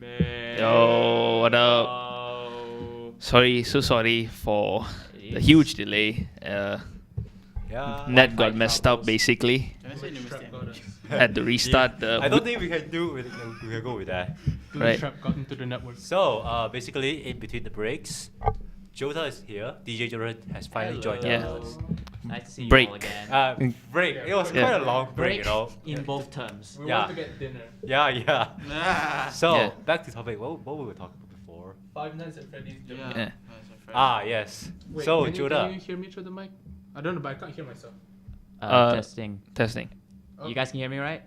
Man. Yo, what up? Oh. So sorry for the huge delay. Net got messed up basically. Can I say mistake? Had to restart the. I don't think we can go with that. Right. Trap got into the network. So basically in between the breaks, Jota is here. DJ Jota has finally joined Yeah. us. Nice to see Break. you all again. Break. It was Yeah. quite a long break, you know. In both terms. We Yeah. want to get dinner. Yeah. So Yeah. back to topic. What were we talking about before? 5 Nights at Freddy's. Yeah. Yes. Wait, So can Jota. you hear me through the mic? I don't know, but I can't hear myself. Testing. Testing. Oh. You guys can hear me right?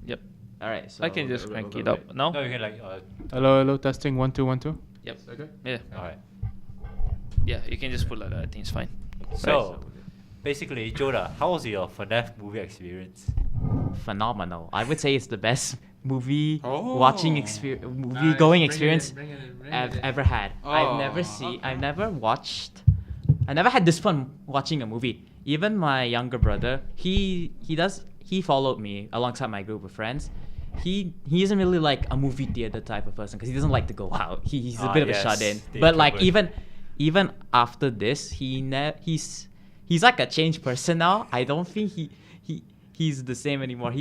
Yep. All right. So I can just crank it up now. No, you can like. Hello, testing 1 2 1 2. Yep. Okay. Yeah. All right. Yeah. You can just put like that. I think it's fine. So basically, Jota, how was your FNAF movie experience? phenomenal. I would say it's the best movie Oh. watching movie going experience Bring it in. I've ever had. I've never had this fun watching a movie. Even my younger brother, he followed me alongside my group of friends. He isn't really like a movie theater type of person because he doesn't like to go out. He's a bit of a shut in. But like even after this, he's like a changed person now. I don't think he's the same anymore.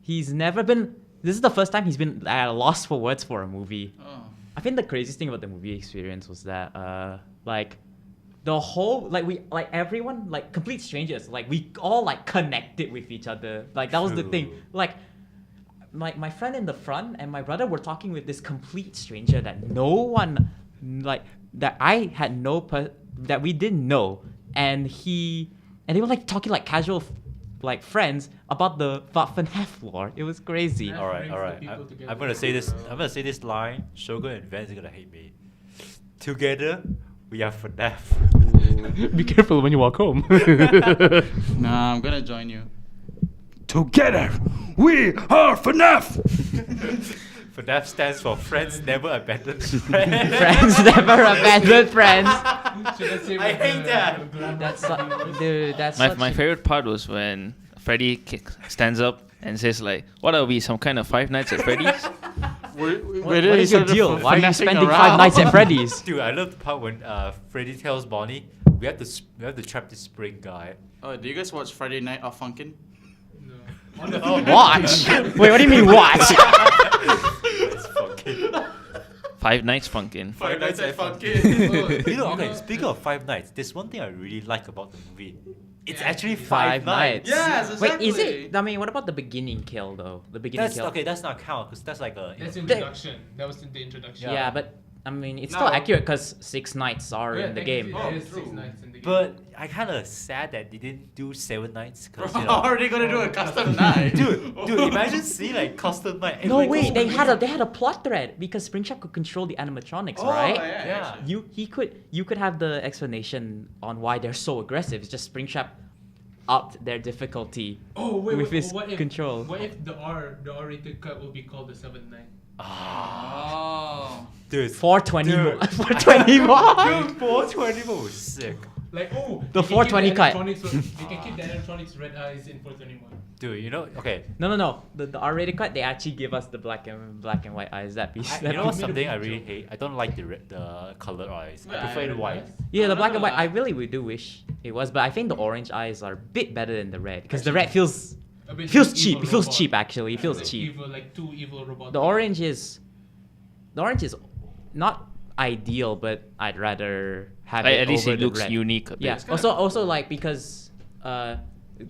He's never been. This is the first time he's been at a loss for words for a movie. Oh. I think the craziest thing about the movie experience was that like the whole everyone like complete strangers, like we all like connected with each other. Like that was the thing. Like my friend in the front and my brother were talking with this complete stranger that no one like that I had that we didn't know, and they were like talking like casual like friends about the FNAF lore. It was crazy. All right. brings the people together. I'm gonna say this. I'm gonna say this line. Shogun and Vance are gonna hate me. Together, we are FNAF. Be careful when you walk home. Nah, I'm gonna join you. Together, we are FNAF! FNAF stands for Friends Never Abandoned Friends. Friends never abandoned friends. I hate that. That's My favorite part was when Freddy stands up and says like, "What are we? Some kind of Five Nights at Freddy's?" What is your deal? Why are you spending 5 nights at Freddy's? Dude, I love the part when Freddy tells Bonnie, we have to trap this spring guy. Oh, do you guys watch Friday Night of Funkin'? Watch. Wait, what do you mean watch? It's fucking. Five Nights Funkin'. Five Nights at Funkin'. You know, okay, speaking of Five Nights, there's one thing I really like about the movie. It's actually Five Nights. Yes, exactly. Wait, is it? I mean, what about the beginning kill though? The beginning That's kill. okay. That's not count because that's like a. That's introduction. That was the introduction. Yeah, but I mean, it's No. still accurate because 6 nights are in the game. There is true. 6 nights in the game. But I kind of sad that they didn't do 7 nights because you know. Already gonna do a custom night. Dude, imagine seeing like custom night. No, Like, wait, they had a plot thread because Springtrap could control the animatronics, right? Yeah. You could have the explanation on why they're so aggressive. It's just Springtrap upped their difficulty with his control. What if the R-rated cut will be called the 7th Night? Oh. Dude, 420 Dude. more. 420 more. Dude, 420 was sick. Like, The 420 cut. They can keep the animatronics red eyes in 421. Dude, you know, okay. No. The R-rated cut, they actually give us the black and white eyes. That piece. You know what's something I really hate? I don't like the colored eyes. I prefer the white. Yeah, the black and white. I really do wish it was, but I think the orange eyes are a bit better than the red because the red feels A bit feels too cheap. evil It feels robot. cheap actually. It feels Like cheap. Evil, like too evil robot. The orange is not ideal, but I'd rather have it At least over it the looks red. unique a bit. Yeah. Also like because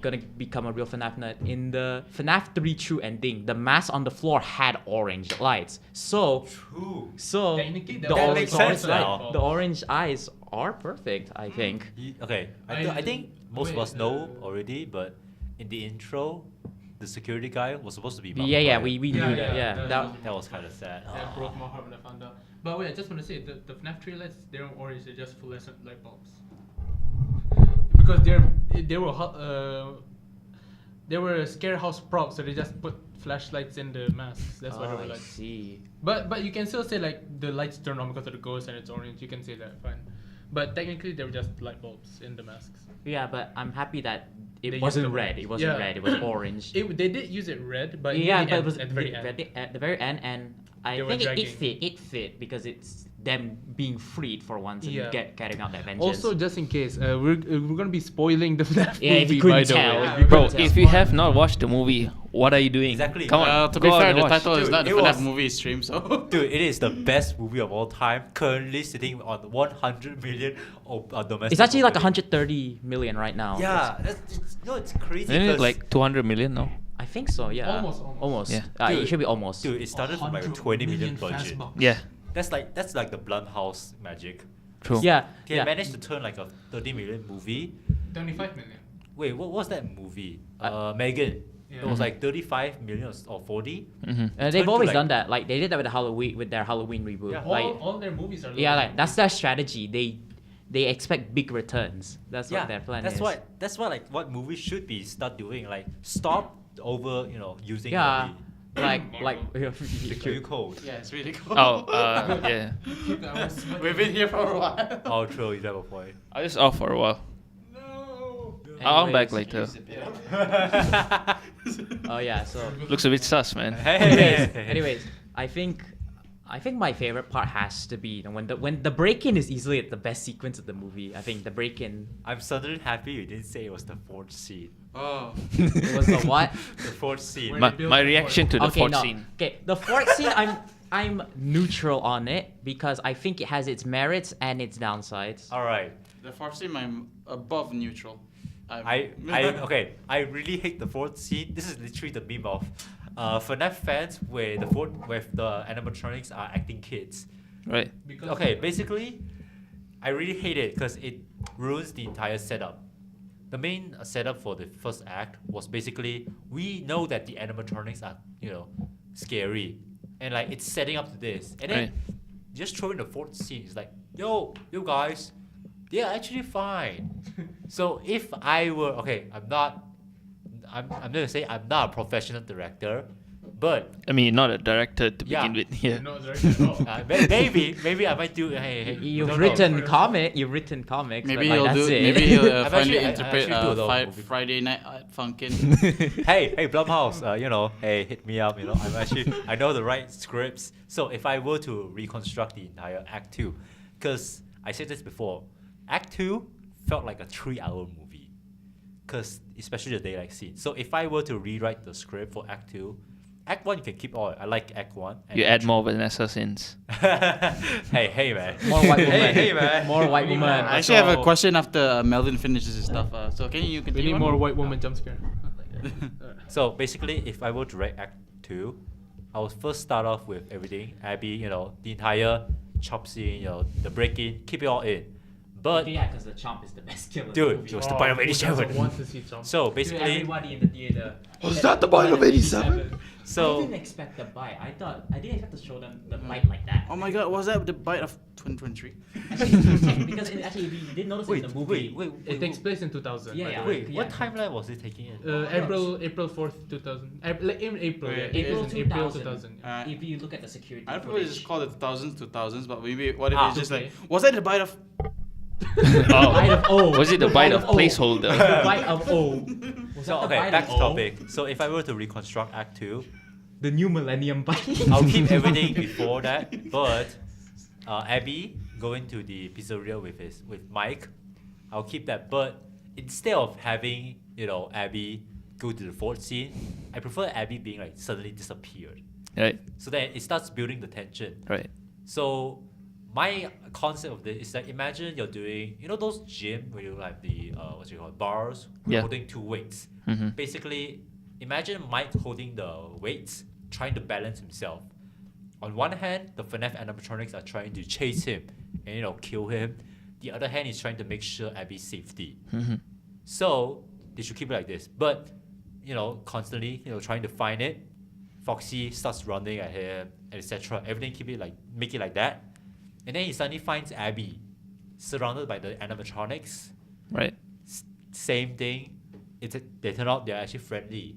gonna become a real FNAF nut in the FNAF 3 True Ending, the mask on the floor had orange lights. So Technically, the that makes orange sense now. the orange eyes are perfect, I think. Okay, I think most of us know already, but in the intro, the security guy was supposed to be. Yeah, we knew Yeah, that. yeah, Yeah, That was kind of sad. That broke my heart when I found out. But wait, I just want to say the FNAF 3 lights, they aren't orange, they're just fluorescent light bulbs. Because they were scare house props, so they just put flashlights in the masks. That's why they were I lights. see. But you can still say like the lights turn on because of the ghost and it's orange. You can say that, fine. but technically they were just light bulbs in the masks. Yeah, but I'm happy that They it used wasn't the red. red. It wasn't Yeah. red. It was orange. They did use it red, but Yeah, near the but it end, was at the very end. at the very end, and I They were think it dragging. fit. It fit because it's them being freed for once and Yeah. carrying out their vengeance. Also, just in case, we're gonna be spoiling the FNAF Yeah, if movie, you couldn't by the tell. way. If you Bro, couldn't tell. if you have not watched the movie, what are you doing? Exactly. Come on. To go be out fair, and the watch. title is Dude, not the it FNAF was- movie stream, so. Dude, it is the best movie of all time. Currently sitting on 100 million domestic. It's actually like opening. 130 million right now. Yeah, it's crazy. Isn't it 'cause- like 200 million now? I think so. Yeah. Almost. Yeah. It Dude, should be almost. Dude, it started from like a 20 million budget. Yeah, That's like the Blumhouse magic. true. Yeah. They Yeah. managed to turn like a 30 million movie. 25 million. Wait, what was that movie? Megan. Yeah. It was like 35 million or 40. Mm-hmm. Turned They've to, always like- done that. Like they did that with the Halloween with their Halloween reboot. Yeah. Like All their movies are. yeah, low. like that's their strategy. They expect big returns. That's what their plan that's is. what like what movies should be start doing. Like stop over, using Yeah. the Like security code. Yeah, it's really cool. Oh, yeah. We've been here for a while. Oh, true. You have a point. I was off for a while. No. I'm back Anyways. later. Oh yeah. So Looks a bit sus, man. anyways, I think my favorite part has to be when the break-in is easily the best sequence of the movie. I think the break-in I'm suddenly happy you didn't say it was the fourth scene. Oh. it was the what? The fourth scene. When My, they built my the reaction to the Okay, fourth no. scene. Okay, the fourth scene, I'm neutral on it because I think it has its merits and its downsides. All right. The fourth scene, I'm above neutral. I okay. I really hate the fourth scene. This is literally the meme of FNAF fans where the animatronics are acting kids. Right. Because Okay, basically, I really hate it because it ruins the entire setup. The main setup for the first act was basically we know that the animatronics are scary, and like it's setting up to this, and then Right. just throw in the fourth scene. It's like, yo, you guys, they're actually fine. So if I were I'm gonna say I'm not a professional director, but I mean, not a director to Yeah. begin with. Yeah. no direction at all. maybe I might do. Hey, You've don't know. you've written comics. Maybe but like, he'll that's do. it. Maybe he'll I've finally actually- I interpret actually do a lot of movies. Friday Night at Funkin'. Hey, Blumhouse, hey, hit me up, I know the right scripts. So if I were to reconstruct the entire Act 2, because I said this before, Act 2 felt like a 3-hour movie, because especially the daylight scene. So if I were to rewrite the script for Act 2, Act 1 you can keep all. I like Act 1. and You add Act more Vanessa scenes. hey man. More white woman. Hey man. More white woman. I actually have a So- question after Melvin finishes his stuff. So can you We continue? need on? more white woman jump scare. So basically, if I were to write Act 2, I would first start off with everything. Abby, the entire chop scene, the break-in, keep it all in. But yeah, because the chomp is the best killer. dude, it was the bite of Who doesn't 87. want to see jump? So To basically, everybody in the theater. Was that the bite of 87? I so didn't expect the bite. I didn't expect to show them the bite like that. Oh my God, was that the bite of 2023? Actually, because actually, if you did notice in the movie, It takes place in 2000. Yeah, by the yeah. way. Wait, what timeline was it taking in? April 4th, 2000. Like in April. Wait, Yeah, April it is in April 2000. 2000. Yeah. if you look at the security I probably footage, just call it 2000s, but maybe what if Ah. it's just Okay. like, was that the bite of? Oh. bite of O. Was it the bite of O. placeholder? The bite of O. Was So that the okay, bite back of to O? topic. So if I were to reconstruct Act 2, The new millennium bite. I'll keep everything before that. But Abby going to the pizzeria with Mike, I'll keep that. But instead of having Abby go to the fourth scene, I prefer Abby being like suddenly disappeared. Right. So that it starts building the tension. Right. So my concept of this is that imagine you're doing those gym where you like the bars Yeah. holding 2 weights. Mhm. Basically, imagine Mike holding the weights, trying to balance himself. On one hand, the FNAF animatronics are trying to chase him and kill him. The other hand is trying to make sure Abby's safety. Mhm. So they should keep it like this. But constantly trying to find it. Foxy starts running at him, etc. Everything make it like that. And then he suddenly finds Abby surrounded by the animatronics. Right. Same thing. They turn out they're actually friendly.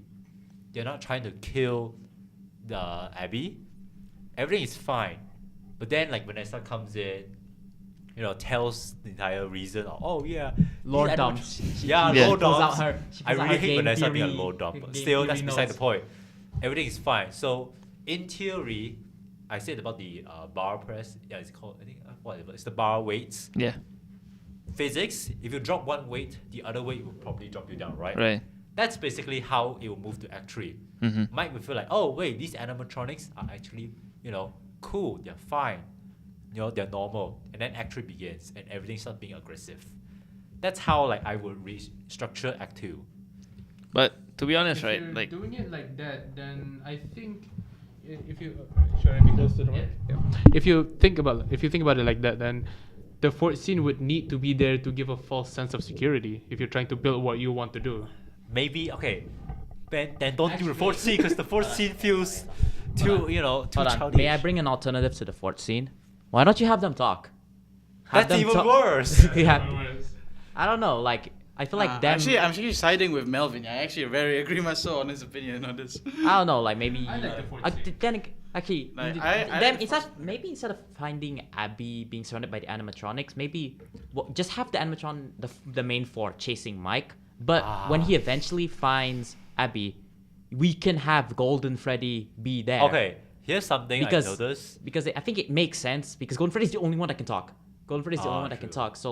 They're not trying to kill the Abby. Everything is fine. But then Vanessa comes in, tells the entire reason. Oh yeah, Lord these dump. animatronics- She Yeah, Yeah. lord pulls out dumps. she I pulls out really her hate game Vanessa being a theory- low dump. But game still, theory that's beside the notes. point. Everything is fine. So, in theory, I said about the bar press. Yeah, it's called. I think whatever. It's the bar weights. Yeah. Physics. If you drop one weight, the other weight will probably drop you down, right? Right. That's basically how it will move to Act 3. Mm-hmm. Mike will feel like, oh wait, these animatronics are actually, cool. They're fine. They're normal. And then Act 3 begins, and everything starts being aggressive. That's how I would restructure Act 2. But to be honest, If right? you're Like, doing it like that, then I think if you should I be close to the mic? Yeah. If you think about it like that, then the fourth scene would need to be there to give a false sense of security if you're trying to build what you want to do. Maybe okay, then don't do the fourth scene because the fourth scene feels too too Hold on. childish. May I bring an alternative to the fourth scene? Why don't you have them talk? Have That's them even talk- worse. Yeah. I don't know. I feel like them. Actually, I'm actually siding with Melvin. I actually very agree myself on his opinion on this. I don't know. Maybe. I like the fourth scene. Then actually, Like, them I- instead of finding Abby being surrounded by the animatronics, maybe just have the the main four chasing Mike. But when he eventually finds Abby, we can have Golden Freddy be there. Okay, here's something I noticed. Because I think it makes sense because Golden Freddy's the only one that can talk. Golden Freddy's the only one that can True. talk. So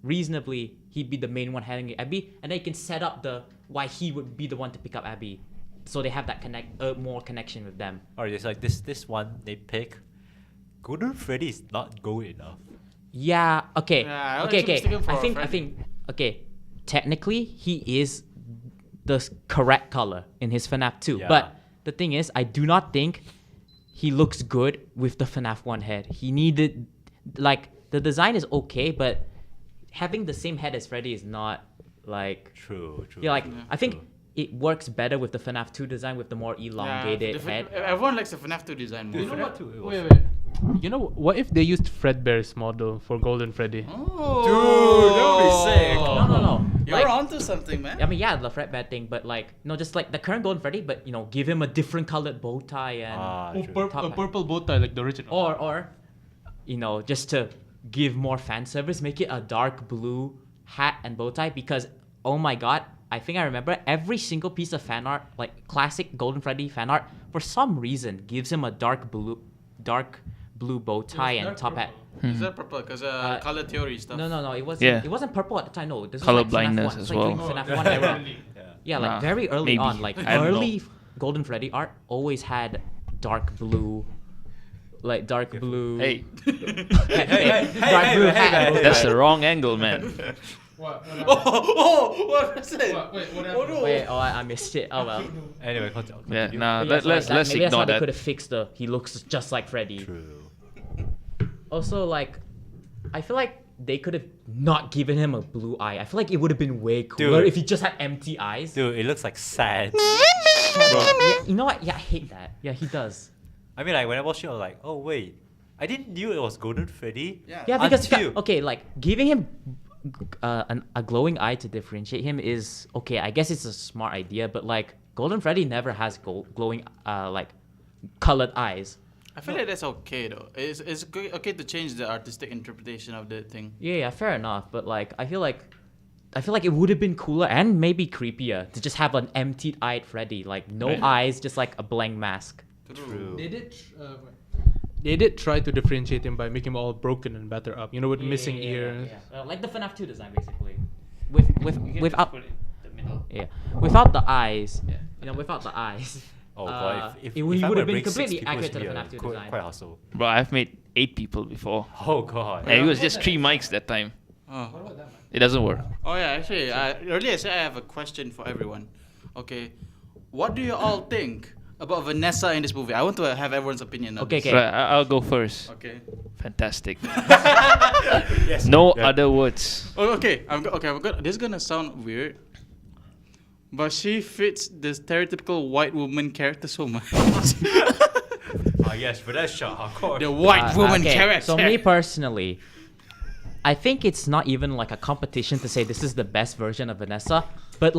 reasonably, he'd be the main one handling Abby, and they can set up why he would be the one to pick up Abby, so they have that more connection with them. Or it's like this one they pick. Golden Freddy is not good enough. Yeah. Okay. Yeah, I okay. was thinking for I a think. Freddy. Okay. Technically, he is the correct color in his FNAF 2. Yeah. But the thing is, I do not think he looks good with the FNAF 1 head. He needed, the design is okay, but having the same head as Freddy is not True. Yeah, I think true. it works better with the FNAF 2 design with the more elongated head. Everyone likes the FNAF 2 design more. You know what? FNAF 2, it was- Wait. You know what if they used Fredbear's model for Golden Freddy? Oh, dude, that would be sick. No. You're onto something, man. I mean, yeah, the Fredbear thing, but just the current Golden Freddy, but give him a different colored bow tie and True. top A hat. purple bow tie like the original. or just to give more fan service, make it a dark blue hat and bow tie because oh my god, I think I remember every single piece of fan art, classic Golden Freddy fan art, for some reason gives him a dark blue bow tie and dark top hat. purple. Is that purple? Because color theory stuff. No, it wasn't. Yeah. It wasn't purple at the time. No, this Color was like FNAF blindness 1. as It's like well. FNAF 1 era. Yeah, Nah, very early maybe. on, I don't early know. Golden Freddy art always had dark blue, dark blue. hey, dark blue hat. and bow that's tie. the wrong angle, man. What? What was it? Wait, what Oh happened? no. Wait, I missed it. Oh well. Anyway, continue. Yeah, nah. But yeah, so let's maybe that's how ignore they could that. have fixed he looks just like Freddy. True. Also, I feel like they could have not given him a blue eye. I feel like it would have been way cooler Dude. if he just had empty eyes. Dude, it looks like sad. Yeah, you know what? Yeah, I hate that. Yeah, he does. I mean, when I watched it, I was like, oh wait, I didn't knew it was Golden Freddy. Yeah, because Until- okay, giving him a glowing eye to differentiate him is okay. I guess it's a smart idea, but Golden Freddy never has glowing colored eyes. I feel like that's okay though. It's okay to change the artistic interpretation of the thing. Yeah, fair enough. But I feel like it would have been cooler and maybe creepier to just have an empty-eyed Freddy, no Right. eyes, just a blank mask. True. They did try to differentiate him by making him all broken and battered up. With missing ears. Like the FNAF 2 design, basically. Without without the eyes. Yeah. Without the eyes. Oh god, if he I would were have to been bring six completely people, accurate to the it's FNAF 2 quite, design. quite hustle. Bro, I've made 8 people before, Oh god. and it was just 3 mics that time. Oh. It doesn't work. Oh yeah, actually, earlier I said I have a question for everyone. Okay, what do you all think about Vanessa in this movie? I want to have everyone's opinion. On Okay, this. okay. Right, I'll go first. Okay. Fantastic. Yes. No Yeah. other words. Oh, okay. I'm gonna. This is gonna sound weird, but she fits the stereotypical white woman character so much. Yes, Vanessa, of course. The white woman okay, character. So me personally, I think it's not even a competition to say this is the best version of Vanessa. But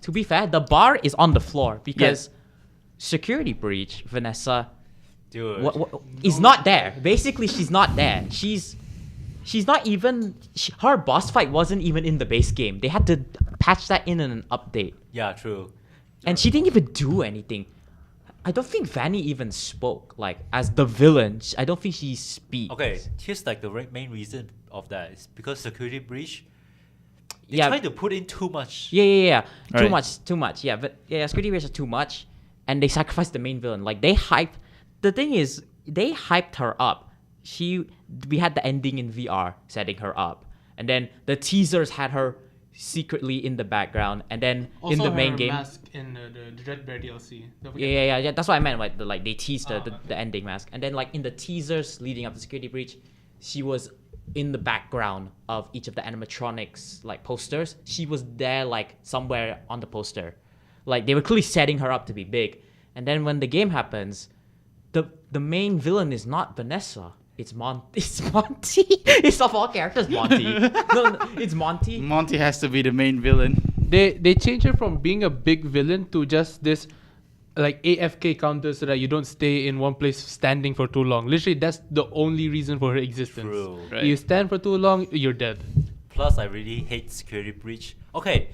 to be fair, the bar is on the floor because security breach Vanessa Dude. is not there. Basically, she's not there. She's she's not even. Her boss fight wasn't even in the base game. They had to patch that in an update. Yeah, true. And she didn't even do anything. I don't think Vanny even spoke, like, as the villain. I don't think she speaks. Okay, here's like the main reason of that is because security breach. They Yeah. try to put in too much. Yeah. Too Right. much. Yeah, but yeah, security breach is too much. And they sacrificed the main villain. Like, they hyped. The thing is, they hyped her up. We had the ending in VR setting her up. And then the teasers had her secretly in the background. And then Also in the her mask game. mask in the Dread Bear DLC. Don't forget Yeah. That's what I meant. Like they teased Okay. the ending mask, and then like in the teasers leading up to security breach, she was in the background of each of the animatronics like posters. She was there like somewhere on the poster, like they were clearly setting her up to be big. And then when the game happens, the main villain is not Vanessa. It's Monty. It's of all characters, Monty. no, it's Monty. Monty has to be the main villain. They changed her from being a big villain to just this like AFK counter so that you don't stay in one place standing for too long. Literally, that's the only reason for her existence. True. Right. You stand for too long, you're dead. Plus, I really hate security breach. Okay,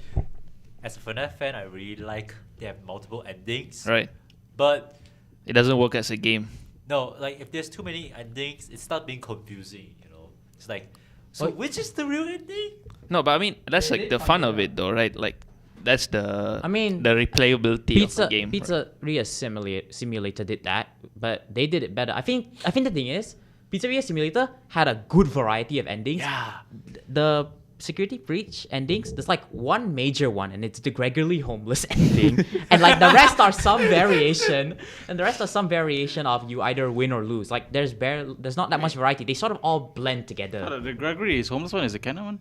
as a FNAF fan, I really like they have multiple endings. Right. But It doesn't work as a game. no, like if there's too many endings, it starts being confusing. You know, it's like, so What? which is the real ending? No, but I mean that's They like did the fun fuck of it it, though, right? Like that's the I mean, the replayability of the game. Pizzeria Simulator did that, but they did it better. I think the thing is, Pizzeria Simulator had a good variety of endings. Yeah. The security breach endings, there's like one major one, and it's the Gregory homeless ending, and like the rest are some variation, of you either win or lose. Like there's not that much variety. They sort of all blend together. The Gregory is homeless one is the canon one.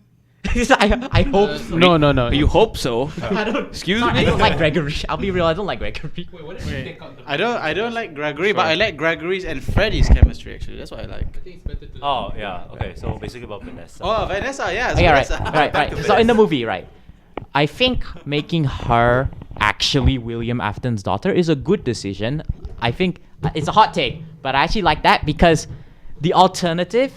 I hope so. No. You hope so. I don't. Excuse I me? don't like Gregory. I'll be real. I don't like Gregory. Wait, what did you take out the I don't like Gregory, but I like Gregory's and Freddy's chemistry actually. That's what I like. I think it's better to Oh yeah. Okay, so basically about Vanessa. Oh, Vanessa, yeah. Yeah, right, Vanessa. right. to So in the Vanessa. movie, right, I think making her actually William Afton's daughter is a good decision. I think it's a hot take, but I actually like that because the alternative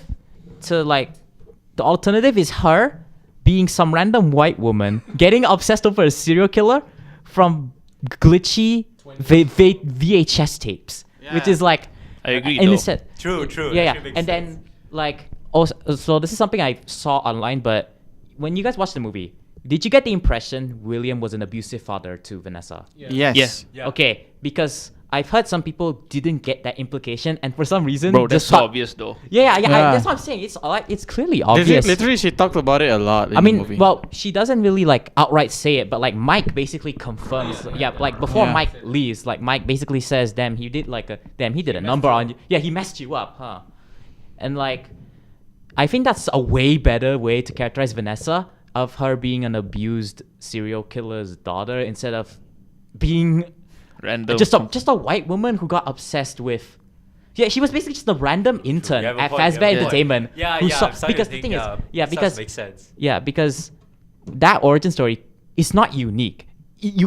is her being some random white woman getting obsessed over a serial killer from glitchy VHS tapes, which Yeah. is like I agree, and though. it's said- True. yeah, Actually makes and sense. then like also, so this is something I saw online, but when you guys watched the movie, did you get the impression William was an abusive father to Vanessa? Yes. Yes. Yeah. Okay, because I've heard some people didn't get that implication, and for some reason, Bro, that's just so thought- obvious though. Yeah, Yeah. that's what I'm saying. It's clearly obvious. Literally, she talked about it a lot in I the mean, movie. well, she doesn't really like outright say it, but like Mike basically confirms. Yeah, like before Yeah. Mike leaves, like Mike basically says, "Damn, he did a number on you. Yeah, he messed you up, huh?" And like, I think that's a way better way to characterize Vanessa, of her being an abused serial killer's daughter instead of being Random. just a white woman who got obsessed with. Yeah, she was basically just a random intern You have a at point, you have Fazbear a point. Entertainment. Yeah, who yeah. saw- I'm starting because to the think, thing is, starts to because make sense. yeah, because that origin story is not unique.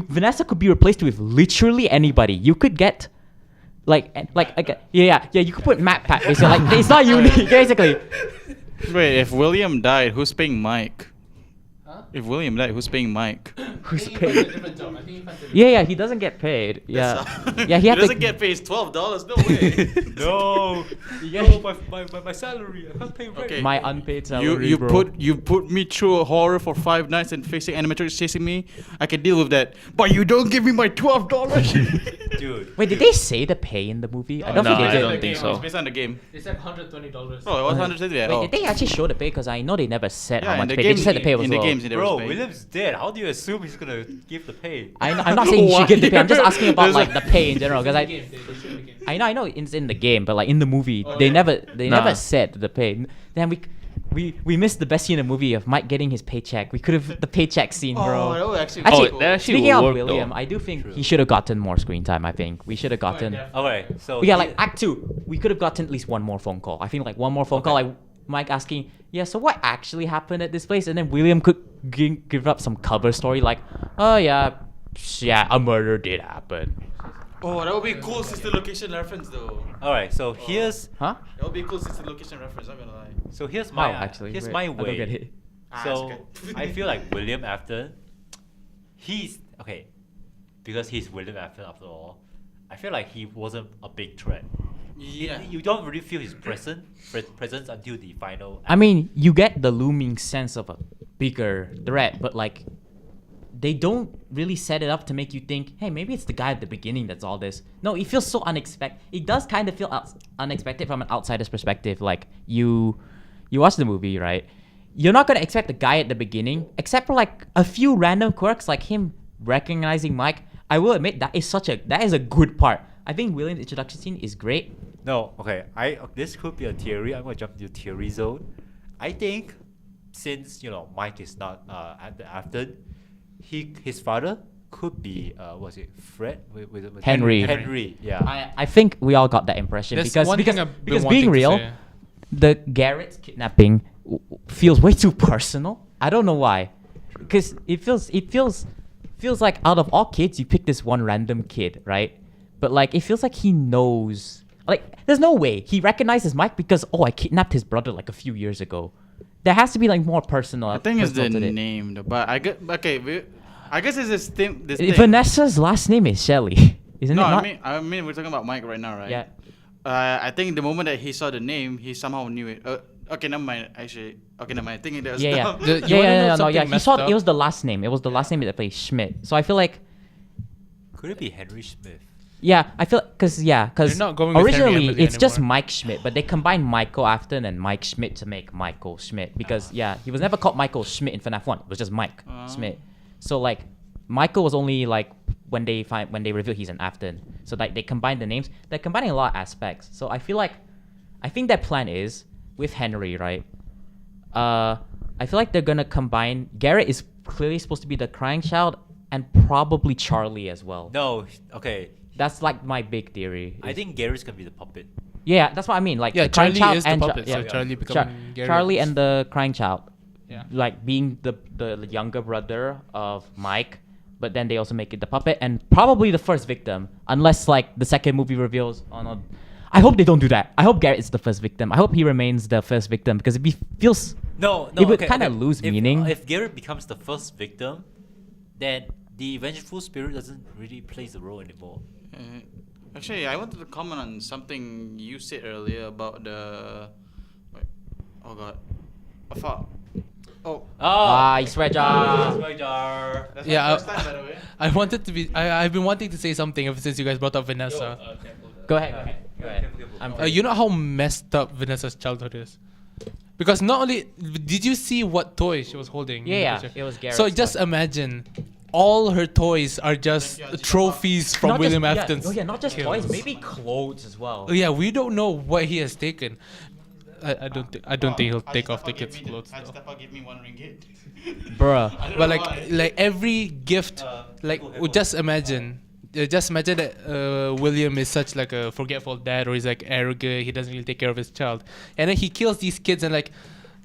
Vanessa could be replaced with literally anybody. You could get yeah, you could put Matt Pat. Basically, like it's not unique. Basically, Wait, if William died, who's paying Mike? Huh? If William died, who's paying Mike? who's I think he finds a paid? different job. I think he finds a different Yeah, he doesn't get paid. Yeah, yeah, he had doesn't to. get paid $12. No way. No, Yeah. no, my salary. I can't pay rent. Okay. My unpaid salary, You bro. put me through a horror for 5 nights and facing animatronics chasing me. I can deal with that. But you don't give me my $12. Dude. Wait, did they say the pay in the movie? I don't No, think I they did. don't think so. It's based on the game. They said $120. Oh, it was 100 yeah. Wait, Oh. did they actually show the pay? Because I know they never said Yeah, how in much the pay. game, They just said the pay was in the low. games, there was Bro, pay. William's dead. How do you assume he's gonna give the pay? I'm not saying you should get the pay. I'm just asking about There's like a- the pay in general. Because They I showed the game. I know it's in the game, but like in the movie, Oh, they yeah. never Nah. never said the pay. Then we missed the best scene in the movie of Mike getting his paycheck. We could have the paycheck scene, Oh, bro. that was actually Actually, cool. that actually speaking will of work, William, though. I do think True. he should have gotten more screen time. I think we should have gotten. Okay, so Yeah, like Act 2, we could have gotten at least one more phone call. I think like one more phone call, like Mike asking, yeah, so what actually happened at this place? And then William could give up some cover story like, oh yeah, a murder did happen. Oh, that would be cool sister location reference though. All right, so here's Huh? That would be cool sister location reference. I'm gonna lie. my actually, here's wait, my I don't way. get it. So it's okay. I feel like William Afton, he's okay, because he's William Afton after all. I feel like he wasn't a big threat. Yeah. You don't really feel his presence until the final. I mean, you get the looming sense of a bigger threat, but like, they don't really set it up to make you think, hey, maybe it's the guy at the beginning that's all this. No, it feels so unexpected. It does kind of feel unexpected from an outsider's perspective. Like, you watch the movie, right? You're not gonna expect the guy at the beginning, except for like a few random quirks, like him recognizing Mike. I will admit that is a good part. I think William's introduction scene is great. No, okay. This could be a theory. I'm gonna jump into theory zone. I think since Mike is not at the Afton, his father could be was it Fred? With Henry. Henry. Yeah. I think we all got that impression That's because one thing I've been because wanting being to real, say. the Garrett's kidnapping feels way too personal. I don't know why, because it feels like out of all kids you pick this one random kid, right? But like it feels like he knows. Like there's no way he recognizes Mike because I kidnapped his brother like a few years ago. There has to be like more personal. I think it's the personal to it. name though, but I guess it's this thing. Vanessa's last name is Shelley, isn't No, it? Not? I mean we're talking about Mike right now, right? Yeah. I think the moment that he saw the name, he somehow knew it. Okay, never mind. Actually, okay, never mind. I think it was Yeah, dumb. The- you wanna know yeah. something He messed saw up? it was the last name. It was the last name that plays Schmidt. So I feel like. Could it be Henry Smith? Yeah, I feel because They're not going with Henry originally Emily it's just anymore. Mike Schmidt, but they combined Michael Afton and Mike Schmidt to make Michael Schmidt because he was never called Michael Schmidt in FNAF 1. It was just Mike Schmidt. So like Michael was only like when they reveal he's an Afton. So like they combined the names. They're combining a lot of aspects. So I think their plan is with Henry, right? I feel like they're gonna combine. Garrett is clearly supposed to be the crying child, and probably Charlie as well. No. Okay. That's like my big theory. I think Gary's gonna be the puppet. Yeah, that's what I mean. Like Yeah, the crying Charlie child is the and puppet, so yeah. Charlie becoming Garrett. Charlie and the crying child. Yeah. Like being the younger brother of Mike, but then they also make it the puppet and probably the first victim, unless like the second movie reveals. Oh no, I hope they don't do that. I hope Garrett is the first victim. I hope he remains the first victim because it feels. No. It would okay, kinda okay. lose If- meaning. If Garrett becomes the first victim, then the vengeful spirit doesn't really play the role anymore. Actually, I wanted to comment on something you said earlier about the. Wait, oh god, I thought. Oh, I swear jar. that's Yeah, my first time, by the way. I wanted to be. I've been wanting to say something ever since you guys brought up Vanessa. Go ahead. I'm You know how messed up Vanessa's childhood is, because not only did you see what toy she was holding. in the Yeah, picture? it was Garrett's So just toy. imagine, all her toys are just trophies from Not William just, Afton's. not just kills. toys, maybe clothes as well. Oh, yeah, we don't know what he has taken. I don't think he'll take off the Haji kids' Stapa clothes. though. Stapa gave me 1 ringgit. Bruh. I don't But know why. like every gift, just imagine that William is such like a forgetful dad, or he's like arrogant. He doesn't really take care of his child, and then he kills these kids, and like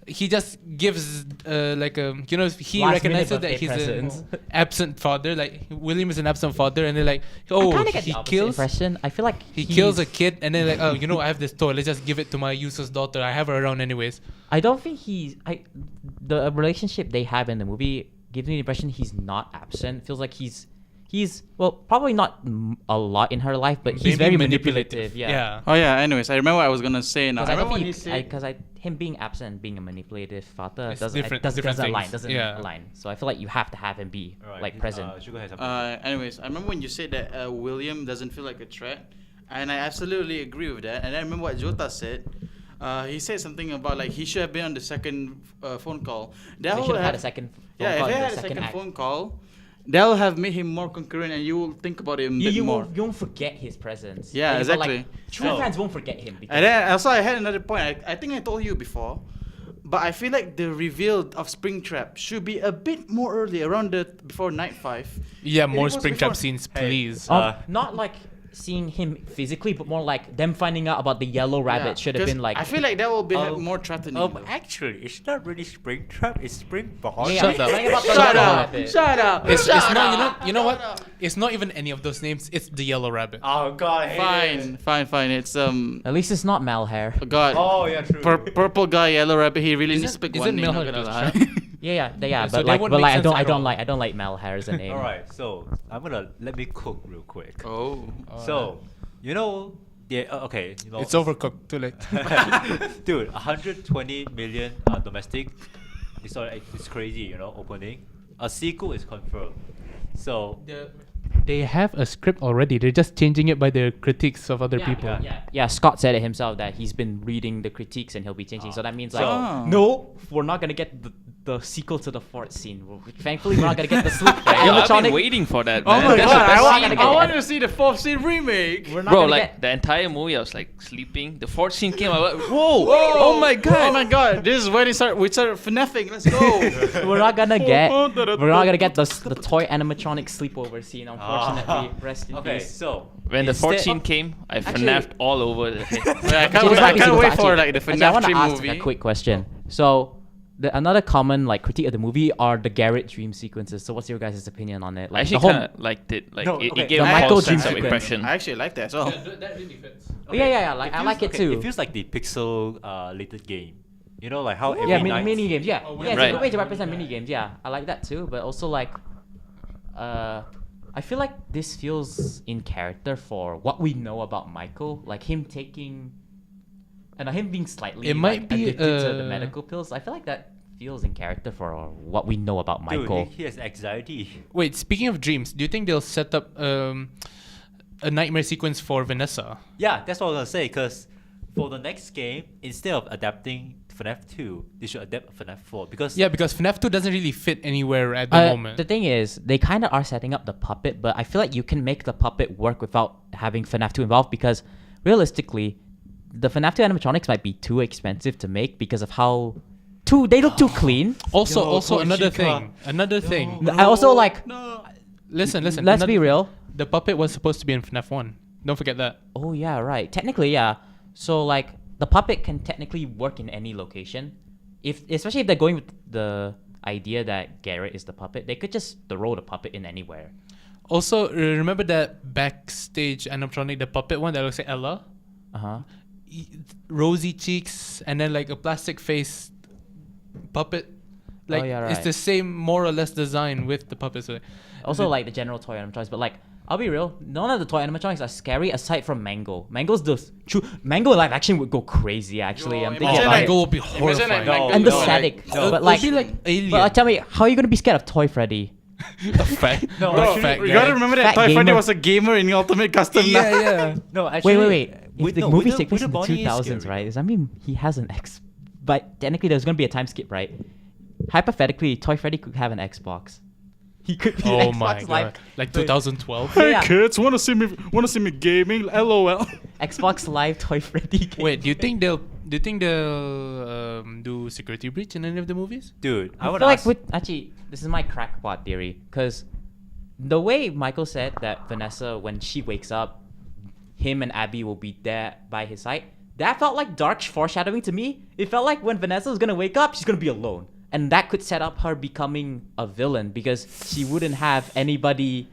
he just gives like he Last recognizes minute that he's presents. an absent father. Like William is an absent father, and they're like, I oh, kind of get he the opposite kills. impression. I feel like He kills a kid, and then like, oh, I have this toy. Let's just give it to my useless daughter. I have her around anyways. I don't think the relationship they have in the movie gives me the impression he's not absent. Feels like he's probably not a lot in her life, but he's Maybe very manipulative. Yeah. Oh yeah. Anyways, I remember what I was gonna say now. Because I I don't remember when think he said. because him being absent and being a manipulative father It's doesn't different doesn't align. things. Doesn't Yeah. align. So I feel like you have to have him be like present. Sugar has something. Anyways, I remember when you said that William doesn't feel like a threat, and I absolutely agree with that. And I remember what Jota said. He said something about like he should have been on the second phone call. That They would should have had a second. Yeah, phone if call they in the had a second act. phone call, that will have made him more concurrent, and you will think about him a bit You more. won't forget his presence. Yeah, But, like, exactly. true No. fans won't forget him. Because And then also I had another point. I think I told you before, but I feel like the reveal of Springtrap should be a bit more early, around before night 5. Yeah, It more was Springtrap before- scenes, Hey, please. not like seeing him physically, but more like them finding out about the yellow rabbit should have 'cause been like. I feel like that will be more threatening. though. Actually, it's not really Springtrap. It's Springboard. Yeah, Shut up. think about the Shut yellow up! rabbit. Shut up! It's Shut not. up! You know what? It's not even any of those names. It's the yellow rabbit. Oh God. I hate it. Fine. It's At least it's not Malhair. God. Oh yeah, true. Purple guy, yellow rabbit. He really needs to pick isn't one name. Not Milhouse gonna just lie. Yeah, So but that like, wouldn't make sense at all. I don't like Malhair as a name. All right, so let me cook real quick. Oh. So, you know, okay, you know, It's overcooked. Too late. dude. 120 million domestic. It's crazy, you know. Opening a sequel is confirmed. So They have a script already. They're just changing it by the critiques of other people. Yeah, Scott said it himself that he's been reading the critiques and he'll be changing. So that means like, So- no, we're not gonna get the sequel to the fourth scene. Thankfully, we're not gonna get the sleep. Yo, I've been animatronic. waiting for that. Oh Man. my That's god! the best I scene, want- bro. wanted to see the fourth scene remake. We're not Bro, gonna like get. the entire movie, I was like sleeping. The fourth scene came. I was like, whoa! Oh my god! Oh my god! This is where we start FNAFing. Let's go. We're not gonna get. We're not gonna get the toy animatronic sleepover scene. Unfortunately, rest in okay, peace. so When the fourth instead- scene came, I Actually- FNAFed all over the place. I Actually, can't this wait, might I be can't super wait actually- for like the actually, I FNAF want to 3 ask movie. a quick question. So, another common like critique of the movie are the Garrett dream sequences. So, what's your guys' opinion on it? I Like actually the whole. kind of liked it. Like No, it, okay. it gave The a Michael false dream sense of sequence. impression. I actually like that as well. That really fits. Yeah. Like I feels- like it okay, too. It feels like the pixel related game. You know, like how every Yeah, night. mini games. Yeah, Oh, yeah. It's a right. good way to represent mini games. Yeah, I like that too. But also like, I feel like this feels in character for what we know about Michael. Like him taking, and him being slightly It might like, be, addicted to the medical pills. I feel like that feels in character for what we know about Dude, Michael. he has anxiety. Wait, speaking of dreams, do you think they'll set up a nightmare sequence for Vanessa? Yeah, that's what I was gonna say. Cause for the next game, instead of adapting FNAF 2, they should adapt FNAF 4 because Yeah, because FNAF 2 doesn't really fit anywhere at the moment. The thing is, they kind of are setting up the puppet, but I feel like you can make the puppet work without having FNAF 2 involved because realistically, the FNAF 2 animatronics might be too expensive to make because of how they look too clean. Also, another Toshika. thing. I also like. Listen. Let's be real. The puppet was supposed to be in FNAF 1. Don't forget that. Oh yeah, right. Technically, yeah. So like the puppet can technically work in any location. Especially if they're going with the idea that Garrett is the puppet, they could just throw the puppet in anywhere. Also, remember that backstage animatronic, the puppet one that looks like Ella? Uh-huh. Rosy cheeks and then like a plastic face puppet. Like yeah, it's right. the same more or less design with the puppets. Also like the general toy animatronics, but like I'll be real, none of the toy animatronics are scary aside from Mango. Mango's the true Mango live action would go crazy actually. Yo, I'm thinking imagine about like- it. Mango will be Imagine like, horrifying. like And the no, like- static. no. But It'll like be like Alien. but tell me, how are you gonna be scared of Toy Freddy? the fat, No, the actually, fat You guy. gotta remember that Fat Toy Freddy gamer. was a gamer in Ultimate Custom. Yeah. No, actually. Wait. If the movies take place in the Bonnie is 2000s, scary. right? Does that mean he has an X? But technically, there's gonna be a time skip, right? Hypothetically, Toy Freddy could have an Xbox. He could be Oh Xbox my Live. god! Like 2012. Yeah. kids, wanna see me gaming? LOL. Xbox Live Toy Freddy. Game. Wait, do you think they'll do security breach in any of the movies? Dude, I I want feel to like ask. actually, this is my crackpot theory, because the way Michael said that Vanessa, when she wakes up, him and Abby will be there by his side. That felt like dark foreshadowing to me. It felt like when Vanessa was gonna wake up, she's gonna be alone, and that could set up her becoming a villain because she wouldn't have anybody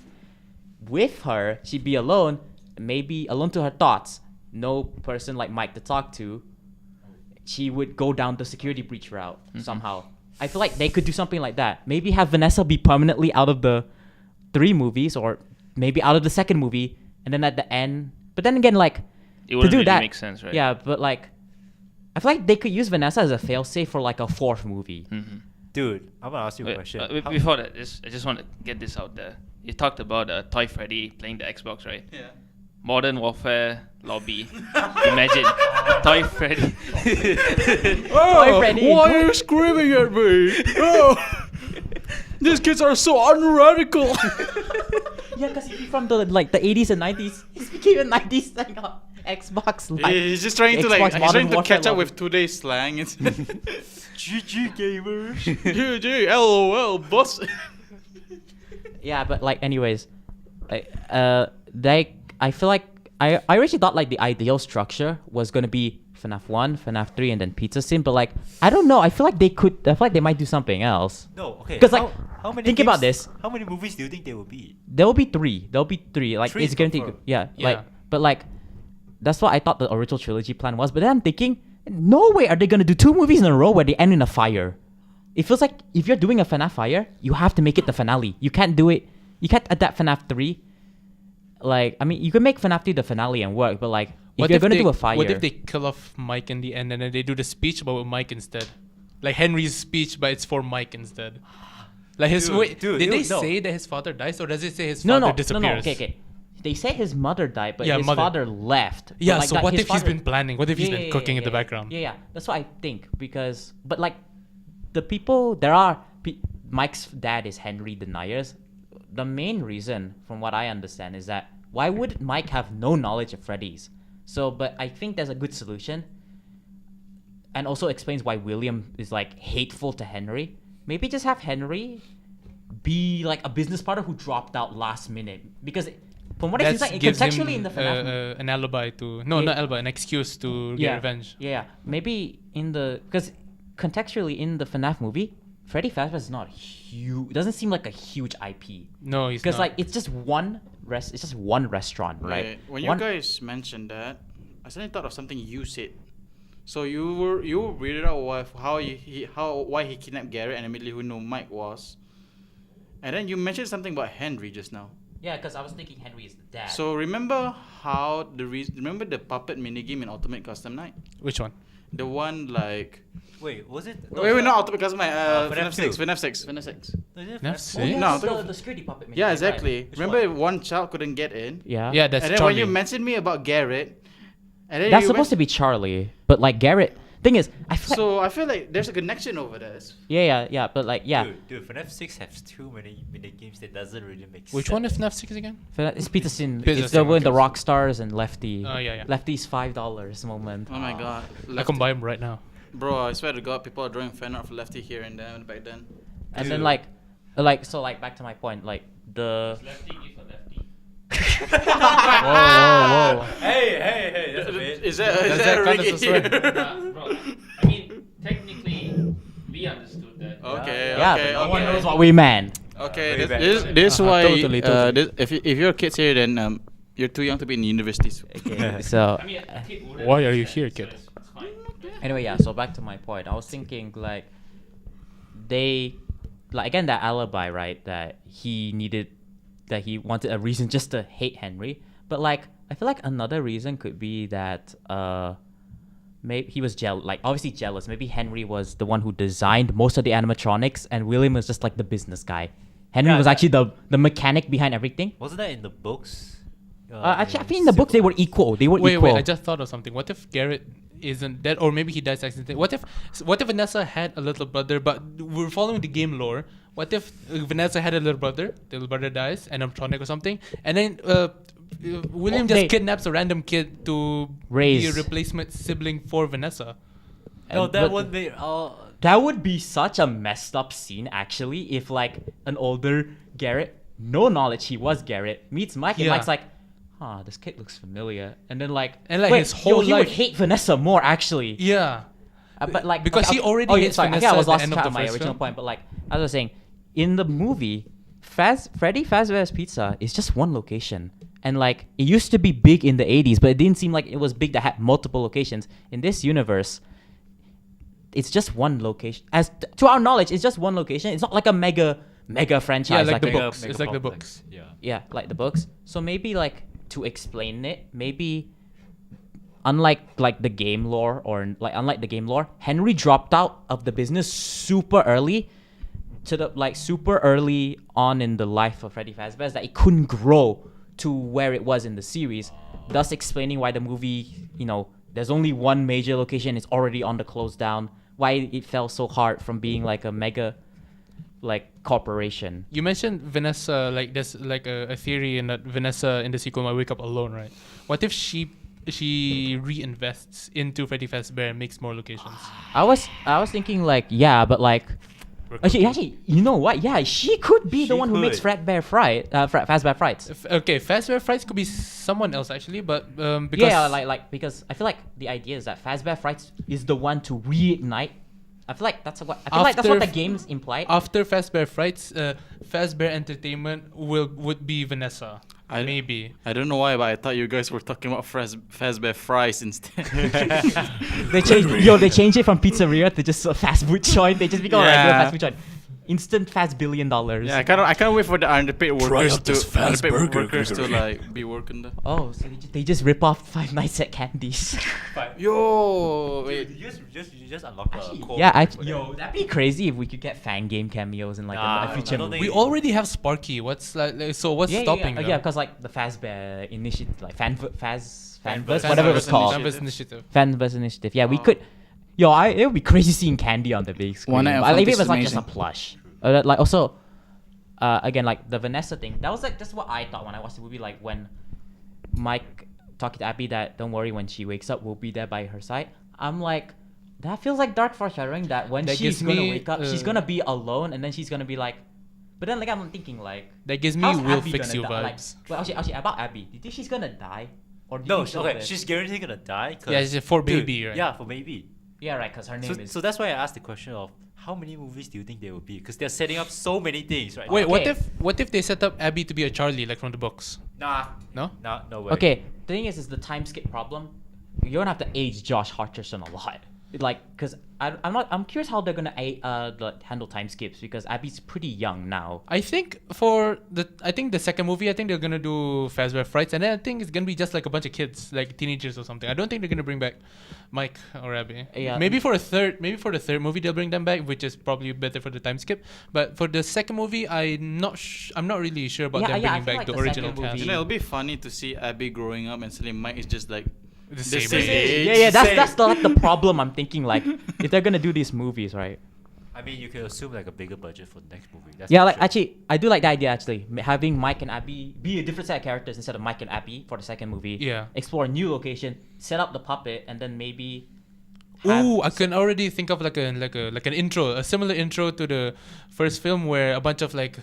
with her. She'd be alone, maybe alone to her thoughts. No person like Mike to talk to. She would go down the security breach route somehow. I feel like they could do something like that. Maybe have Vanessa be permanently out of the 3 movies, or maybe out of the second movie, and then at the end. But then again, like It wouldn't to do really that make sense, right? Yeah, but like I feel like they could use Vanessa as a failsafe for like a 4th movie. Dude, I'm gonna ask you a Wait, question. How- before that, I just want to get this out there. You talked about Toy Freddy playing the Xbox, right? Yeah. Modern Warfare lobby. Imagine Toy Freddy. Toy Freddy. Why are you screaming at me? Oh, these kids are so unradical. Yeah, because he's from the 80s and 90s. He became a 90s thing on Xbox Live. He's just trying to Xbox he's Modern trying to Warfare catch up lobby. with today's slang. It's GG gamers. GG, LOL, boss. Yeah, but like anyways, like I feel like I originally thought like the ideal structure was gonna be FNAF 1, FNAF 3, and then Pizza Sim, but like I don't know. I feel like they might do something else. No, okay. Because like, how many think about games- this. How many movies do you think there will be? There will be three. Like Three it's guaranteed. confirmed. Yeah, Yeah. like but like that's what I thought the original trilogy plan was. But then I'm thinking, no way are they gonna do 2 movies in a row where they end in a fire. It feels like if you're doing a FNAF fire, you have to make it the finale. You can't do it. You can't adapt FNAF 3. Like I mean, you can make FNAF 3 the finale and work, but like if you're gonna do a fire, What if they kill off Mike in the end and then they do the speech but with Mike instead? Like Henry's speech, but it's for Mike instead. Like his Dude, did they no. say that his father dies or does it say his no, father no, disappears? Okay. They say his mother died, but Yeah, his mother. father left. But Yeah, like so that, what his if he's father- been planning? What if he's been cooking in the background? Yeah, that's what I think because, but like, the people Mike's dad is Henry Deniers. The main reason, from what I understand, is that why would Mike have no knowledge of Freddy's? So, but I think there's a good solution, and also explains why William is like hateful to Henry. Maybe just have Henry be like a business partner who dropped out last minute because. From what it seems That like, gives contextually him in the FNAF an alibi to not alibi, an excuse to get revenge. Yeah, maybe because contextually in the FNAF movie, Freddy Fazbear is not huge. It doesn't seem like a huge IP No, he's because not. like it's just one restaurant, right? When you One- guys mentioned that, I suddenly thought of something you said. So you read out why he kidnapped Garrett and immediately who knew Mike was, and then you mentioned something about Henry just now. Yeah, because I was thinking Henry is the dad. So remember remember the puppet minigame in Ultimate Custom Night? Which one? The one like Wait, was it? wait, not Ultimate Custom Night. FNAF FNAF 6, 2. FNAF 6, FNAF 6. Was it FNAF FNAF six? Oh, yeah, No, that's the- the security puppet. Yeah, right. exactly. Which Remember one child couldn't get in, Yeah. Yeah, that's and then Charlie. when you mentioned me about Garrett, and then That's you supposed to be Charlie, but like Garrett. Thing is, I feel like, So I feel like there's a connection over there. yeah, but like yeah, Dude, FNAF 6 has too many mini games that doesn't really make sense. Which one is FNAF 6 again? it's Peter Sin. Peter It's Sin, the one the okay. rock stars and Lefty. Oh, yeah. Lefty's $5 moment. Oh my god. I can buy him right now. Bro, I swear to God, people are drawing fan art for Lefty here and there back then. And Dude. then so back to my point, like the Whoa. Hey, that's a bit. Is that Does that count Ricky as a swear? here? Bro, I mean, technically, we understood that. Okay, yeah, okay, but no one okay. knows what we meant. Okay, Way back this then. is why Totally. if you're kids here, then you're too young to be in universities. Okay, so I mean, a kid wouldn't Why are you understand, here, so kid? it's fine. anyway, yeah. So back to my point. I was thinking like they, like again that alibi, right? That he wanted a reason just to hate Henry. But like I feel like another reason could be that maybe he was obviously jealous. Maybe Henry was the one who designed most of the animatronics, and William was just like the business guy. Henry Yeah, was that- actually the mechanic behind everything. Wasn't that in the books? Actually, I think in the books they were equal. They were equal. Wait, I just thought of something. What if Garrett isn't dead, or maybe he dies accidentally? What if Vanessa had a little brother, but we're following the game lore? What if Vanessa had a little brother, the little brother dies, animatronic or something, and then William just kidnaps a random kid to be a replacement sibling for Vanessa? No, And- that but- one they That would be such a messed up scene, actually, if like an older Garrett, no knowledge he was Garrett, meets Mike, and Yeah. Mike's like, this kid looks familiar, and then like, And, like, wait, his whole he would life- hate Vanessa more actually. Yeah. But like Because he already hates sorry, I think I Vanessa was at the lost end track of of the my first original film. point, but like as I was saying, in the movie, Freddy Fazbear's Pizza is just one location. And like it used to be big in the 80s, but it didn't seem like it was big that had multiple locations. In this universe, it's just one location. To our knowledge, it's just one location. It's not like a mega franchise. Yeah, like the a- books. It's like the books. Yeah. Yeah, like the books. So maybe like to explain it, maybe unlike the game lore unlike the game lore, Henry dropped out of the business super early super early on in the life of Freddy Fazbear that it couldn't grow to where it was in the series, thus explaining why the movie, there's only one major location, it's already on the close down, why it fell so hard from being like a mega corporation. You mentioned Vanessa, like there's like a theory in that Vanessa in the sequel might wake up alone, right? What if she reinvests into Freddy Fazbear and makes more locations? I was thinking like, yeah, but like Actually, you know what? Yeah, she could be the She one who makes could. Fazbear Frights. Okay, Fazbear Frights could be someone else actually, but because Yeah, like because I feel like the idea is that Fazbear Frights is the one to reignite. I feel like that's what the game's implied. after Fazbear Frights, Fazbear Entertainment would be Vanessa. Maybe. I don't know why, but I thought you guys were talking about Fazbear fries instead. They changed it from pizzeria to just a fast food joint. They just become a regular Yeah. fast food joint. Instant fast $1 billion. Yeah, I can't wait for the underpaid workers out this to fast burger, Gregory. like be working there. Oh, so they just rip off Five Nights at Candy's. Yo, wait. You just unlock the code. Yeah, for that. that'd be crazy if we could get fan game cameos in like Nah, a future I don't movie. think- We already have Sparky. What's what's stopping? Yeah, them? because like the Fazbear initiative, like Fanverse, Fanverse whatever it was Initiative. called. Fanverse Initiative. Fanverse initiative. Yeah, we Oh. could. It would be crazy seeing Candy on the big screen. One Night at But if it Fantasies was is like just a amazing. plush. Like also, again like the Vanessa thing. That was like that's what I thought when I watched the movie. Like when Mike talking to Abby that don't worry, when she wakes up we'll be there by her side. I'm like, that feels like dark foreshadowing that when That she's gives gonna me, wake up she's gonna be alone and then she's gonna be like. But then like I'm thinking like. That gives me how's will Abby fix gonna you die? vibes. Like, well, actually, about Abby, do you think she's gonna die? Or do you No, think she'll okay, live? she's guaranteed gonna die. Yeah, it's for Dude, baby, right? Yeah, for baby. Yeah, right, because her name is. So that's why I asked the question of how many movies do you think there will be? Because they're setting up so many things right Wait, now. what Okay. if they set up Abby to be a Charlie like from the books? Nah, No? no way. Okay, the thing is the time skip problem. You're gonna have to age Josh Hutcherson a lot. Like, cause I'm curious how they're gonna handle time skips because Abby's pretty young now. I think the second movie, I think they're gonna do Fazbear Frights, and then I think it's gonna be just like a bunch of kids, like teenagers or something. I don't think they're gonna bring back Mike or Abby. Yeah. Maybe for the third movie they'll bring them back, which is probably better for the time skip. But for the second movie, I'm not really sure about them I bringing feel back like the the original second cast. movie- You know, it'll be funny to see Abby growing up and suddenly Mike is just like The same same age. age. Yeah, that's the problem. I'm thinking like if they're gonna do these movies, right? I mean, you can assume like a bigger budget for the next movie. That's Yeah, for like sure. actually, I do like the idea actually having Mike and Abby be a different set of characters instead of Mike and Abby for the second movie. Yeah. Explore a new location, set up the puppet, and then maybe. have Ooh, I can already think of like an intro, a similar intro to the first film where a bunch of like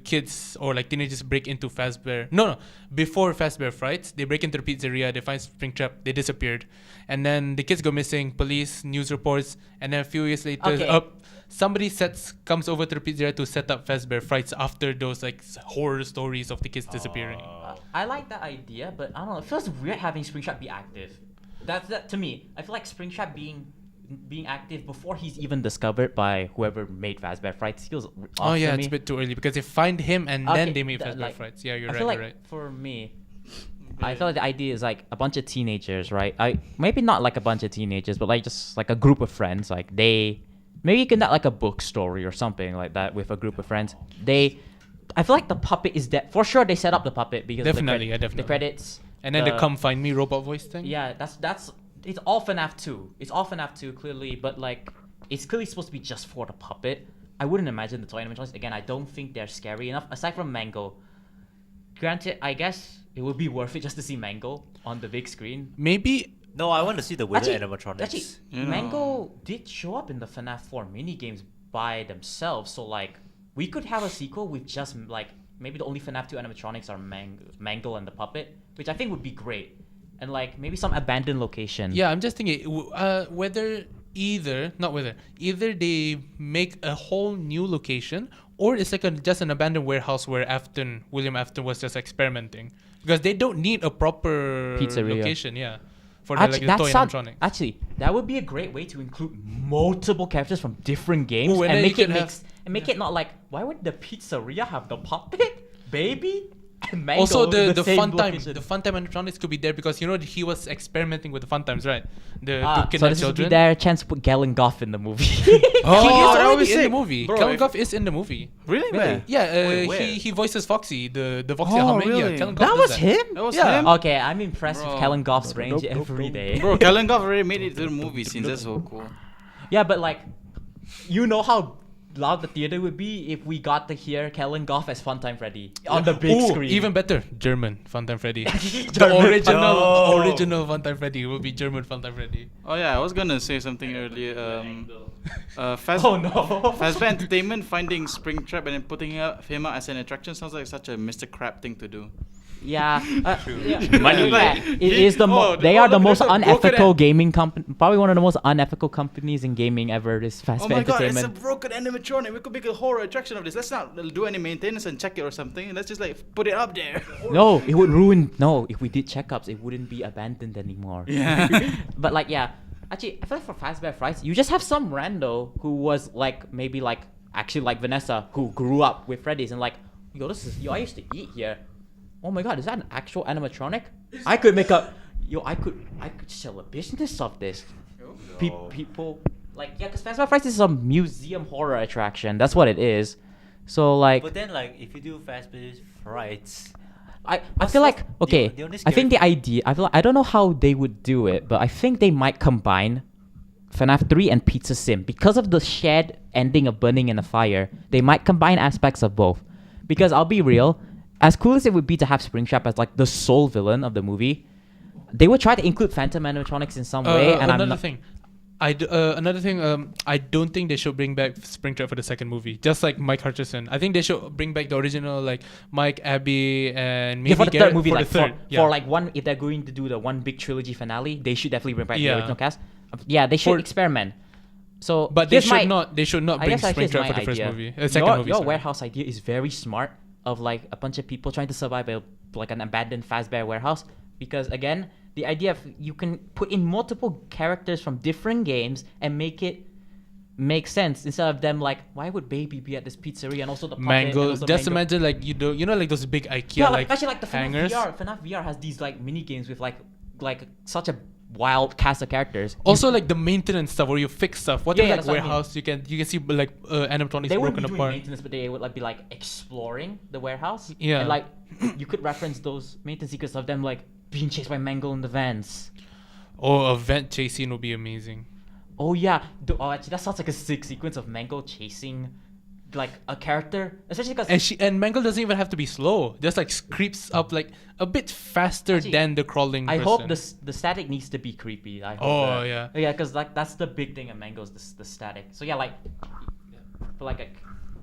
kids or like teenagers break into Fazbear. No, before Fazbear Frights, they break into the pizzeria, they find Springtrap, they disappeared, and then the kids go missing. Police, news reports, and then a few years later, Okay. somebody comes over to the pizzeria to set up Fazbear Frights after those like horror stories of the kids disappearing. I like that idea, but I don't know. It feels weird having Springtrap be active. That to me. I feel like Springtrap being active before he's even discovered by whoever made Fazbear Frights feels off Oh yeah, to it's me. a bit too early because they find him and Okay, then they made Fazbear like, Frights. Yeah, you're I right. feel like You're right. for me, I feel like the idea is like a bunch of teenagers, right? Maybe not like a bunch of teenagers, but like just like a group of friends. Like maybe you can do like a book story or something like that with a group of friends. I feel like the puppet is for sure. They set up the puppet because Definitely, the definitely. credits. And then the Come Find Me robot voice thing. Yeah, that's it's all FNAF 2. It's all FNAF 2 clearly, but like it's clearly supposed to be just for the puppet. I wouldn't imagine the toy animatronics. Again, I don't think they're scary enough. Aside from Mango, granted, I guess it would be worth it just to see Mango on the big screen. Maybe No, I want to see the wither animatronics. Actually, You know. Mango did show up in the FNAF 4 minigames by themselves, so like we could have a sequel with just like maybe the only FNAF 2 animatronics are Mango and the puppet, which I think would be great. And like maybe some abandoned location. Yeah, I'm just thinking either they make a whole new location or it's like just an abandoned warehouse where William Afton was just experimenting because they don't need a proper Pizzeria. location. Yeah, for the toy animatronics. Actually, that would be a great way to include multiple characters from different games Ooh, and and then make you it could mix and make it not like why would the pizzeria have the puppet, baby, and Mango Also, in the same fun time, location? the fun time animatronics could be there because he was experimenting with the fun times, right? To So kidnap this would be children. their chance to put Galen Goff in the movie. Oh, He is he's already already in the sick. movie. Bro, Kellen if- Goff is in the movie. Really, man? Yeah, Wait, where? he voices Foxy, the Foxy Oh, Ahmed. really? Yeah, Kellen Goff That does was him. That was Yeah. him. Okay, I'm impressed with Bro. Kellen Goff's range every day. Bro, Kellen Goff already made it to the movie scene. That's so cool. Yeah, but like, you know how loud the theater would be if we got to hear Kellen Goff as Funtime Freddy on the big Ooh, screen. even better, German Funtime Freddy. the German original Funtime Freddy will be German Funtime Freddy. Oh yeah, I was gonna say something earlier. Oh no. Fazbear Entertainment finding Springtrap and then putting him out as an attraction sounds like such a Mr. Crab thing to do. Yeah, Money. It is the they are the most unethical gaming company, probably one of the most unethical companies in gaming ever. This Oh Fazbear my god, it's a Entertainment. broken animatronic. We could make a horror attraction of this. Let's not do any maintenance and check it or something. Let's just like put it up there. No, it would ruin. No, if we did checkups, it wouldn't be abandoned anymore. Yeah. But like, yeah, actually, I feel like for Fazbear Frights, you just have some rando who was like maybe like actually like Vanessa, who grew up with Freddy's and like, yo, this is yo, I used to eat here. Oh my god, is that an actual animatronic? I could make a I could sell a business of this. People like, yeah, because Fazbear Frights is a museum horror attraction. That's what it is. So like, But then, like, if you do Fazbear Frights, I feel like okay. the only I think scary- the idea. I feel like, I don't know how they would do it, but I think they might combine FNAF 3 and Pizza Sim because of the shared ending of burning in a fire. They might combine aspects of both. Because I'll be real, as cool as it would be to have Springtrap as like the sole villain of the movie, they would try to include Phantom animatronics in some way. And I'm another not, thing. I don't think they should bring back Springtrap for the second movie. Just like Mike Hutcherson, I think they should bring back the original like Mike, Abby, and maybe yeah, for the Garrett third movie, for like the third. for like one, if they're going to do the one big trilogy finale, they should definitely bring back the Yeah. original cast. Yeah, they should For- experiment. So, But they here's should my- not. They should not I bring guess here's Springtrap my for the first idea. movie. Second movie. Your sorry. warehouse idea is very smart. Of like a bunch of people trying to survive like an abandoned Fazbear warehouse, because again, the idea of you can put in multiple characters from different games and make it make sense instead of them like, why would Baby be at this pizzeria and also the puppet and Mango. also Just Mango? imagine like you know like those big IKEA Yeah, like especially like the hangers. FNAF VR has these like mini games with like such a wild cast of characters. Also like the maintenance stuff where you fix stuff. What Yeah, if yeah, like that's what I mean. warehouse you can see like animatronics They wouldn't broken be doing apart. maintenance, but they would like be like exploring the warehouse. Yeah. And like you could reference those maintenance sequences of them like being chased by Mangle in the vans. Oh, a vent chase scene would be amazing. Oh yeah. Actually, that sounds like a sick sequence of Mangle chasing like a character, especially because And Mangle doesn't even have to be slow. Just like creeps up like a bit faster Actually, than the crawling I person. hope the static needs to be creepy. I hope Oh, that. yeah. Yeah, because like that's the big thing of Mango's the static. So yeah, like for like a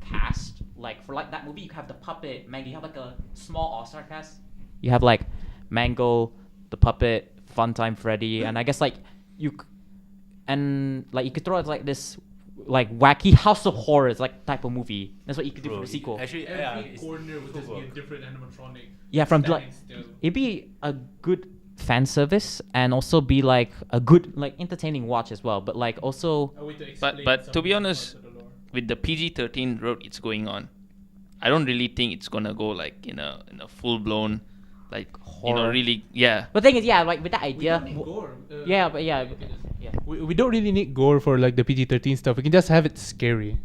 cast, like for like that movie, you have the puppet Mango. You have like a small all-star cast. You have like Mango, the puppet, Funtime Freddy, and I guess like and like you could throw it like this like wacky House of Horrors like type of movie. That's what you could do Bro, for the sequel. Actually, yeah, it's corner would just be a different animatronic. Yeah, from like it'd be a good fan service and also be like a good like entertaining watch as well. But like also But to be honest, with the PG-13 road it's going on, I don't really think it's gonna go like in a full blown like Horror. really yeah. But the thing is, yeah, like with that idea, yeah, but yeah. We don't really need gore for like the PG-13 stuff. We can just have it scary.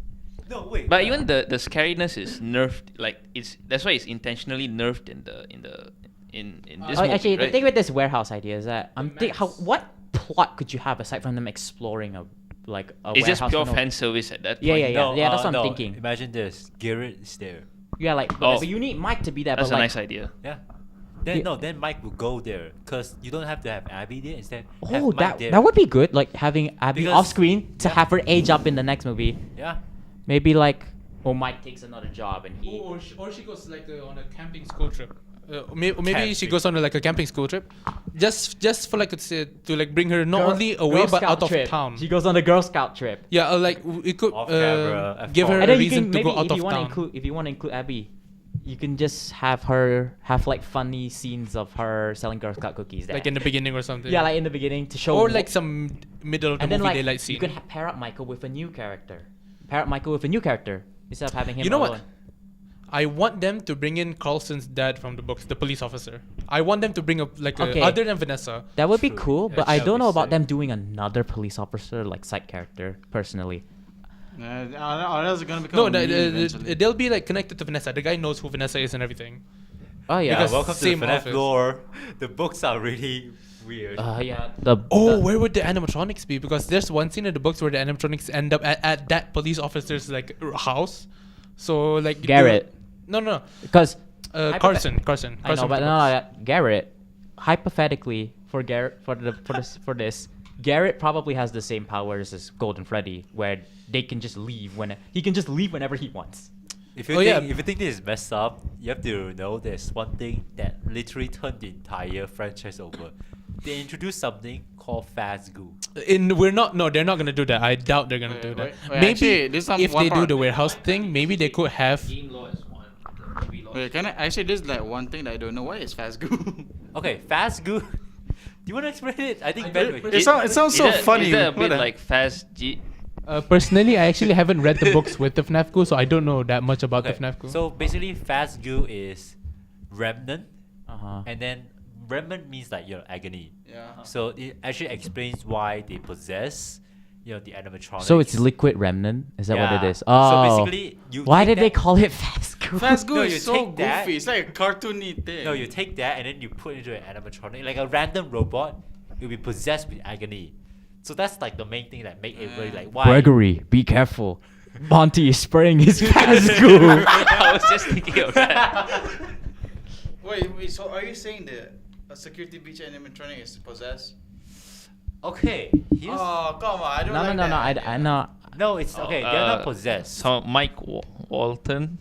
no wait. But even the scariness is nerfed. Like that's why it's intentionally nerfed in this movie, Actually, the right? thing with this warehouse idea is that maps. what plot could you have aside from them exploring a It's warehouse? just pure for no- fan service at that point. Yeah, yeah, yeah. No, That's what no, I'm thinking. Imagine this: Garrett is there. Yeah, like Oh. but you need Mike to be there. That's but a like, nice idea. Yeah. Then Yeah. then Mike will go there because you don't have to have Abby there. Instead, have oh, Mike there. that would be good. Like having Abby Because- off screen to have her age up in the next movie. Yeah. Maybe like, Mike takes another job and he. Or she goes like on a camping school trip. Maybe she Camping. goes on like a camping school trip, just for like to like bring her not Girl- only away Girl but Scout out of trip. town. She goes on a Girl Scout trip. Yeah, like it could Off camera, give her F4. And a then you reason can to maybe go out if of you want to town. include Abby, you can just have her have like funny scenes of her selling Girl Scout cookies there. Like in the beginning or something. yeah, like in the beginning to show. or like some middle of the and then movie like daylight scene. you can pair up Michael with a new character. Pair up Michael with a new character instead of having him. You know alone. what? I want them to bring in Carlson's dad from the books, the police officer. I want them to bring up like Okay. other than Vanessa. That would be True. cool, Yeah, but I that don't would know be about sick. them doing another police officer like side character. Personally, Or else it's gonna become No, a meme eventually. they'll be like connected to Vanessa. The guy knows who Vanessa is and everything. oh yeah, Yeah. Because Welcome to the same FNAF office. lore. The books are really weird. yeah. Where would the animatronics be? Because there's one scene in the books where the animatronics end up at that police officer's like house. So like Garrett. No. Because Carson. I know, from but the no, books. Garrett. Hypothetically, for this, Garrett probably has the same powers as Golden Freddy, where they can just leave he can just leave whenever he wants. If you if you think this is messed up, you have to know there's one thing that literally turned the entire franchise over. They introduced something called Fast Goo. They're not gonna do that. I doubt they're gonna do that. Maybe actually, this is if one they do part. the warehouse thing, maybe they could have. Game law is one. TV law Wait, can I actually? This is like one thing that I don't know. What is Fast Goo? Okay, Fast Goo. Do you want to explain it? I think Ben. It sounds so funny. Is that a What bit the- like Fast G? Personally, I actually haven't read the books with the FNAF Goo, so I don't know that much about the FNAF Goo. So basically, Fast Goo is remnant, Uh-huh. and then remnant means like agony. Yeah. So it actually explains why they possess, the animatronics. So it's liquid remnant? Is that what it Yeah. is? Oh. So basically, you Why take did they that- call it Fast Goo? Fast Goo No, is you so take that- goofy. It's like a cartoony thing. No, you take that and then you put it into an animatronic, like a random robot. It'll be possessed with agony. So that's like the main thing that make it really like why. Gregory, be careful. Monty is spraying his Fast Goo. I was just thinking of that. Wait. So are you saying that a security breach animatronic is possessed? Okay. Here's, Oh come on! I don't No, like no, that. I know. no, it's okay. They're not possessed. So Mike Walton.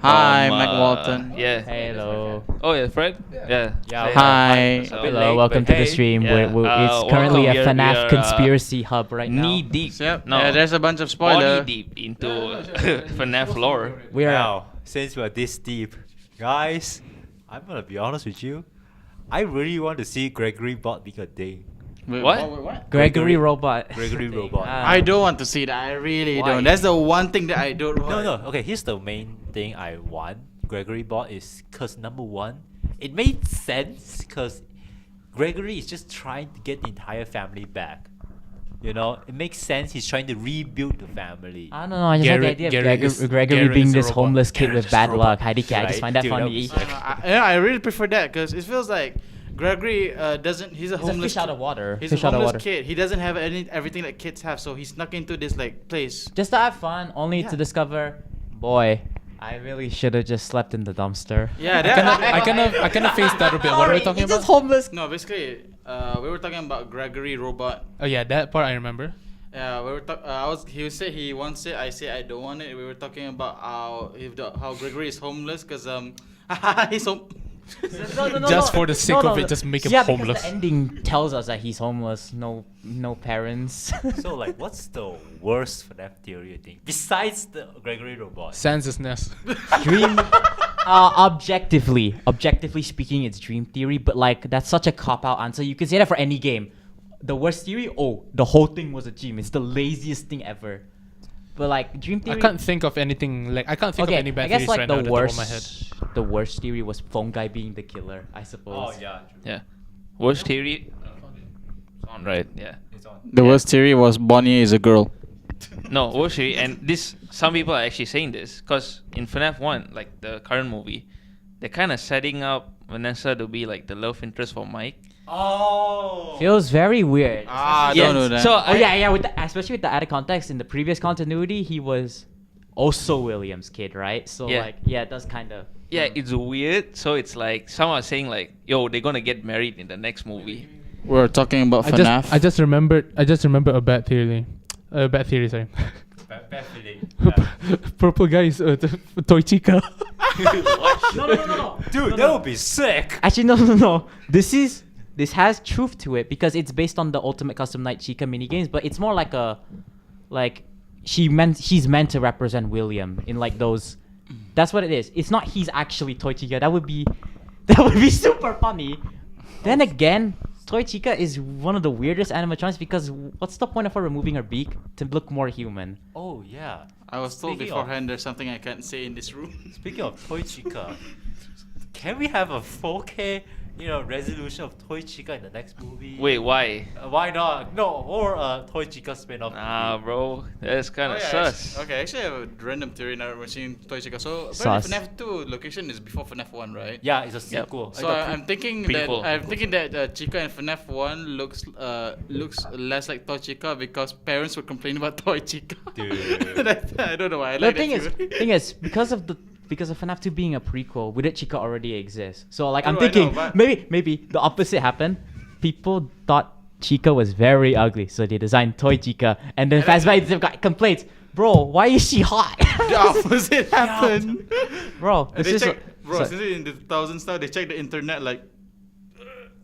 Hi, from, Mike Walton. Yeah. Hello. Oh yeah, Fred. Yeah. Yeah. Hi. So- A bit Hello, late, welcome but to the hey, stream. yeah. It's currently a welcome. FNAF We are, conspiracy hub right now. Knee deep. Yep. No. Yeah, there's a bunch of Body spoilers. deep into FNAF lore. We are. Now, since we're this deep, guys, I'm gonna be honest with you. I really want to see Gregory Bot being a thing. Wait, What? what? Gregory Robot. Gregory Robot. I don't want to see that. I really Why? don't. That's the one thing that I don't want. No. Okay, here's the main thing I want. Gregory Bot is because number one, it made sense because Gregory is just trying to get the entire family back. It makes sense. He's trying to rebuild the family. I don't know. I just like the idea of Gregory Garrett being is a this robot. homeless kid Garrett with is bad a luck. robot. I just find that Dude, that funny. was sick. I really prefer that because it feels like Gregory doesn't. He's a He's a homeless. fish out of water. He's Fish a out of homeless water. kid. He doesn't have everything that kids have, so he snuck into this place. Just to have fun, only Yeah. to discover, boy, I really should have just slept in the dumpster. Yeah, I kind of faced that a bit. What are we talking He's about? just homeless. No, basically, we were talking about Gregory Robot. Oh yeah, that part I remember. We were he said he wants it. I said I don't want it. We were talking about how Gregory is homeless because he's Just for the sake of it, just make him yeah, homeless. because the ending tells us that he's homeless. No parents. So what's the worst FNAF theory you think besides the Gregory Robot? Sans nest. Dream. Objectively speaking, it's dream theory. But that's such a cop out answer. You can say that for any game. The worst theory, the whole thing was a dream. It's the laziest thing ever. But dream I theory. can't think of anything I can't think of any bad I guess theories right now the at the top of my head. the worst theory was Phone Guy being the killer. I suppose. Oh yeah, true. Yeah. Worst theory. It's on right. Yeah. It's on. The worst theory was Bonnie is a girl. No, worst theory, and some people are actually saying this because in FNAF 1, like the current movie, they're kind of setting up Vanessa to be like the love interest for Mike. Oh. Feels very weird. I Yeah, don't know that. so Oh yeah, especially with the added context in the previous continuity, he was also William's kid, right? So Yeah. it does kind of. Yeah, it's weird. So it's like some are saying like, yo, they're gonna get married in the next movie. We're talking about FNAF. I just remembered a bad theory. Sorry. Bad feeling. Purple guy is Toy Chica. No. Dude, that would be sick. Actually, no. This has truth to it because it's based on the Ultimate Custom Night Chica minigames, but it's more she's meant to represent William in those. That's what it is. It's not he's actually Toy Chica. That would be super funny. Then again, Toy Chica is one of the weirdest animatronics because what's the point of her removing her beak to look more human? Oh yeah. I was told Speaking beforehand there's something I can't say in this room. Speaking of Toy Chica, can we have a 4K, resolution of Toy Chica in the next movie? Wait, why? Why not? No, or a Toy Chica spin-off. Nah, movie. bro, that's kind of sus. Okay, actually I have a random theory now we're seeing Toy Chica. So Sus. apparently FNAF 2 location is before FNAF 1, right? Yeah, it's a sequel. So I'm thinking Prequel. that Chica in FNAF 1 looks less like Toy Chica because parents were complaining about Toy Chica. Dude. I don't know why. I The like thing that is, theory. because of FNAF 2 being a prequel, Withered Chica already exists. So I'm True, I thinking know, but- maybe the opposite happened. People thought Chica was very ugly, so they designed Toy Chica, and then Fazbear got complaints. Bro, why is she hot? The opposite happened. Bro, And this they is check, bro, since in the 2000s now, they check the internet like.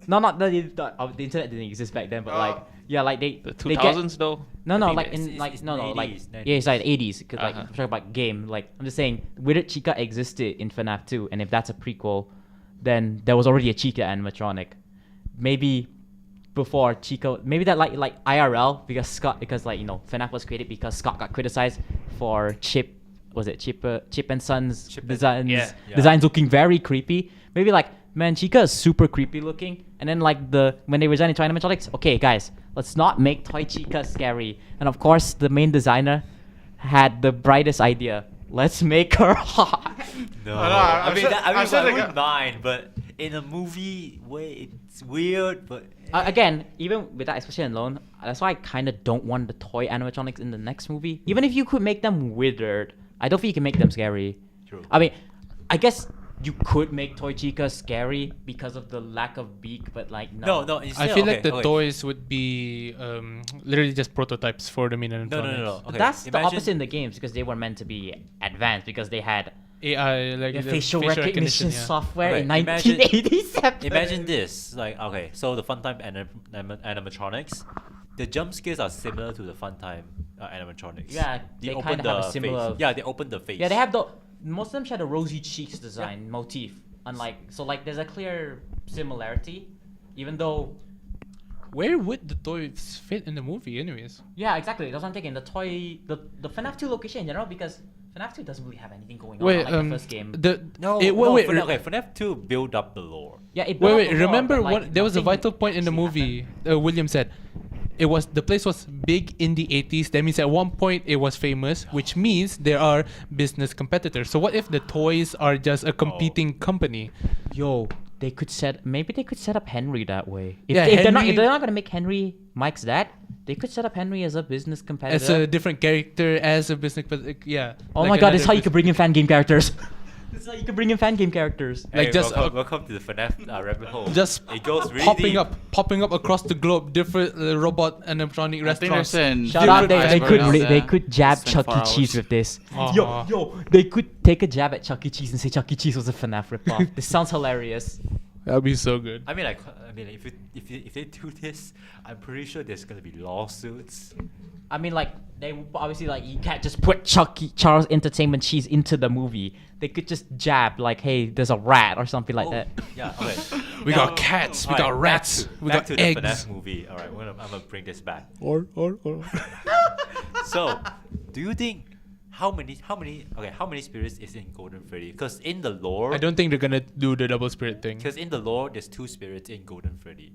no, not the internet didn't exist back then, but like yeah, like The they get 2000s though. no, I think like it's- in like it's no, no, like 80s, yeah, it's like 80s because like Uh-huh. I'm talking about game. Like I'm just saying, Withered Chica existed in FNAF 2, and if that's a prequel, then there was already a Chica animatronic. Maybe before Chica, maybe that like IRL because like FNAF was created because Scott got criticized for Chip and Son's Chip and- designs Yeah. designs looking very creepy. Maybe like man, Chica is super creepy looking, and then like when they designed into animatronics, okay guys, let's not make Toy Chica scary. And of course, the main designer had the brightest idea. Let's make her hot. No, I'm I mean, sure- that, I I'm mean, sure I they wouldn't got- mind, but in a movie way, it's weird. But Again, even with that expression alone, that's why I kind of don't want the toy animatronics in the next movie. Even if you could make them withered, I don't think you can make them scary. True. I mean, I guess you could make Toy Chica scary because of the lack of beak, but like no, no. instead, I feel okay, like the okay. toys would be literally just prototypes for the main animatronics. No. But Okay, that's the imagine- opposite in the games because they were meant to be advanced because they had AI, like the the facial recognition yeah. software Okay, in imagine- 1987. Imagine this, like okay, so the Funtime animatronics, the jump scares are similar to the Funtime animatronics. Yeah, they open kinda have a the similar- face. Yeah, they open the face. Yeah, they have most of them share the rosy cheeks design motif. Unlike so like there's a clear similarity, even though Where would the toys fit in the movie, anyways? yeah exactly that's what I'm thinking. The FNAF 2 location in general because FNAF 2 doesn't really have anything going on Wait, like the first game. No, wait, no, wait, okay, FNAF 2 build up the lore. Yeah, it Wait, built up wait. the lore, Remember but, like, what? There was a nothing vital point in the actually movie. happened. William said, the place was big in the 80s. That means at one point it was famous, which means there are business competitors. So what if the toys are just a competing company? Yo, maybe they could set up Henry that way. Yeah, If they're Henry- not gonna make Henry Mike's dad, they could set up Henry as a business competitor. As a different character, as a business, yeah. oh like my god, this is how another you could bring in fan game characters. This is how you could bring in fan game characters. Like, just, welcome to the FNAF rabbit hole. just it goes really popping up across the globe, different robot animatronic I think restaurants. there's an Shout out, different they iceberg out they there. could jab It's Chuck 24 E. hours. Cheese with this. Uh-huh. Yo, they could take a jab at Chuck E. Cheese and say Chuck E. Cheese was a FNAF ripoff. This sounds hilarious. That'd be so good. I mean, if they do this, I'm pretty sure there's gonna be lawsuits. I mean, like they obviously like you can't just put Charles Entertainment Cheese into the movie. They could just jab like, hey, there's a rat or something like that. Yeah, okay. We Now- got cats, we alright, got rats, back we back got to eggs. the FNAF movie. All right, I'm gonna bring this back. Or. So, do you think how many spirits is in Golden Freddy? Because in the lore, I don't think they're gonna do the double spirit thing. Because in the lore, there's 2 spirits in Golden Freddy.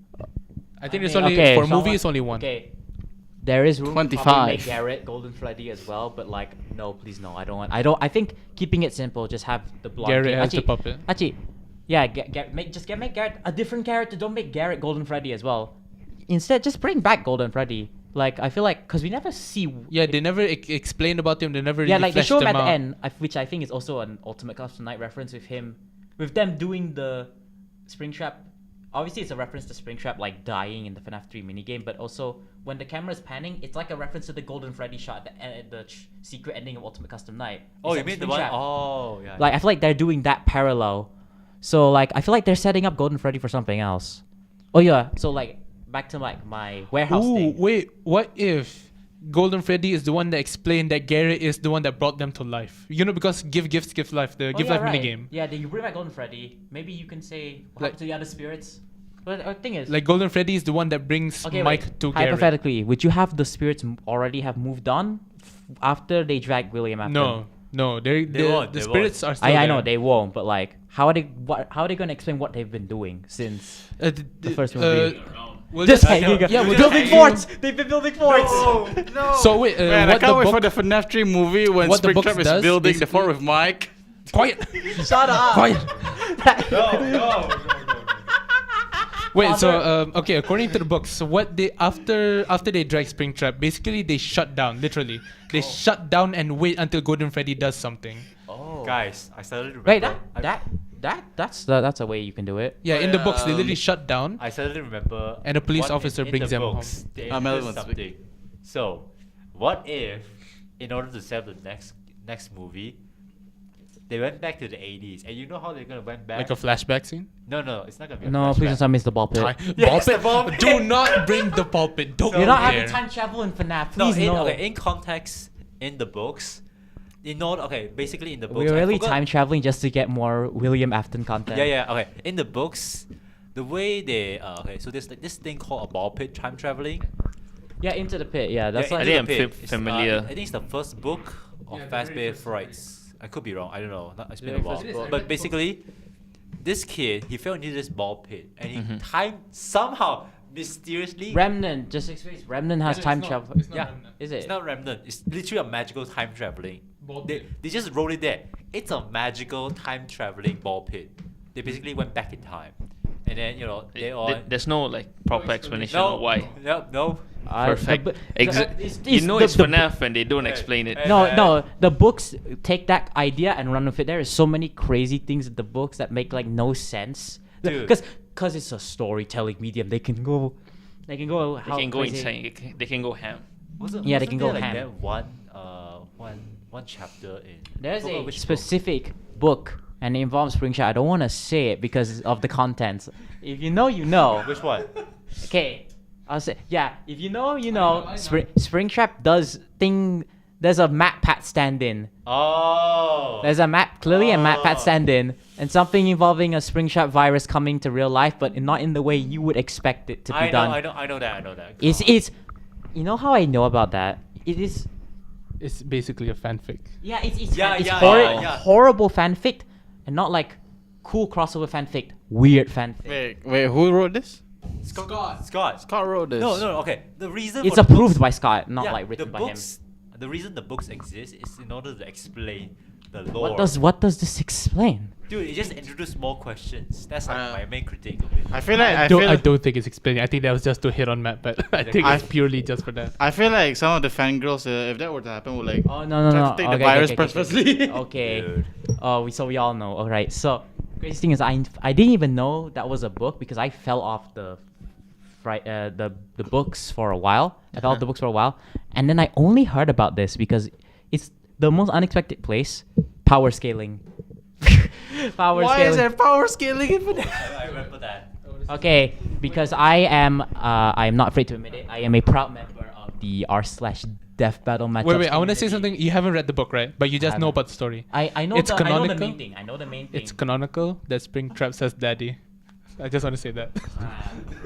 I think it's mean, only okay, for someone- movie. It's only one. Okay. There is room to probably 25. make Garrett Golden Freddy as well, but like no, please no. I think keeping it simple, just have the blonde Garrett kid. as the puppet. Actually, yeah, make Garrett a different character. Don't make Garrett Golden Freddy as well. Instead, just bring back Golden Freddy. Like I feel like because we never see. Yeah, they never explained about him. They never Yeah, really like they fleshed show him them at the out. end, which I think is also an Ultimate Custom Night reference with them doing the Springtrap. Obviously, it's a reference to Springtrap like dying in the FNAF 3 minigame, but also when the camera is panning, it's like a reference to the Golden Freddy shot at the secret ending of Ultimate Custom Night. Oh, you Except mean the one? Springtrap. Oh, yeah. Like I feel like they're doing that parallel, so like I feel like they're setting up Golden Freddy for something else. Oh yeah, so like back to like my warehouse Ooh, thing. wait. What if Golden Freddy is the one that explained that Garrett is the one that brought them to life? You know, because give gifts, give life. The Oh, give yeah, life right. minigame. Yeah, then you bring back Golden Freddy. Maybe you can say what Like- happened to the other spirits. But the thing is, Like Golden Freddy is the one that brings okay, Mike wait. to Garrett. Hypothetically, would you have the spirits already have moved on after they drag William after? No. They won't, The they spirits won't. are still I there. know they won't, but like, how are they going to explain what they've been doing since the first movie? We'll just just hanging out. Yeah, we'll building just forts. They've been building forts. No. So wait, Man, I what can't the wait book? for the FNAF 3 movie when what the book Springtrap is does, building the fort basically- with Mike. Quiet. Shut up. Quiet. Wait, so okay, according to the books, so what they after they drag Springtrap, basically they shut down, literally. They shut down and wait until Golden Freddy does something. Oh. Guys, I started to Wait, remember. that's a way you can do it. Yeah, in the books they Um, literally shut down. I suddenly remember. And a police what officer in brings the them home. books, They Melvin introduced wants to something. So, what if, in order to sell the next movie, they went back to the 80s, and you know how they're gonna went back? Like a flashback scene. No, it's not gonna be. A No, please don't flashback. tell me it's the ball pit. Yes, the Pulpit. ball pit. Do not bring the pulpit. Don't You're go not there. having time travel in FNAF. No, Please in, no. okay, in context, in the books, basically in the books. We're I really forgot- time traveling just to get more William Afton content. Yeah, okay. In the books, the way they so there's like this thing called a ball pit time traveling. Yeah, Into the Pit. Yeah, that's Yeah, like. I Into think the I'm Pit. It's, familiar. I think it's the first book of Yeah, the very Fazbear first Frights. I could be wrong. I don't know. It's been a Very while. first book. But basically, this kid he fell into this ball pit and he Mhm. time somehow mysteriously. Remnant, just explain. Remnant has time travel. Yeah, Is it's it? not remnant. It's literally a magical time traveling. Ball They, pit. they just wrote it there. It's a magical time traveling ball pit. They basically went back in time, and then they all. There's no like proper explanation No, of why. No. Perfect. But You know it's the- FNAF and they don't explain it. No, the books take that idea and run with it. There is so many crazy things in the books that make like no sense. Dude. Because it's a storytelling medium, they can go They can go crazy. insane. They can go ham. Yeah, they can go like ham. that one chapter in. There's forgot a which book. specific book and it involves Springshot. I don't want to say it because of the contents. If you know, you know. Which one? Okay, I'll say if you know, you know. I know. Springtrap does thing. There's a map pad stand-in. Oh. There's a map, clearly a map pad Oh. stand-in, and something involving a Springtrap virus coming to real life, but not in the way you would expect it to be I done. know that. It's, you know how I know about that? It is, It's basically a fanfic. it's Yeah. horrible fanfic, and not like cool crossover fanfic, weird fanfic. Wait, who wrote this? Scott. Scott wrote this. No, okay. The reason It's for the approved books, by Scott, not yeah, like written the by books, The reason the books exist is in order to explain the him. lore. What does this explain? Dude, it just introduced more questions. That's like Uh, my main critique of it. I feel like I don't think it's explaining. I think that was just to hit on Matt, but I think I- it's purely just for that. I feel like some of the fangirls, if that were to happen, would like Oh no try to take the virus purposely. Okay. Dude. We all know. All right. So, crazy thing is, I didn't even know that was a book because I fell off the books for a while. I fell off the books for a while, and then I only heard about this because it's the most unexpected place. Power scaling. Power Why scaling. is there power scaling in FNAF? I remember that. Okay, because I am not afraid to admit it. I am a proud member of the r/death battle matchup. Wait, I want to say something. You haven't read the book, right? But you just know haven't. about the story. I know It's I know the canonical? main thing. I know the main thing. It's canonical that Springtrap says daddy. I just want to say that.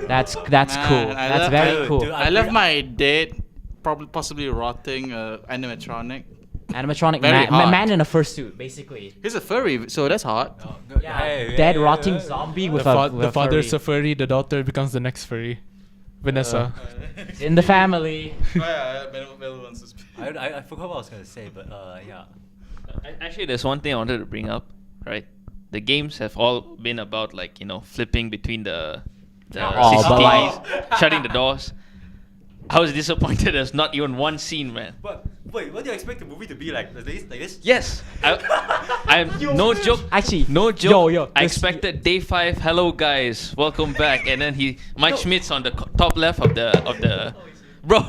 That's cool. Man, I That's love- very Dude, cool. dude, I love my dead, probably possibly rotting animatronic. Animatronic Very hot. man in a fursuit, basically. He's a furry, so that's hot. Yeah, dead rotting zombie with The a father furry. is a furry, the daughter becomes the next furry. Vanessa. It's in the family. I forgot what I was gonna say, but yeah. Actually, there's one thing I wanted to bring up. Right, the games have all been about like flipping between the Oh, but CCTVs, shutting the doors. I was disappointed. There's not even one scene, man. But wait, what do you expect the movie to be like? Like this? Yes, I'm no joke. Actually, No joke. yo, I this- expected day 5. Hello guys, welcome back. And then Mike Schmidt's on the top left of the bro.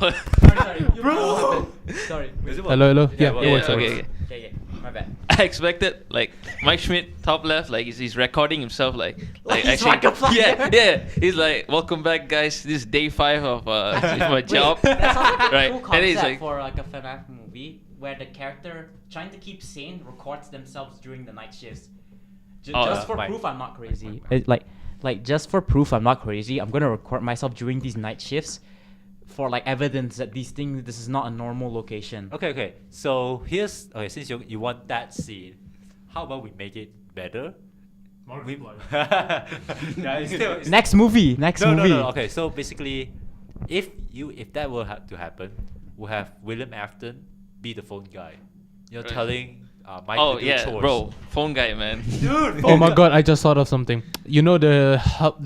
Bro. Sorry. Does it work? Hello? Yeah, well, it works. okay, it works. okay. Okay, my bad. I expected like Mike Schmidt top left, like he's recording himself, like He's Rockefeller. yeah. He's like, welcome back, guys. This is day 5 of my job. That sounds like a Right, cool and he's concept like- for like a FNAF movie where the character trying to keep sane records themselves during the night shifts. Oh, Just for Mike. proof I'm not crazy. Like just for proof I'm not crazy, I'm gonna record myself during these night shifts for like evidence that this is not a normal location. Okay. So here's since you want that scene, how about we make it better? We, yeah, it's still, Next movie. no. Okay, so basically, if that were to happen, we'll have William Afton be the phone guy. Right. Telling Mike Oh to do yeah, chores. bro, phone guy, man. Dude. Oh my god, I just thought of something. You know the help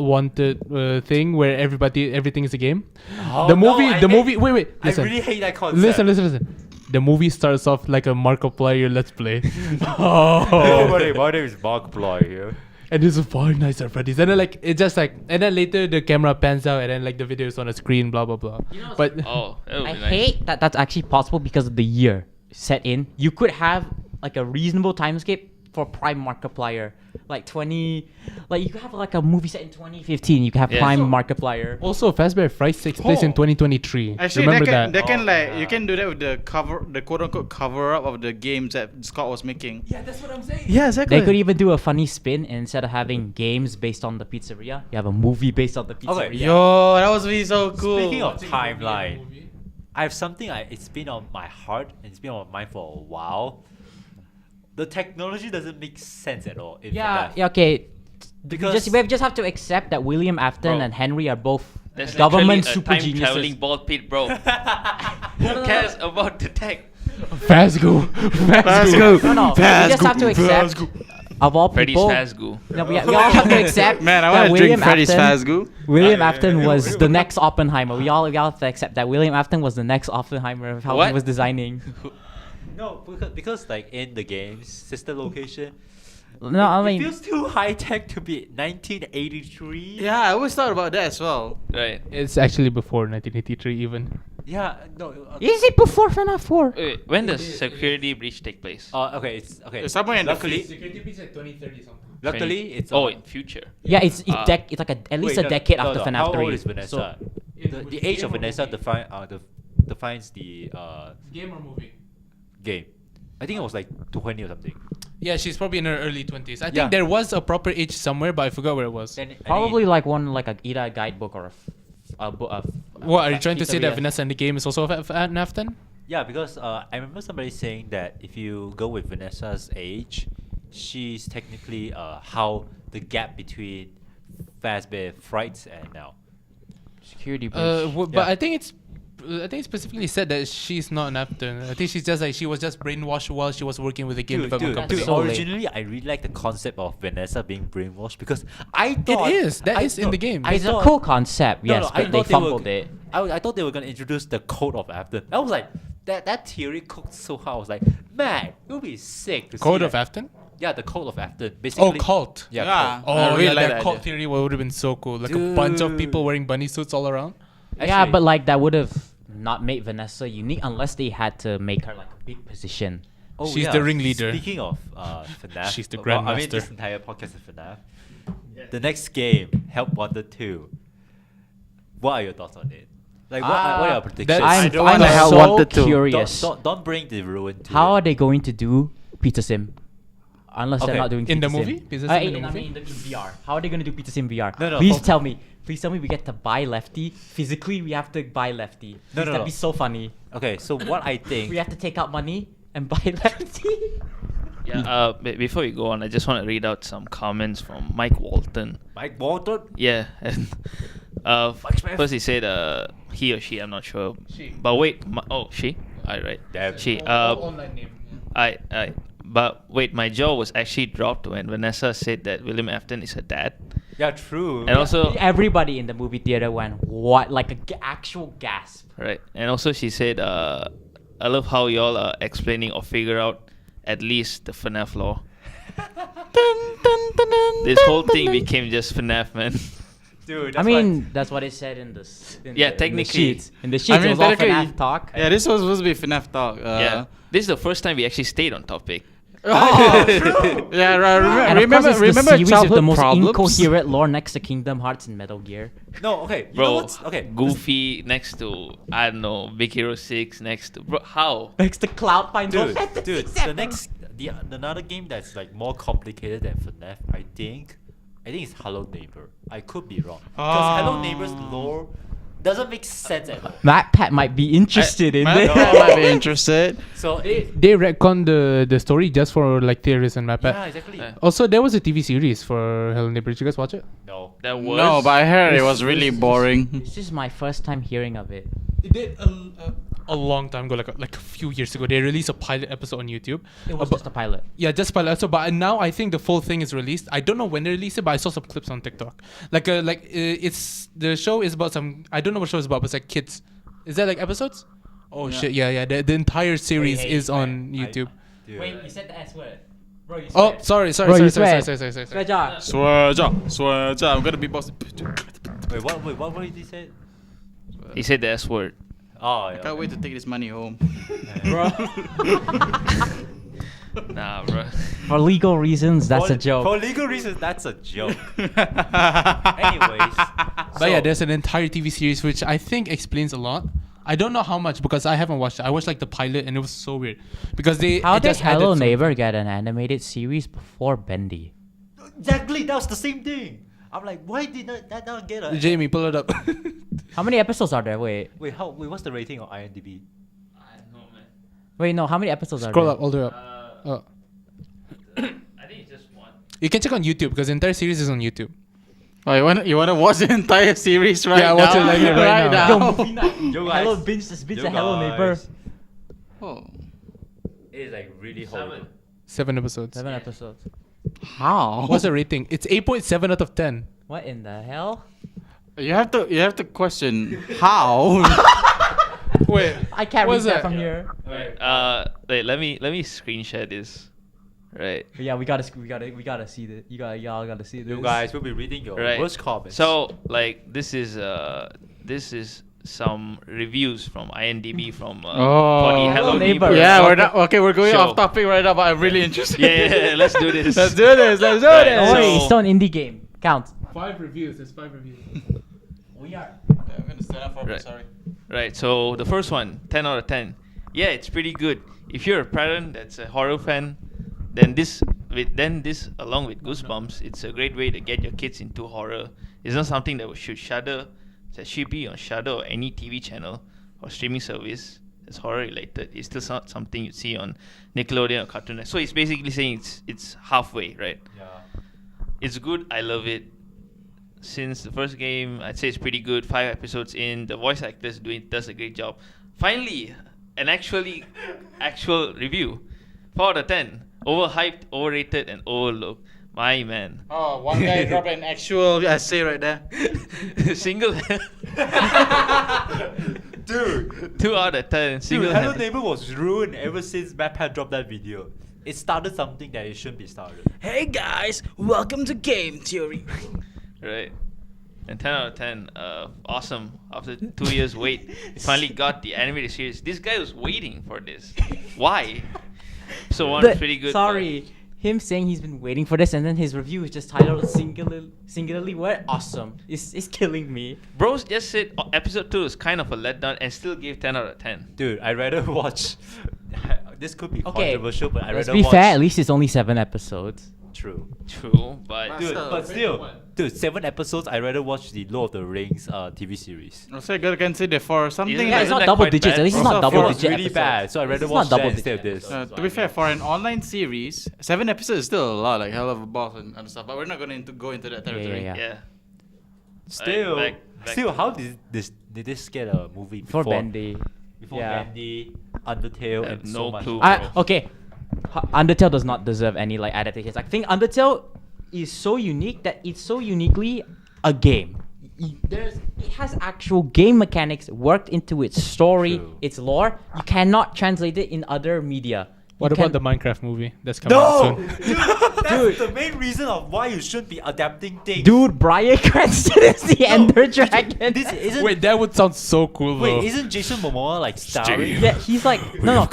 wanted thing where everything is a game? Oh, the no, movie, I hate- wait, I listen. really hate that concept. Listen. the movie starts off like a Markiplier Let's Play. Oh. Nobody, my name is Markiplier here. And it's Five Nights at Freddy's. And then like it just like, and then later the camera pans out and then like the video is on the screen, blah blah blah. But Oh, that would I be nice. hate that that's actually possible because of the year set in. You could have like a reasonable timescape for Prime Markiplier, like 20, like you could have like a movie set in 2015. You could have Yeah. Prime So- Markiplier. also Fazbear Fright takes place in 2023. Actually, Remember they that? can like yeah. you can do that with the cover, the quote unquote cover up of the games that Scott was making. Yeah, that's what I'm saying. Yeah, exactly. They could even do a funny spin, and instead of having games based on the pizzeria, you have a movie based on the pizzeria. Okay, Yo, that was really so cool. Speaking of timeline, I have something it's been on my heart and it's been on my mind for a while. The technology doesn't make sense at all. In Yeah, FNAF. yeah, okay. Because We just have to accept that William Afton Bro, and Henry are both That's government literally super a time geniuses. traveling ball pit, bro. Who cares about the tech? Fazgo. Fazgo. No, no. We just have to accept, of all Freddy's people, Fazgoo. no, we all have to accept Man, I that want to William drink Freddy's Afton, Fazgoo. William Afton was the next Oppenheimer. We all have to accept that William Afton was the next Oppenheimer of how he What? was designing. no, because like in the game's sister location, No, I it mean, feels too high tech to be 1983. Yeah, I always thought about that as well. Right. It's actually before 1983 even. Yeah, no. is it before FNAF 4? Wait, when does security breach take place? Okay, it's okay. It's somewhere in the luckily, Security breach like 2030 something. luckily, it's Oh, on- in future. Yeah, it's Ah. it's like at least Wait, a decade no, after no, FNAF how 3. old is Vanessa? The age of Vanessa defines the Game or movie? game. I think it was like 20 or something. Yeah, she's probably in her early 20s. I think Yeah. there was a proper age somewhere, but I forgot where it was. Then Probably like one like either a guidebook or a book. What, are you trying to say that pizzeria. Vanessa in the game is also an Afton? yeah, because I remember somebody saying that if you go with Vanessa's age, she's technically how the gap between Fazbear Frights and now. Security breach. But Yeah. I think it's specifically said that she's not an Afton. I think she's just like she was just brainwashed while she was working with the game development company. so lame. originally I really like the concept of Vanessa being brainwashed because I thought That is in the game. I It's a thought- cool concept, No, yes, no, I but they thought they were fumbled g- it. I thought they were gonna introduce the code of Afton. I was like, that theory cooked so hard. I was like, man, it would be sick to Code see of that. Afton? Yeah, the code of Afton. Basically. Oh, cult. Yeah. Yeah. Cult. Oh, I really yeah, like that that cult idea. theory would have been so cool. Like a bunch of people wearing bunny suits all around. Yeah, Actually- but like that would have not made Vanessa unique unless they had to make her like a big position. Oh, She's yeah. the ringleader. Speaking of FNAF, She's the well, I mean, grandmaster. this entire podcast is FNAF. The next game, Help Wanted 2. What are your thoughts on it? Like, what are your predictions? I don't wanna help so Wanted to. curious. Don't bring the ruin to How it. are they going to do Pizza Sim? Unless Okay. they're not doing In the Pizza Sim. movie? Pizza Sim in the I movie? mean, in VR. How are they going to do Pizza Sim VR? No, no, Please for- tell me. Please tell me we get to buy Lefty. Physically, we have to buy Lefty. No, Please, no, that'd no. be so funny. Okay, so what I think... We have to take out money and buy Lefty. Yeah. Before we go on, I just want to read out some comments from Mike Walton. Mike Walton? Yeah, and Smith. first he said he or she, I'm not sure. She. But wait, she. Right. Damn. She. Online name. I. But wait, my jaw was actually dropped when Vanessa said that William Afton is her dad, Yeah, true. and also Everybody in the movie theater went, what? Like a actual gasp. right, and also she said, I love how y'all are explaining or figure out at least the FNAF lore. This whole thing became just FNAF, man. Dude, I mean, that's what it said in the Yeah, in the technically. sheets. In the sheets, it was all FNAF talk. Yeah, this was supposed to be FNAF talk. Yeah, this is the first time we actually stayed on topic. Yeah, right. And Remember, of course, it's remember the series with childhood the most problems? incoherent lore next to Kingdom Hearts and Metal Gear. No, okay. You know Bro, what's... Okay. Goofy next to, I don't know, Big Hero 6 next to, bro, how? Next to Cloud Final Dude, Fantasy dude, VII. another game that's like more complicated than FNAF, I think it's Hello Neighbor. I could be wrong. Because Hello Neighbor's lore doesn't make sense at all. Matt Pat might be interested in Man, this. I might be interested. So They retconned the story just for like theorists and Mappa. yeah, exactly. Also, there was a TV series for Hello Neighbor. Did you guys watch it? No. That was. No, but I heard it was really boring. This is my first time hearing of it. It did a long time ago, like a few years ago. They released a pilot episode on YouTube. It was about- just a pilot. Yeah, just pilot episode. But now I think the full thing is released. I don't know when they released it, but I saw some clips on TikTok. It's the show is about some. I don't know what show is about, but it's like kids. Is that like episodes? Oh Yeah. shit! Yeah. The entire series Hey, is man, on YouTube. Dude. Wait, you said the S word. Bro, you Oh, swear. sorry. Bro, you Sorry. swear. Jar. Swear, I'm gonna be boss. Wait, what did he say? He said the S word. Oh, I yeah. can't wait to take this money home. Bro. Nah, bro. For legal reasons, that's a joke. For legal reasons, that's a joke. Anyways. But yeah, there's an entire TV series which I think explains a lot. I don't know how much because I haven't watched it. I watched like the pilot and it was so weird because How it did just added Hello some- Neighbor get an animated series before Bendy? Exactly, that was the same thing. I'm like, why did that not get a... Jamie, pull it up. How many episodes are there? Wait, Wait, what's the rating on IMDb? I don't know, man. wait, no. How many episodes are Scroll there? up, all the way up. Oh. I think it's just one. You can check on YouTube because the entire series is on YouTube. Oh, you wanna watch the entire series right Yeah, now? watch it like right now. Yo, movie night. Yo, guys. Hello, binge the Hello Neighbor. Oh. It is like really horrible. 7 episodes. 7 episodes. How? What's the rating? It's 8.7 out of 10. What in the hell? You have to question how. Wait, I can't read what's that that? from here. Wait, let me screen share this. Right. But yeah, we gotta see this. Y'all gotta see this. You guys will be reading your Right. worst comments. So like this is some reviews from IMDb from for the Hello Hello Neighbor. Neighbor. Yeah, we're not okay. We're going Show. off topic right now, but I'm really interested. Yeah, let's do this. Let's do this. Let's do Right, this. Oh wait, So- it's still an indie game. Count. 5 reviews. There's 5 reviews. We are. I'm gonna stand up for a bit. Right. Sorry. Right. So the first one, 10 out of 10. Yeah, it's pretty good. If you're a parent that's a horror fan, then this along with Goosebumps, it's a great way to get your kids into horror. It's not something that should be on Shudder or any TV channel or streaming service that's horror related. It's still not something you'd see on Nickelodeon or Cartoon Network. So it's basically saying it's halfway, right? yeah. It's good. I love it. Since the first game, I'd say it's pretty good. 5 episodes in, the voice actors does a great job. Finally, an actual review. 4 out of 10. Overhyped, overrated, and overlooked. My man. Oh, one guy dropped an actual essay right there. Single. Dude. 2 out of 10. Dude, Single. Hello Neighbor was ruined ever since MapPad dropped that video. It started something that it shouldn't be started. Hey guys, welcome to Game Theory. Right. And 10 out of 10. Awesome. After 2 years wait, we finally got the animated series. This guy was waiting for this. Why? So one is pretty good. Sorry, him saying he's been waiting for this, and then his review is just titled singularly what awesome. It's killing me. Bros just said episode 2 is kind of a letdown and still gave 10 out of 10. Dude, I'd rather watch. This could be Okay, controversial, but I'd let's rather be watch. fair. At least it's only 7 episodes. True. True, but Dude, So- but still, dude, 7 episodes. I'd rather watch the Lord of the Rings TV series. Also, I gotta consider for something. Isn't Yeah, that- it's not that double quite digits. bad, At least it's bro? not Also, double for- It's digit. really episodes. bad, so I'd rather It's watch not double that digit instead of this. episodes. To be fair, for an online series, 7 episodes is still a lot, like hell of a boss and other stuff. But we're not going to go into that territory. Yeah. yeah. Still, Back still, to- how did this get a movie For Bendy. Before Yeah. Bendy, Undertale, I have and no so much. clue. Okay, Undertale does not deserve any like adaptations. I think Undertale is so unique that it's so uniquely a game. It has actual game mechanics worked into its story, True. its lore. You cannot translate it in other media. What You about the can- Minecraft movie that's coming out No, soon? dude, that's the main reason of why you should be adapting things. Dude, Bryan Cranston is the Ender Dragon. This isn't. Wait, that would sound so cool though. Wait, isn't Jason Momoa like starring? Yeah, he's like no.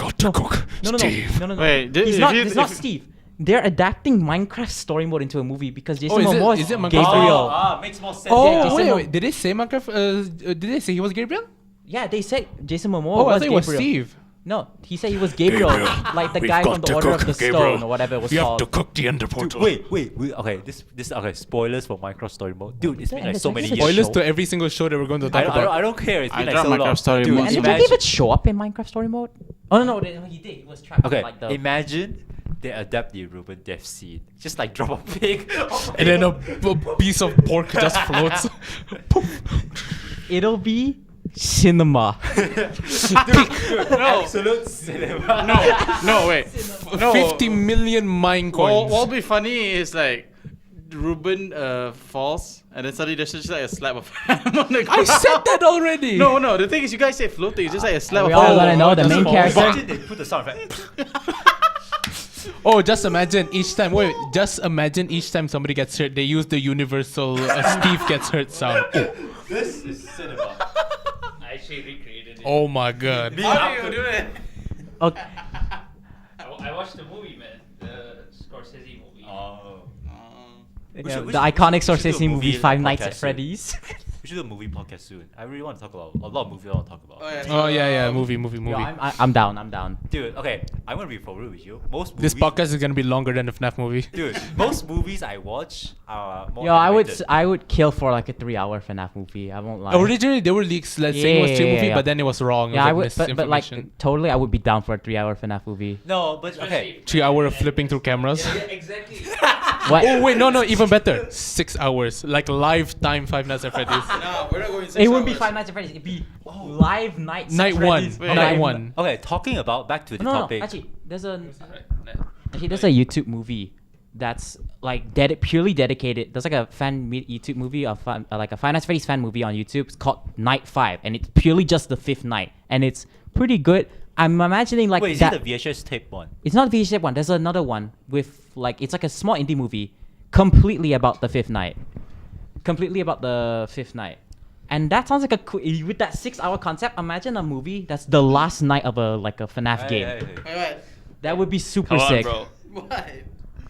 Wait, He's if not. you- It's not if- Steve. They're adapting Minecraft story mode into a movie because Jason is it- Momoa is it Minecraft Gabriel. Makes more sense. Oh, Jason wait, Mo- wait. Did they say Minecraft? Did they say he was Gabriel? Yeah, they said Jason Momoa Oh, I was thought it was Gabriel. Steve. No, he said he was Gabriel, like the guy from the Order of the Stone or whatever it was called. cook the Ender Dude, Portal. wait. Okay, this okay. Spoilers for Minecraft Story Mode, dude. It's been like so many years. Spoilers show. to every single show that we're going to talk about. I don't care. It's I been like dropped so Minecraft long. Story Dude, Mode. And did imagine, Jacob show up in Minecraft story mode? Oh no, he did. He was trapped. okay, in, like the. imagine they adapt the Ruben death scene. Just like drop a pig. And then a piece of pork just floats. It'll be cinema. Absolute cinema. No, wait. No. 50 million mine coins. What'll be funny is like Ruben falls, and then suddenly there's just like a slab of ham on the ground. I said that already. No. The thing is, you guys said floating. It's just like a slab We of all ham. wanna know the main character. Imagine they put the sound effect. Oh, just imagine each time. Wait, just imagine each time somebody gets hurt, they use the universal Steve gets hurt sound. This is cinema. I actually recreated it. Oh my god. How do you do it? Okay. I watched the movie, man. The Scorsese movie. Oh. Yeah, should- we the should- iconic we should do a Scorsese movie movie Five Nights podcast at soon. Freddy's. We should do a movie podcast soon. I really want to talk about a lot of movies I want to talk about. Oh yeah, movie. Yo, I'm down. Dude, okay, I'm gonna be for real with you. Most This movies, podcast is gonna be longer than the FNAF movie. dude, most movies I watch are more. Yo, animated. I would kill for like a 3-hour FNAF movie. I won't lie. Originally, there were leaks saying it was 3 movie, Yeah. but then it was wrong. Yeah, I It would, was but like misinformation. totally, I would be down for a 3-hour FNAF movie. No, but okay. 3 hour of flipping through cameras. Yeah, exactly. What? Oh wait, no, even better. 6 hours, like lifetime Five Nights at Freddy's. No, we're not going. It wouldn't be Five Nights at Freddy's. It'd be live nights. Night at one, Freddy's. Wait, night wait. one. Okay, talking about back to the No, topic. actually, there's a YouTube movie that's like purely dedicated. There's like a YouTube movie of like a Five Nights at Freddy's fan movie on YouTube. It's called Night 5, and it's purely just the 5th night, and it's pretty good. I'm imagining like Wait, is that. it the VHS tape one? It's not the VHS one. There's another one with like it's like a small indie movie, completely about the 5th night. Completely about the 5th night. And that sounds like with that 6-hour concept. Imagine a movie that's the last night of a FNAF game. Alright. That would be super Come on, sick. bro. What?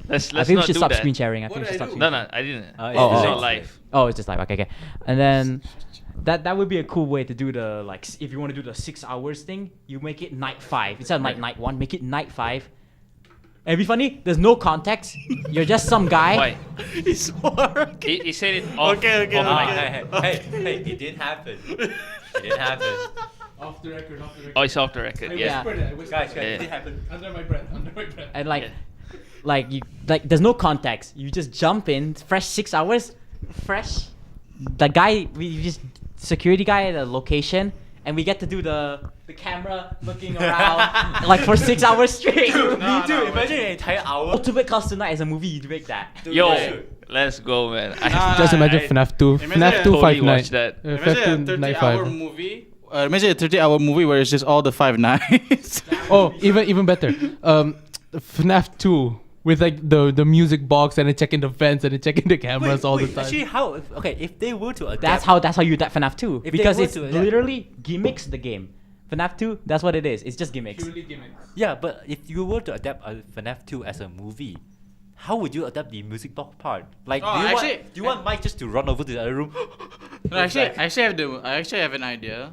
Let's I think we not should do stop that. screen sharing. I What think we should did I stop. do? No, I didn't. Oh, It's oh, not oh. live. Oh, it's just live. Okay. And then that would be a cool way to do the like if you want to do the 6 hours thing, you make it night 5 instead of night 1. Make it night 5. And be funny. There's no context. You're just some guy. Why? It's horror. He said it off. Okay. off okay. mic. Hey, it didn't happen. It didn't happen. Off the record. Oh, it's off the record. Yeah. Guys, Yeah. it didn't happen. Under my breath. And like, Yeah. there's no context. You just jump in, fresh 6 hours, fresh. The guy, we just security guy at the location, and we get to do the camera looking around like for 6 hours straight. Dude, imagine an entire hour. Ultimate Custom Night as a movie. You'd make that. Dude, Yo, yeah. let's go, man. Just imagine I- FNAF 2. imagine FNAF I 2 totally 5 night. watch that. Imagine a FNAF 2 night 30-hour 5. movie. Imagine a 30-hour movie where it's just all the 5 nights. Oh, even better. FNAF 2 with like the music box and then checking the vents and then checking the cameras all the time. Actually, how? If they were to adapt, That's how you adapt FNAF 2 If they because were it's to adapt- literally gimmicks the game. FNAF 2, that's what it is. It's just gimmicks. Yeah, but if you were to adapt a FNAF 2 as a movie, how would you adapt the music box part? Like, Oh, do you actually- want Mike just to run over to the other room? No, actually, I actually have an idea.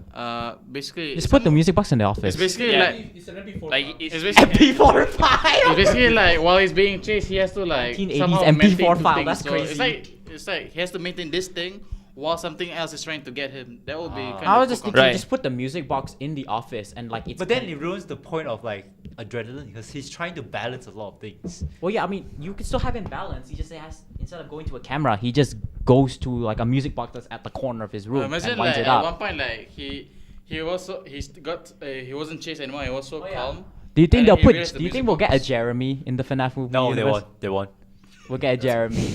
Basically, Just put the music box in the office. It's basically Yeah. like Like it's it's basically MP4 it's file. basically like while he's being chased, he has to like 1980s somehow MP4 maintain two file, things. that's So crazy. It's like he has to maintain this thing while something else is trying to get him. That would be kind I of was just cool thinking, Right. just put the music box in the office and like it's. But then it ruins the point of like adrenaline because he's trying to balance a lot of things. Well, yeah, I mean, you can still have him balance. He just has instead of going to a camera, he just goes to like a music box that's at the corner of his room Imagine and winds like it at one up. point like he wasn't chased anymore. He was so yeah. calm. Do you think and they'll he put? realized the Do you think music we'll get a box- Jeremy in the FNAF movie? No, they universe? won't. They won't. We'll get a Jeremy.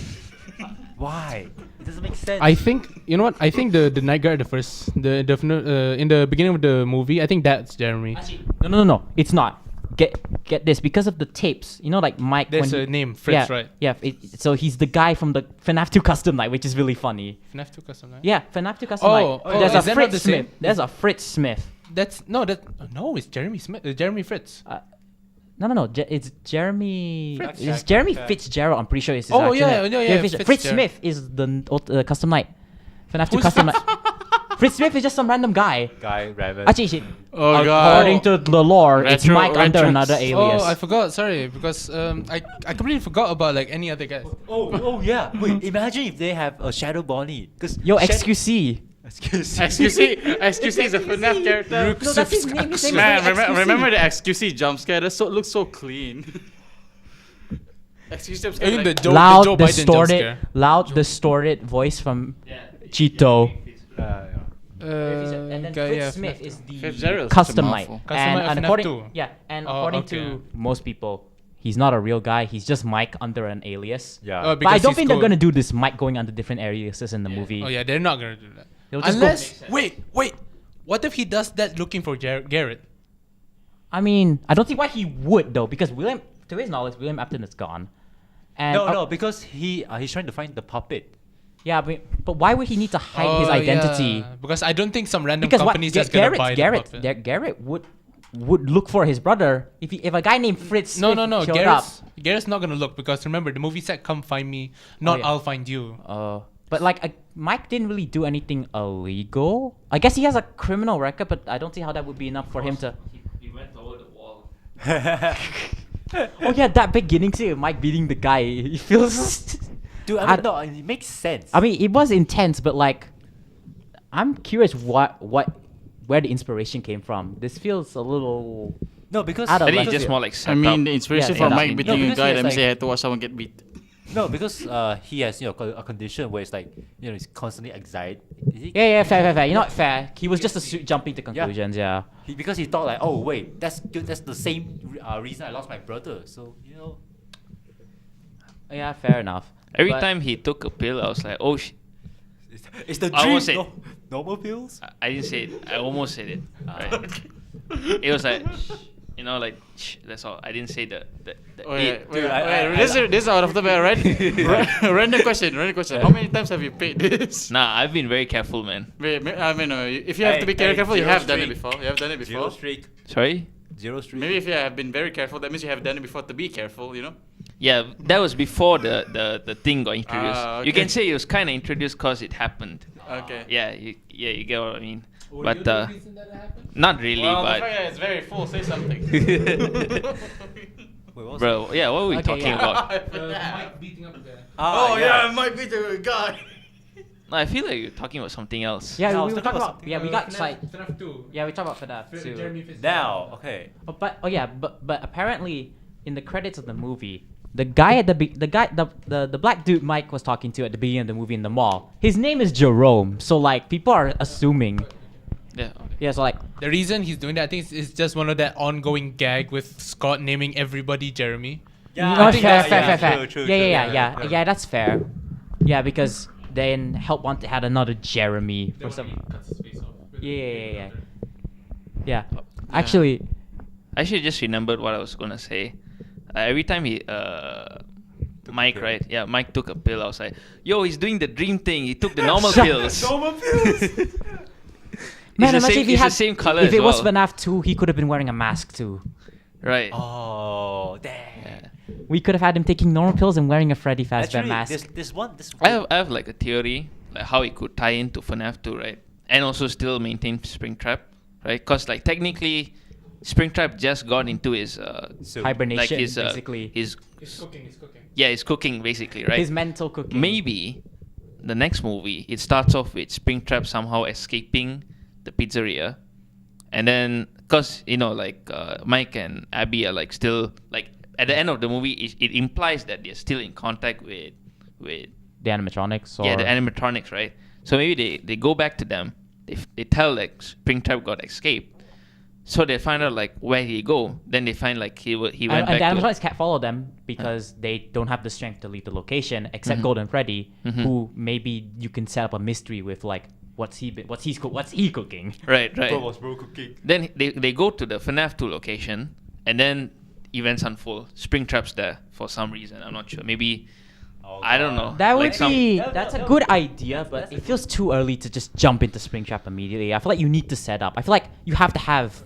Why? It doesn't make sense. I think you know what? I think the night guard at the first in the beginning of the movie. I think that's Jeremy. Actually, no. It's not. Get this because of the tapes. You know, like Mike. There's when a he- name, Fritz, yeah, right? Yeah. So he's the guy from the FNAF 2 Custom Night, which is really funny. FNAF 2 custom night. Yeah, FNAF 2 Custom Oh, Night. oh, There's is a that not Fritz the Smith. same? There's a Fritz Smith. It's Jeremy Smith. Jeremy Fritz. No. It's Jeremy. Fritz. It's Check, Jeremy check. Fitzgerald. I'm pretty sure it's his Oh, actual yeah, name. yeah, yeah, Jeremy Fritz Fitzgerald. Smith is the Custom Night. FNAF 2 Who's Custom Night. Fritz Smith is just some random guy. Guy Rabbit. Actually, Oh god. according to the lore, it's Retro- Mike under retro- another alias. Oh, I forgot. Sorry, because I completely forgot about like any other guys. Oh yeah. Wait, imagine if they have a Shadow Bonnie. Cause Yo, Shadow- XQC. Excuse XQC is a FNAF character. No, that's his name. His name is Man, XQC. remember the XQC jump scare? That looks so clean. XQC jump scare. Even the like, Joe Loud, Biden jump distorted, scare. loud, distorted voice from Cheeto. And then okay, Fritz yeah, Smith FNAF is the Fitzgerald is such a custom night. mouthful. Custom And, night of and FNAF according, 2. yeah, and Oh, according okay. to most people, he's not a real guy. He's just Mike under an alias. Yeah. Oh, But I because don't he's think they're cool. gonna do this Mike going under different aliases in the movie. Oh yeah, they're not gonna do that. They'll just Unless wait. What if he does that looking for Garrett? I mean, I don't see why he would though, because to his knowledge, William Afton is gone. And No, because he's trying to find the puppet. Yeah, but why would he need to hide his identity? Yeah. Because I don't think some random Because companies that's gonna buy the puppet. Garrett would look for his brother if a guy named Fritz No. showed up. Garrett's not gonna look because remember the movie said "Come find me," not yeah. "I'll find you." But like Mike didn't really do anything illegal. I guess he has a criminal record, but I don't see how that would be enough for him to. He went over the wall. Oh yeah, that beginning scene of Mike beating the guy. It feels. Dude, I mean, no, it makes sense. I mean, it was intense, but like, I'm curious where the inspiration came from. This feels a little. No, because I don't I think like it's just it. more like set I mean, up. the inspiration Yeah, for yeah. Mike No, beating a because guy, he that has, means he like- had to watch someone get beat. no, because he has a condition where it's like he's constantly anxiety. Yeah, fair. You know what, fair. He was just jumping to conclusions. Yeah. Because he thought like, oh wait, that's good. That's the same reason I lost my brother. So Yeah, fair enough. Every But- time he took a pill, I was like, oh, it's the I dream. almost said- Normal pills. I didn't say it. I almost said it. Right? It was like, like, that's all. I didn't say the Oh, it. wait, Dude, I- this is out of the bed, right? Random question. How many times have you paid this? Nah, I've been very careful, man. Wait, I mean, if you have to be Hey, careful, you zero have done it streak. before. You have done it Zero before. streak. Sorry? Zero streak. Maybe if you have been very careful, that means you have done it before to be careful, you know? Yeah, that was before the thing got introduced. You okay. can say it was kind of introduced because it happened. Okay. Yeah, you get what I mean. Were But you the reason that happened? not really, Well, the but fact that it's very full, say something. Wait, what was bro, yeah, what were we Okay, talking yeah. about? Mike beating up the guy. Oh, yeah, it might be the guy. No, I feel like you're talking about something else. Yeah, No, I we was were talking talking about about. Yeah, we got like. FNAF 2. Yeah, we talked about FNAF too. Jeremy Fisher. Now, okay. But apparently in the credits of the movie, the guy at the black dude Mike was talking to at the beginning of the movie in the mall, his name is Jerome. So like people are assuming. Yeah. Okay. Yeah, so like The reason he's doing that, I think, is just one of that ongoing gag with Scott naming everybody Jeremy. no, I think fair, that's- fair, yeah, fair. true, Yeah, that's fair. Yeah, because then Help Wanted had another Jeremy for some. Cuts his face off. Yeah. Actually, I actually just remembered what I was gonna say. Every time Mike, pill. right? Yeah, Mike took a pill. I was like, yo, he's doing the dream thing. He took the normal pills. Normal pills. man, the imagine same- if he it's the had, same colour if as it was well. FNAF 2, he could have been wearing a mask too. Right. Oh, damn. Yeah. We could have had him taking normal pills and wearing a Freddy Fazbear Actually, mask. this one. I have like a theory, like how it could tie into FNAF 2, right? And also still maintain Springtrap, right? Because like technically, Springtrap just got into his Hibernation, like his basically. his He's cooking. yeah, his cooking basically, right? His mental cooking. Maybe the next movie it starts off with Springtrap somehow escaping the pizzeria, and then because like Mike and Abby are like still like at the end of the movie it implies that they're still in contact with The animatronics. Or... yeah, the animatronics, right? So maybe they go back to them. They tell like Springtrap got escaped. So they find out like where he go. Then they find like he went and back the to. animatronics can't follow them because they don't have the strength to leave the location, except Golden Freddy, who maybe you can set up a mystery with, like what's he cooking. Right. bro cooking. Then they go to the FNAF 2 location, and then events unfold. Springtrap's there for some reason. I'm not sure. Maybe I don't know. That would Like some- be that's a good idea, but it feels too early to just jump into Springtrap immediately. I feel like you need to set up. I feel like you have to have.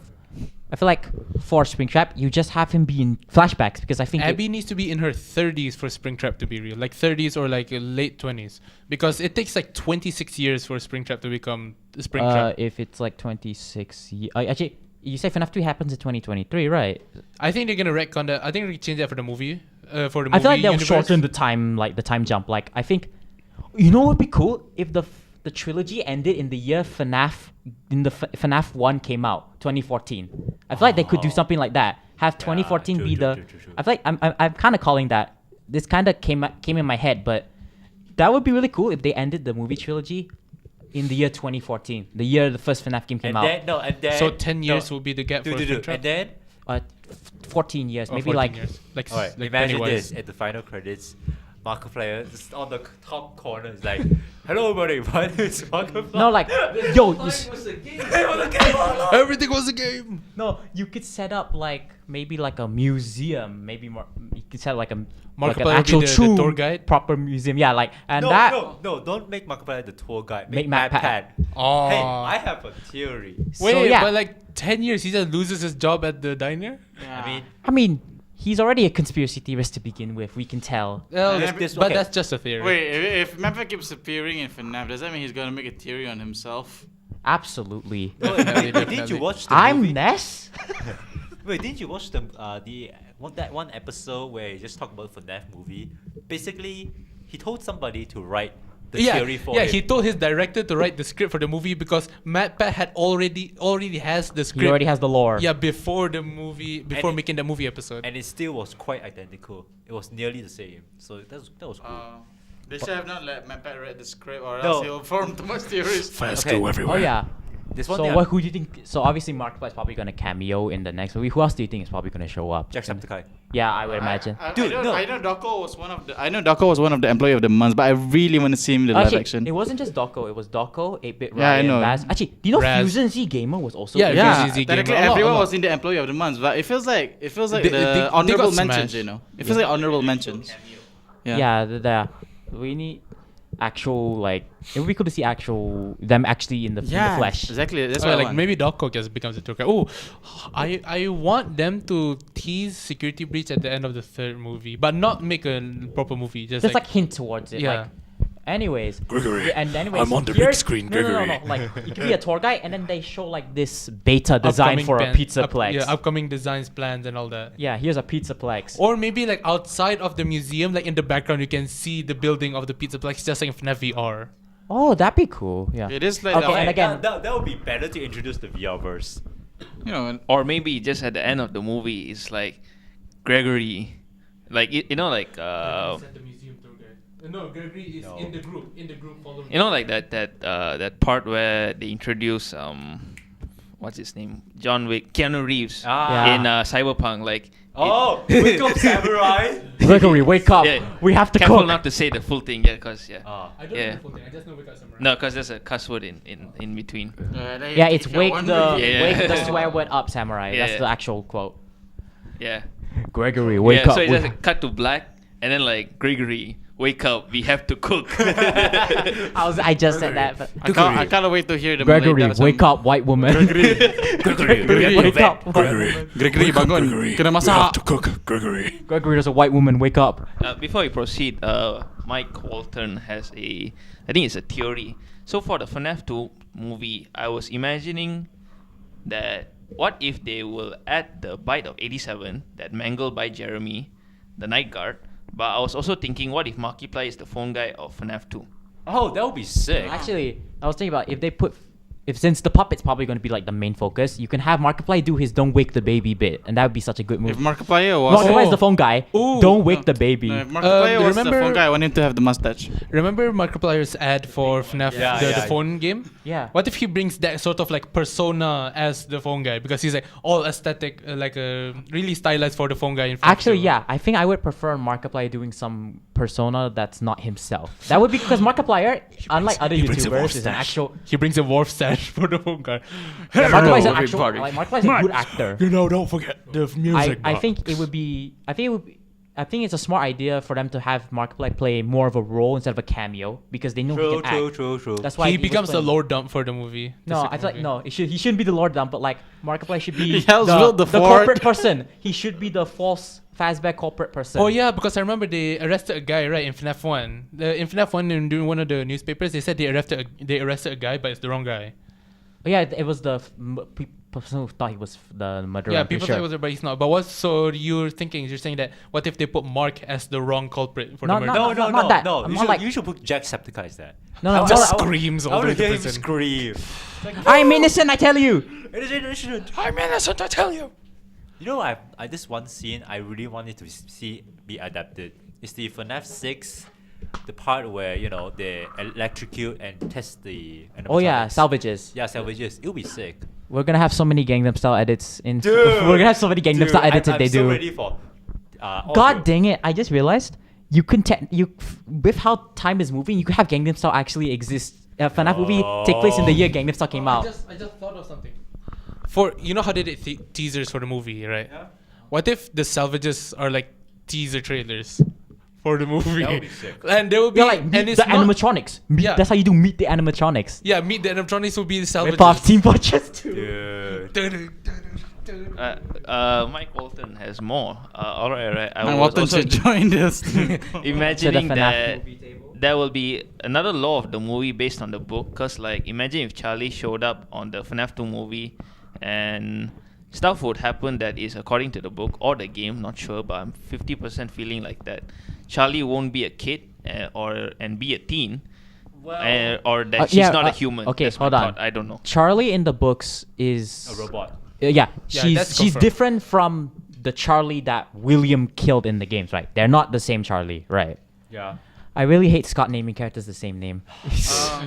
I feel like for Springtrap, you just have him be in flashbacks because I think Abby needs to be in her 30s for Springtrap to be real, like 30s or like late 20s, because it takes like 26 years for Springtrap to become Springtrap. if it's like 26, actually, you say FNAF 3 happens in 2023, right? I think they're gonna retcon that. I think they're gonna change that for the movie. I feel like they'll universe. shorten the time jump. Like I think, you know, what would be cool if the trilogy ended in the year FNAF 1 came out, 2014. I feel like they could do something like that. Have 2014 be the. true. I feel like I'm kind of calling that. This kind of came in my head, but that would be really cool if they ended the movie trilogy in the year 2014, the year the first FNAF game came out. And then So 10 years will be the gap for Springtrap. And then 14 years, Or maybe 14 like years. Like, All right, like imagine Pennywise. this at the final credits. Markiplier just on the top corner is like, "Hello, everybody. My name is Markiplier." no, like yo, Everything was a game. no, you could set up like maybe like a museum, maybe more. You could set like a like an Markiplier would be actual the true tour guide? proper museum. Yeah, like and no, that. no, don't make Markiplier the tour guide. Make Make Matt Pat. Oh. Hey, I have a theory. Wait, So, yeah. but like 10 years, he just loses his job at the diner? I mean, he's already a conspiracy theorist to begin with. We can tell. Well, This- but okay. that's just a theory. Wait, if Mappa keeps appearing in FNAF, does that mean he's gonna make a theory on himself? Absolutely. No, Definitely, didn't you definitely. watch the I'm movie? Ness. Wait, didn't you watch that one episode where he just talked about the FNAF movie? Basically, he told somebody to write the theory for him. he told his director to write the script for the movie because Matt Pat had already has the script. He already has the lore. Yeah, before the movie, before making the movie episode. and it still was quite identical. It was nearly the same. So that was cool. They should have not let Mappa read the script, or No. else he'll form too much theories. Fast Okay. go Oh everywhere. yeah. There's one So thing. who do you think? So obviously Markiplier is probably gonna cameo in the next movie. Who else do you think is probably gonna show up? Jacksepticeye. Yeah, I would imagine. Dude, no. I know Doko was one of the. I know Doko was one of the employee of the month, but I really want to see him in the live Actually, action. it wasn't just Doko. It was Doko, 8-Bit Yeah, I Ryan, know. Baz. Actually, do you know Raz. Fusion Z Gamer was also? Yeah, in it? Fusion Yeah, Z technically gamer. A lot, everyone a lot. was in the employee of the month, but it feels like They- the they honorable got mentions, smashed. you know. It feels like honorable mentions. Yeah, we need actual like. It would be cool to see them actually in the flesh. exactly. That's Oh, what I like want. maybe Doc Cook just becomes a tour guide. Oh, I want them to tease Security Breach at the end of the third movie, but not make a proper movie. Just Just like hint towards it. Yeah. Like, anyways. Gregory, Yeah, and anyways, I'm on the here- big screen, no, Gregory. No. Like you can be a tour guide, and then they show like this beta design upcoming for a plan- pizza plex. Yeah, upcoming designs, plans, and all that. Yeah, here's a pizza plex. Or maybe like outside of the museum, like in the background, you can see the building of the pizza plex, just like in FNAF VR. Oh, that'd be cool. Yeah. It is like Okay, the, and again- that would be better to introduce the VR verse. you know. Or maybe just at the end of the movie, it's like Gregory, like you know, like the museum tour guide. No, Gregory is No. in the group following. you know, like that part where they introduce what's his name, John Wick, Keanu Reeves Yeah. in Cyberpunk, like. Oh, wake up, samurai! Gregory, wake up. Yeah. We have to Careful cook. not to say the full thing, yeah, cause yeah. I don't Yeah. know the full thing. I just know we got some. No, because there's a cuss word in between. Yeah, it's wake Yeah. wake the swear word up, samurai. That's Yeah. the actual quote. Yeah. Gregory, wake Yeah, up. so it we- just like, cut to black, and then like Gregory, wake up, we have to cook. I just said that. But I can't wait to hear the Gregory, Malay dub wake song. up, white woman. Gregory, wake up. Gregory, Gregory, wake up, bangun. Gregory. Kena We masak. have to cook, Gregory. Gregory, there's a white woman. Wake up. Before we proceed, Mike Walton has I think it's a theory. So for the FNAF 2 movie, I was imagining that what if they will add the bite of 87, that mangled by Jeremy, the night guard, but I was also thinking, what if Markiplier is the phone guy of FNAF 2? Oh, that would be sick. Actually, I was thinking about if since the puppet's probably going to be like the main focus, you can have Markiplier do his "Don't Wake the Baby" bit, and that would be such a good move. If Markiplier was. Markiplier is Oh. the phone guy. Ooh. Don't wake the baby. No, if Markiplier was the remember- phone guy, I want him to have the mustache. Remember Markiplier's ad for FNAF, Yeah, the yeah. phone game? Yeah. What if he brings that sort of like persona as the phone guy? Because he's like all aesthetic, like really stylized for the phone guy. In FNAF Actually, 2. yeah, I think I would prefer Markiplier doing some persona that's not himself. That would be because Markiplier, unlike other he brings a YouTubers, wolf is an stash. actual. He brings a Worf stash for the phone guy. Yeah, Markiplier's an Hello, actual. everybody. Like Markiplier's a good actor. You know, don't forget the music. I think it would be. I think it's a smart idea for them to have Markiplier play more of a role instead of a cameo because they know he can act. That's why He was becomes the playing- Lord Dump for the movie. the No, second I feel like movie. no. He shouldn't be the Lord Dump, but like Markiplier should be He helps build the fort. corporate person. He should be the false Fazbear corporate person. Oh yeah, because I remember they arrested a guy right in FNAF 1. In FNAF 1, during one of the newspapers, they said they arrested a guy, but it's the wrong guy. Yeah, it was the person who thought he was the murderer. Yeah, I'm pretty people sure. thought it was, but he's not. But what? So you're saying that what if they put Mark as the wrong culprit for No, the murder? no, No, that. no. I'm You more should, like- you should put Jacksepticeye as that. No, no, Just more like- screams I all the want way to to hear him prison. scream. I'm innocent, I tell you. I'm innocent, I tell you. You know, I this one scene I really wanted to see be adapted. It's the FNAF 6, the part where they electrocute and test the. Oh yeah, animatronics. salvages. Yeah, salvages. It'll be sick. We're gonna have so many Gangnam Style edits in. Dude, We're gonna have so many Gangnam Style edits if I'm they so do. ready for. God dang it! I just realized you can with how time is moving, you could have Gangnam Style actually exist. FNAF movie take place in the year Gangnam Style came out. I just thought of something. For you know how they did teasers for the movie, right? Yeah. What if the salvages are like teaser trailers for the movie? That would be sick. And there will be You're like and meet it's the not- animatronics. Yeah. That's how you do meet the animatronics. Yeah, meet the animatronics will be the salvages. Rip off Team Fortress 2. Dude. Mike Walton has more. Alright. I And was Walton also should join this. imagining FNAF that movie table. there will be another law of the movie based on the book. Cause like imagine if Charlie showed up on the FNAF 2 movie, and stuff would happen that is according to the book or the game. Not sure, but I'm 50% feeling like that. Charlie won't be a kid and be a teen. Or that she's not a human. Okay, That's my hold on. thought. I don't know. Charlie in the books is A robot. Yeah, that's she's confirmed. different from the Charlie that William killed in the games, right? They're not the same Charlie, right? Yeah. I really hate Scott naming characters the same name.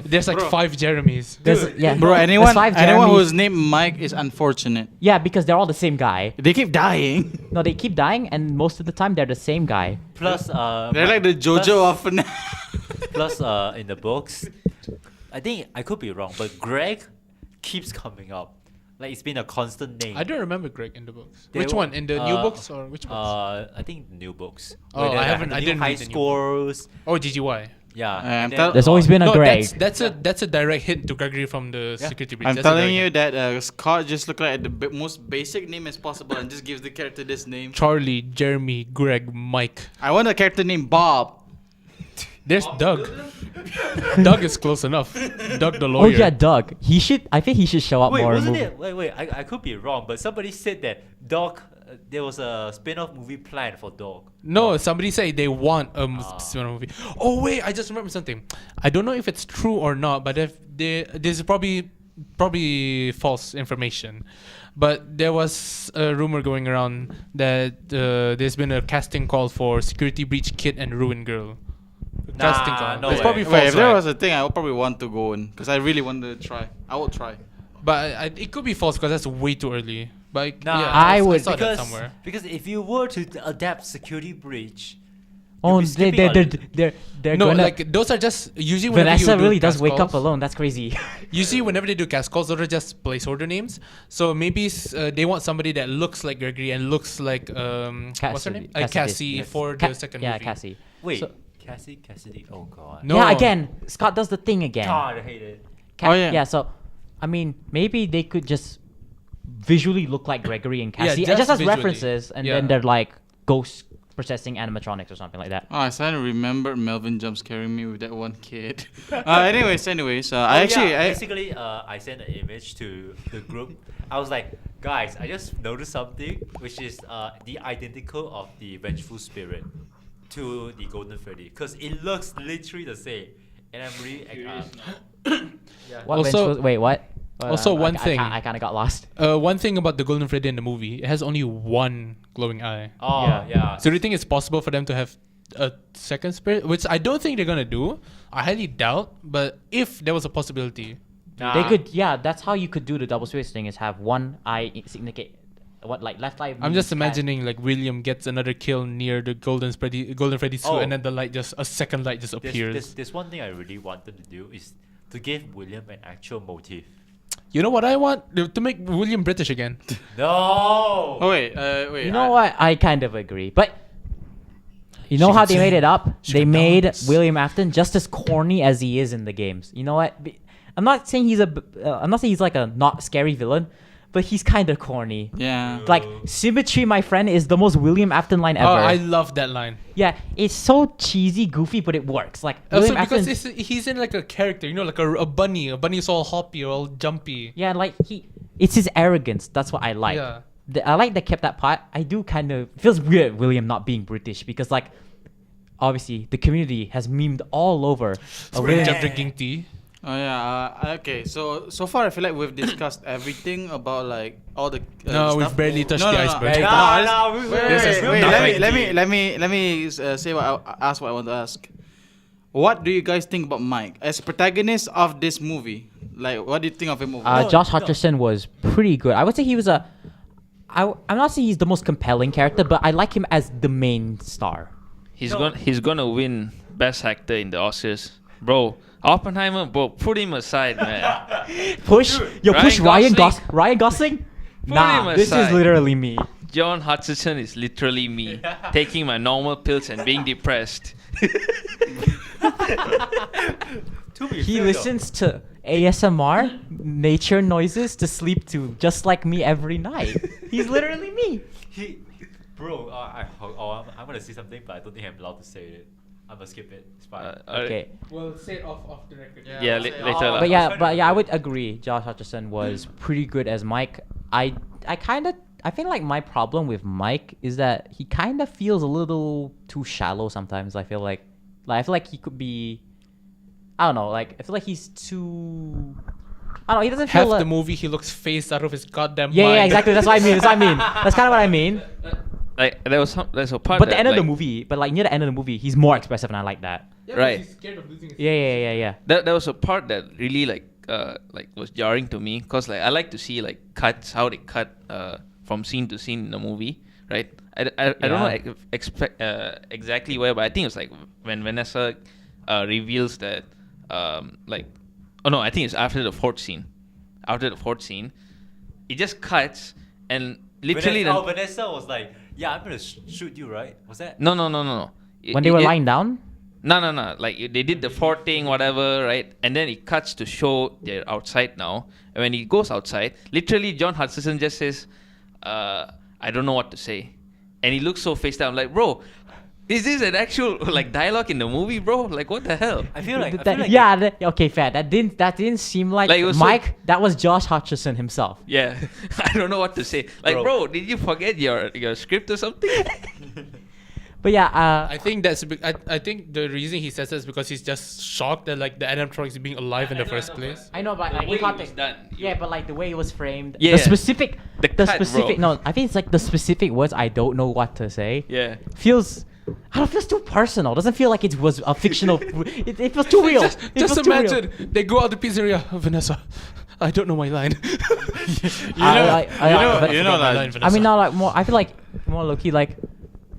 There's like Bro. 5 Jeremys. Yeah, Bro, there's anyone 5 anyone Jeremys. who's named Mike is unfortunate. Yeah, because they're all the same guy. They keep dying. No, they keep dying, and most of the time they're the same guy. Plus, They're like the JoJo of FNAF. Plus, in the books, I think I could be wrong, but Greg keeps coming up. Like it's been a constant name. I don't remember Greg in the books. They Which were- one? In the new books or which books? I think new books. Oh, Where they I have haven't- the I new didn't high read the new scores. Oh, GGY. Yeah. I'm and tell- There's always been a No, Greg. that's a direct hint to Gregory from the security breach. I'm That's a telling direct you hint. that Scott just look like the most basic name as possible and just gives the character this name. Charlie, Jeremy, Greg, Mike. I want a character named Bob. There's Doug. Doug is close enough. Doug the Oh lawyer. yeah, Doug. I think he should show up Wait, more. wasn't movie. it? Wait. I could be wrong, but somebody said that Dog. There was a spin-off movie planned for Dog. No, somebody said they want a spin-off movie. Oh wait, I just remembered something. I don't know if it's true or not, but if this is probably false information. But there was a rumor going around that there's been a casting call for Security Breach Kid and Ruin Girl. Casting call. no It's way. probably Wait, false. if there right? was a thing, I would probably want to go in because I really want to try. I will try. But it could be false because that's way too early. But Nah, yeah, I I would- saw that Because somewhere. if you were to adapt Security Breach, Oh, you'll be skipping they're No, gonna. like those are just usually whenever Vanessa you do really does cast wake up calls- alone. That's crazy. Usually, whenever they do cast calls, those are just placeholder names. So maybe they want somebody that looks like Gregory and looks like what's her name? Cassie yes. for Ca- the second yeah, movie. Cassie. wait, So- Cassidy. Oh god. No. Yeah, again, Scott does the thing again. God, I hate it. Oh, yeah. Yeah, so I mean, maybe they could just visually look like Gregory and Yeah, Cassie, and just just as visually. references, and Yeah. then they're like ghost processing animatronics or something like that. Oh, I suddenly remembered Melvin jump scaring me with that one kid. Anyways, I basically I sent an image to the group. I was like, guys, I just noticed something, which is the identical of the vengeful spirit to the Golden Freddy, because it looks literally the same, and I'm really What Also- vengeful- wait, what? also one thing. I kind of got lost. One thing about the Golden Freddy in the movie, it has only one glowing eye. Oh Yeah. yeah. So do you think it's possible for them to have a second spirit? Which I don't think they're gonna do. I highly doubt. But if there was a possibility, They could, yeah, that's how you could do the double switch thing, is have one eye indicate what, like left eye. I'm just means cat. imagining like William gets another kill near the Golden Freddy suit, Oh. and then the light a second light just appears. There's one thing I really wanted to do is to give William an actual motive. You know what I want? To make William British again. No. Oh wait, wait. You know what? I kind of agree, but you know how they made it up? They made William Afton just as corny as he is in the games. You know what? I'm not saying I'm not saying he's like a not scary villain, but he's kind of corny. Yeah. Like symmetry, my friend, is the most William Afton line ever. Oh, I love that line. Yeah, it's so cheesy, goofy, but it works. Like Also William because Afton. he's in like a character, you know, like a bunny. A bunny is all hoppy or all jumpy. Yeah, like it's his arrogance. That's what I like. Yeah. I like they kept that part. I do kind of feels weird William not being British because like obviously the community has memed all over. William drinking tea. Oh yeah. Okay. So far, I feel like we've discussed everything about like all the. No, we've stuff. barely touched the iceberg. Hey, Nah, wait, This is wait, nothing. let me say ask what I want to ask. What do you guys think about Mike as protagonist of this movie? Like, what do you think of him overall? Josh Hutcherson was pretty good. I would say he was I'm not saying he's the most compelling character, but I like him as the main star. He's gonna win Best Actor in the Oscars, bro. Oppenheimer, bro, put him aside, man. Push Ryan Gosling? Ryan Gosling? Put Nah, him this is aside. literally me. John Hutcherson is literally me, taking my normal pills and being depressed. To be He fair, listens to ASMR, nature noises to sleep to, just like me every night. He's literally me. Bro, I'm gonna say something, but I don't think I'm allowed to say it. I'm gonna skip it. It's fine. Okay. We'll say it off the record. Yeah, later. lah. But yeah, I would agree. Josh Hutcherson was pretty good as Mike. I feel like my problem with Mike is that he kind of feels a little too shallow sometimes. I feel like he could be. I don't know. Like I feel like he's too. I don't know. He doesn't feel. Half the movie, he looks phased out of his goddamn mind. Yeah, exactly. That's what I mean. That's kind of what I mean. Like there's a part. But the that, end of the like, movie, near the end of the movie, he's more expressive, and I like that. Yeah, Right. He's scared of losing his Yeah. There was a part that really like was jarring to me, cause like I like to see like cuts, how they cut from scene to scene in the movie, right? I don't know exactly where, but I think it's like when Vanessa reveals that I think it's after the fourth scene. After the fourth scene, it just cuts and literally Vanessa was like, "Yeah, I'm gonna shoot you, right?" Was that? no. When they were lying down. No. Like they did the fourth thing, whatever, right? And then it cuts to show they're outside now. And when he goes outside, literally John Hutcherson just says, "I don't know what to say," and he looks so faced down. I'm like, bro, is this an actual like dialogue in the movie, bro? Like, what the hell? I feel like. Okay, fair. That didn't seem like Like, it was Mike. That was Josh Hutcherson himself. Yeah, I don't know what to say. Like, bro, did you forget your script or something? But yeah, I think I think the reason he says that is because he's just shocked that like the animatronics being alive in the first place. I know, but like way in it was context. done, Yeah, but like the way it was framed. Yeah. The specific. The cut, bro. No, I think it's like the specific words. I don't know what to say. Yeah. Feels. I don't know, it feels too personal. Doesn't feel like it was a fictional. it feels too real. Just imagine they go out the pizzeria, Vanessa. I don't know my line. I mean, now like more. I feel like more low key like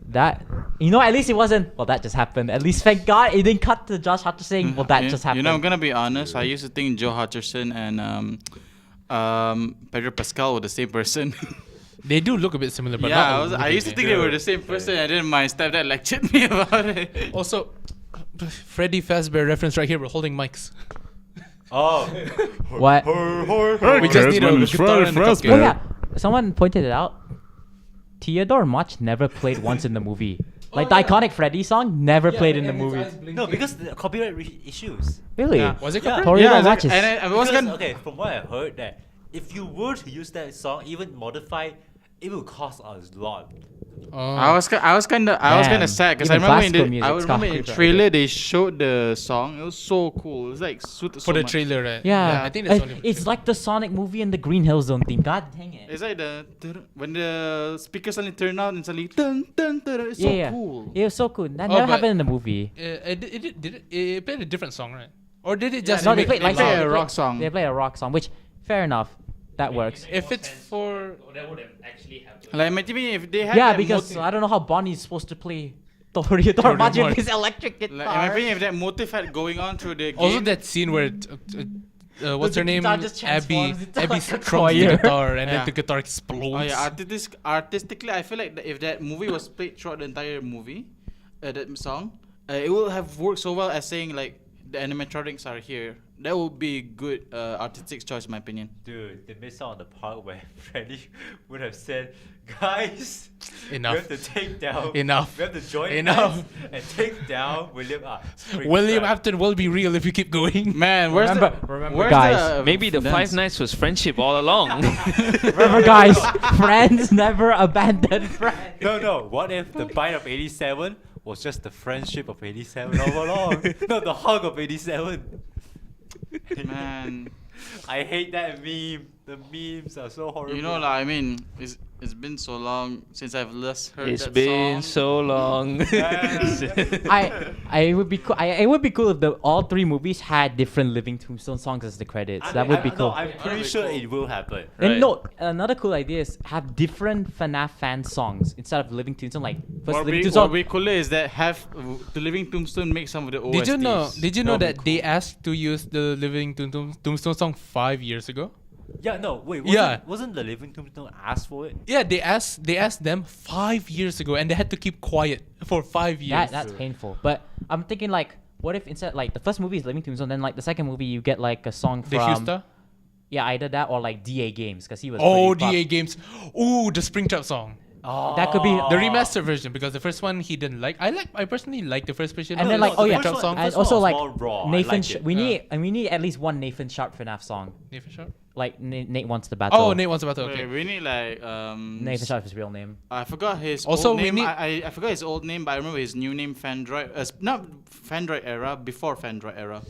that. At least it wasn't. Well, that just happened. At least thank God it didn't cut to Josh Hutcherson saying, "Well, that just happened." I'm gonna be honest. I used to think Joe Hutcherson and Pedro Pascal were the same person. They do look a bit similar, but yeah, not I used to think they were the same person. And then my stepdad lectured me about it. Also, Freddy Fazbear reference right here. We're holding mics. Oh. What? We just need a guitar and a cupcake. Oh yeah, someone pointed it out. Theodore Much never played once in the movie. Like the iconic Freddy song, never played in the movie. No, because the copyright issues. Really? Yeah. Was it Yeah. copyright? Theodore Yeah, Much is. and I was Because, gonna. okay, from what I heard, that if you were to use that song, even modify, it will cost us a lot. I was kind of sad because I Even remember classical music's in the copyright. trailer they showed the song. It was so cool. It was like suited For so the much. trailer, right? Yeah, I think that's only. it's like the Sonic movie and the Green Hill Zone theme. God dang it. It's like when the speakers suddenly turn out and suddenly dun dun dun. It's so Yeah, cool. It was so cool. That Oh, never but- happened in the movie. It played a different song, right? Or did it just? No, they make played it like play loud? a rock song. They played a rock song, which fair enough. That works. If it's for That would have actually happened. Like maybe if they had Yeah, that because motive, I don't know how Bonnie's supposed to play Theodore Much with his electric like, guitar. imagine if that motive had going on through the game. also that scene where what's The her name? guitar just Abby. transforms into Abby like a strums the choir. guitar and Yeah. then the guitar explodes. Oh yeah, artistically, I feel like if that movie was played throughout the entire movie, that song, it would have worked so well as saying like the animatronics are here. That would be a good artistic choice, in my opinion. Dude, they missed out on the part where Freddy would have said, "Guys, Enough. we have to take down. Enough. We have to join Enough. hands and take down William." William Afton will be real if you keep going. Man, where's Remember, where's guys. the Maybe the dance? Five Nights was friendship all along. Remember, guys, friends never abandon friends. No. What if the bite of 87 was just the friendship of 87 all along? No, the hug of 87. Man, I hate that meme. The memes are so horrible. you know, like I mean, It's been so long since I've last heard It's that been song. so long. It would be cool. It would be cool if all three movies had different Living Tombstone songs as the credits. That would be cool. No, I'm pretty sure it will happen. And Right. no, another cool idea is have different FNAF fan songs instead of Living Tombstone. Like first What Living we Tombstone. cooler is that have the Living Tombstone make some of the OSTs. Did you know That would that be they asked to use the Living Tombstone song 5 years ago? Yeah, no, wait. Yeah. Wasn't the Living Tombstone asked for it? Yeah, they asked them 5 years ago, and they had to keep quiet for 5 years. That's painful. But I'm thinking like, what if instead like the first movie is Living Tombstone, then like the second movie you get like a song The from Husta? yeah, either that or like DA Games because he was Oh, pretty DA Games. Ooh, the Springtrap song. Oh. That could be The remastered version, because the first one he didn't like. I personally like the first version. And of then the like, oh yeah, Springtrap song. and first one also was like more raw. I Nathan. liked it. We need at least one Nathan Sharp FNAF song. Nathan Sharp? Like Nate wants the battle. Oh, Nate wants about to. Wait, Okay. we need like Nathan Sharp is his real name. I forgot his Also, old we name. need- I forgot his old name, but I remember his new name. Fandroid. Not Fandroid era. Before Fandroid era.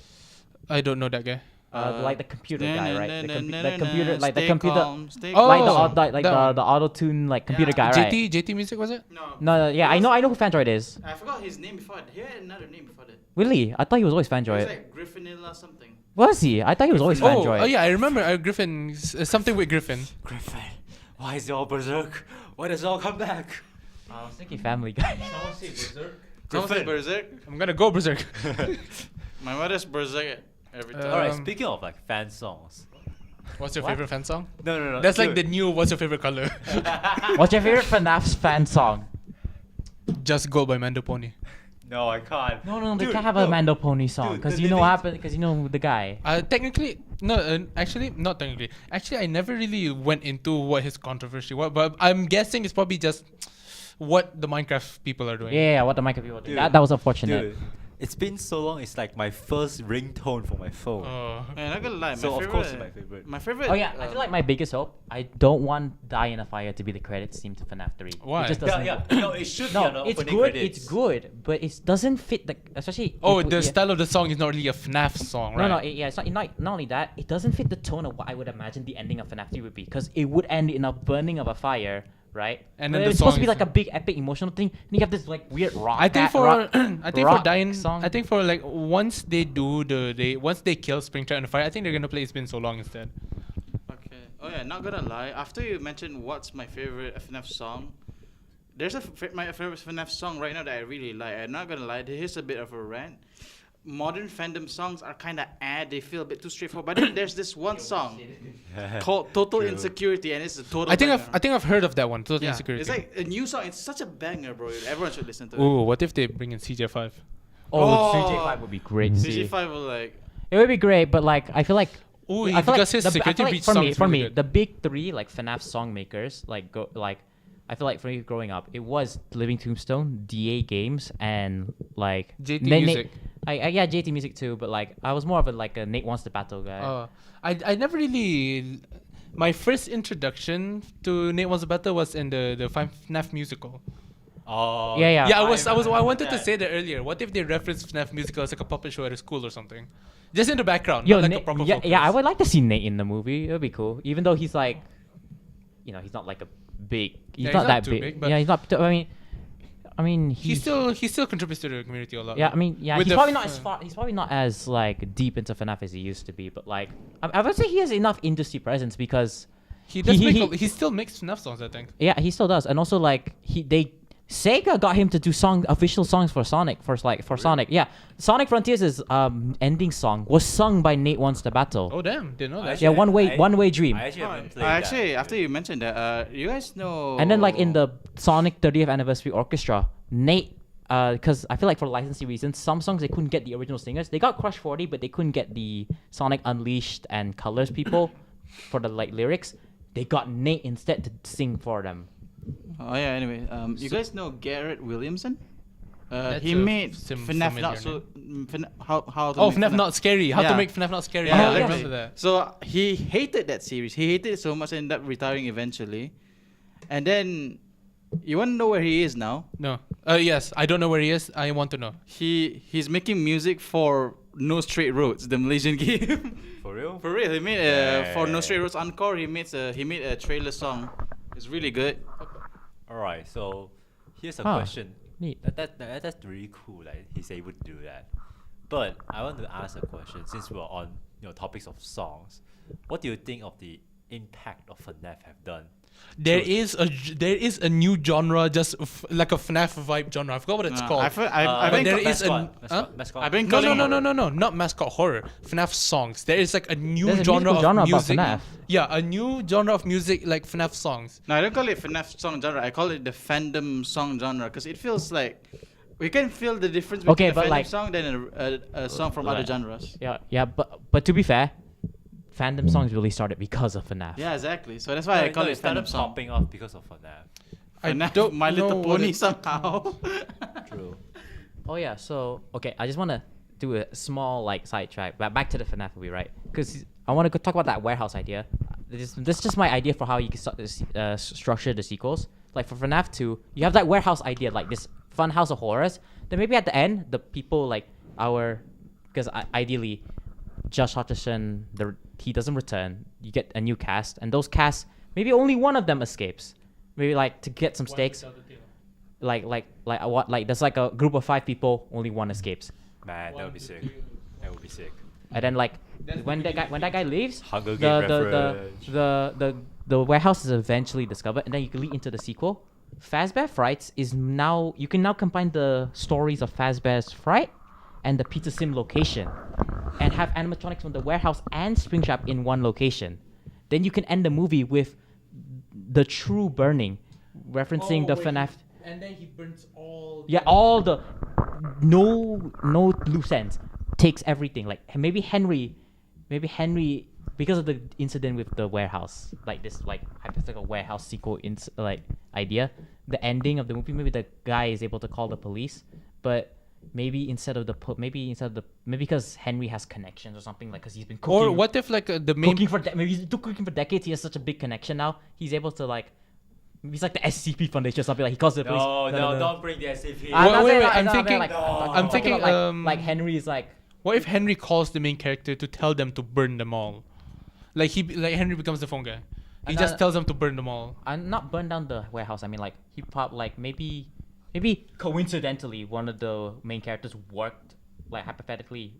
I don't know that guy. Like the computer guy, right? The The computer, like the Stay computer, calm, stay Oh, like calm. that the auto tune like computer Yeah. guy, right? JT Music, was it? No, yeah, I know who Fandroid is. I forgot his name before. He had another name before that. Really? I thought he was always It was Fandroid. like Griffinilla something. Was he? I thought he was always Fandroid. Oh, yeah, I remember Griffin. Something with Griffin. Griffin, why is it all berserk? Why does it all come back? I was thinking Family Guy. Someone say Griffin. Berserk. I'm gonna go berserk. My mother's Berserk every time. Alright, Um, speaking of like fan songs. What's your What? favorite fan song? No. That's like the new What's Your Favorite Color? What's your favorite FNAF fan song? Just Go by Mando Pony. No, I can't. No, they Dude, can't have a no. Mando Pony song Dude, because the you know Living- what happened. Because you know the guy. Technically, no, actually, not technically. Actually, I never really went into what his controversy was, but I'm guessing it's probably just what the Minecraft people are doing. Yeah, what the Minecraft people did. Dude, That was unfortunate. Dude, it's been so long. It's like my first ringtone for my phone. Man, not gonna lie. So, my of favorite, course it's my favorite. My favorite. Oh yeah, I feel like my biggest hope. I don't want Die in a Fire to be the credits theme to FNAF 3. Why? It just Yeah, doesn't. yeah. No, it should be on the No, it's opening good. credits. It's good, but it doesn't fit the especially. Oh, if we- the yeah. style of the song is not really a FNAF song, right? No, yeah, it's not only that. It doesn't fit the tone of what I would imagine the ending of FNAF 3 would be, because it would end in a burning of a fire, right? And But then the it's supposed to song be is- like a big epic emotional thing, and you have this like weird rock. I think for rock, I think rock for dying song. I think for like once they kill Springtrap in the fire, I think they're gonna play It's Been So Long instead. Okay. Oh yeah, not gonna lie. After you mentioned what's my favorite FNAF song, there's my favorite FNAF song right now that I really like. I'm not gonna lie. Here's a bit of a rant. Modern fandom songs are kind of they feel a bit too straightforward. But then there's this one song called Total True. Insecurity, and it's a total. I think banger. I've heard of that one. Total Yeah, Insecurity. it's like a new song. It's such a banger, bro. Everyone should listen to it. Ooh, what if they bring in CJ5? Oh, Oh. CJ5 would be great. to see. CG5 will like. It would be great, but like I feel like. Ooh, I feel because his I Security feel like Breach for song me, is for really me, good. the big three like FNAF song makers, I feel like for me growing up, it was Living Tombstone, DA Games, and like JT Na- Na- Music. yeah, JT Music too, but like I was more of a Nate Wants the Battle guy. I never really. My first introduction to Nate Wants a Battle was in the FNAF musical. Oh. Yeah. Yeah, I wanted to that. say that earlier. What if they reference FNAF musical as like a puppet show at a school or something? Just in the background, Yo, not like Nate- a proper yeah, focus. I would like to see Nate in the movie. It would be cool, even though he's like, he's not like a big. He's Yeah, not he's not that too big. big, but- Yeah, he's not. I mean, He still contributes to the community a lot. Yeah, I mean, yeah, With he's the probably f- not as far. He's probably not as like deep into FNAF as he used to be. But like, I would say he has enough industry presence because He does he- he still makes FNAF songs, I think. yeah, he still does. And also like Sega got him to do official songs for Sonic Sonic. Yeah, Sonic Frontiers' ending song was sung by Nate Wants the Battle. Oh damn, didn't know that. yeah, one way dream. I actually haven't played Actually, after you mentioned that, you guys know. And then like in the Sonic 30th Anniversary Orchestra, Nate. Because I feel like for licensing reasons, some songs they couldn't get the original singers. They got Crush 40, but they couldn't get the Sonic Unleashed and Colors people for the like lyrics. They got Nate instead to sing for them. Oh yeah. Anyway, you guys know Garrett Williamson? That's He a made sim- FNAF familiar not so. how to Oh, make FNAF Not Scary. How to Yeah. make FNAF Not Scary. Yeah, Yeah, I yeah. remember that. So he hated that series. He hated it so much, ended up retiring eventually. And then, you want to know where he is now? No. Yes, I don't know where he is. I want to know. He's making music for No Straight Roads, the Malaysian game. For real? For real, he made for No Straight Roads Encore. He made a trailer song It's really good. All right, so here's a Huh, question. neat. That's really cool. Like he's able to do that. But I want to ask a question since we're on topics of songs. What do you think of the impact of FNAF have done? There is a new genre, just like a FNAF vibe genre. I forgot what it's called. I've but been there co- is mascot. I've been no, calling no, not mascot horror. FNAF songs. There is like a new There's a genre musical of genre about music. FNAF. Yeah, a new genre of music like FNAF songs. No, I don't call it FNAF song genre. I call it the fandom song genre because it feels like we can feel the difference between Okay, a but fandom like- song than a song from other Right. genres. Yeah, but to be fair, fandom songs really started because of FNAF. Yeah, exactly. So that's why I call it started fandom song. popping off because of FNAF. I FNAF, don't My know Little what Pony it- somehow. True. Oh yeah, so okay, I just want to do a small like sidetrack, but back to the FNAF movie, right? Because I want to talk about that warehouse idea. This is just my idea for how you can structure the sequels. Like for FNAF 2, you have that warehouse idea, like this fun house of horrors. Then maybe at the end, the people like because ideally, Josh Hutcherson, he doesn't return. You get a new cast, and those casts, maybe only one of them escapes. Maybe like to get some stakes. Like there's like a group of 5 people, only one escapes. Man, that would be sick. That would be sick. And then like when that guy leaves, Hunger Game the warehouse is eventually discovered, and then you can lead into the sequel. Fazbear Frights is now you can now combine the stories of Fazbear's Fright and the Pizza Sim location, and have animatronics from the warehouse and Springtrap in one location. Then you can end the movie with the true burning, referencing the FNAF. And then he burns all. Yeah, all the no loose ends. Takes everything. Like maybe Henry, because of the incident with the warehouse, like this like hypothetical warehouse sequel idea. The ending of the movie, maybe the guy is able to call the police, but maybe because Henry has connections or something, like because he's been cooking. Or what if like the main Maybe he's been cooking for decades. He has such a big connection now. He's able to like. He's like the SCP Foundation or something. Like he calls the police. No, don't bring the SCP. I'm thinking, like Henry is like. What if Henry calls the main character to tell them to burn them all? Like Henry becomes the phone guy. He just tells them to burn them all. I'm not burn down the warehouse. I mean, like he probably like maybe coincidentally one of the main characters worked like hypothetically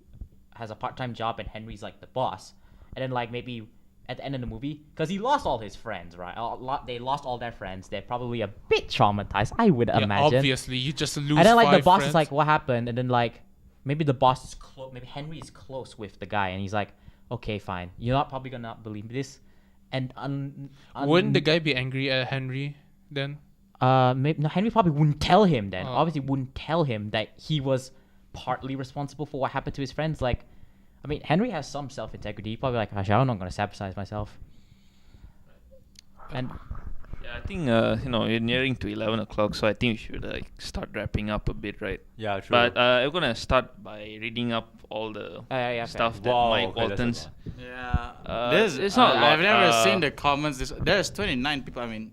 has a part-time job and Henry's like the boss, and then like maybe at the end of the movie, because he lost all his friends, right? They lost all their friends. They're probably a bit traumatized, I would imagine. Obviously, you just lose. And then like the 5 boss friends. is like, "What happened?" And then like maybe the boss is maybe Henry is close with the guy, and he's like, "Okay, fine. You're not probably gonna believe this." And wouldn't the guy be angry at Henry then? maybe no, Henry probably wouldn't tell him then. Oh. Obviously, wouldn't tell him that he was partly responsible for what happened to his friends. Like, I mean, Henry has some self-integrity. He probably like, actually, I'm not gonna sabotage myself. And Yeah, I think you're nearing to 11 o'clock, so I think we should like start wrapping up a bit, right? Yeah, true. But I'm gonna start by reading up all the yeah, stuff fair. that Wow, Mike okay, that's a Waltons. lot. Yeah. It's not a lot. I've never seen the comments. There's 29 people. I mean,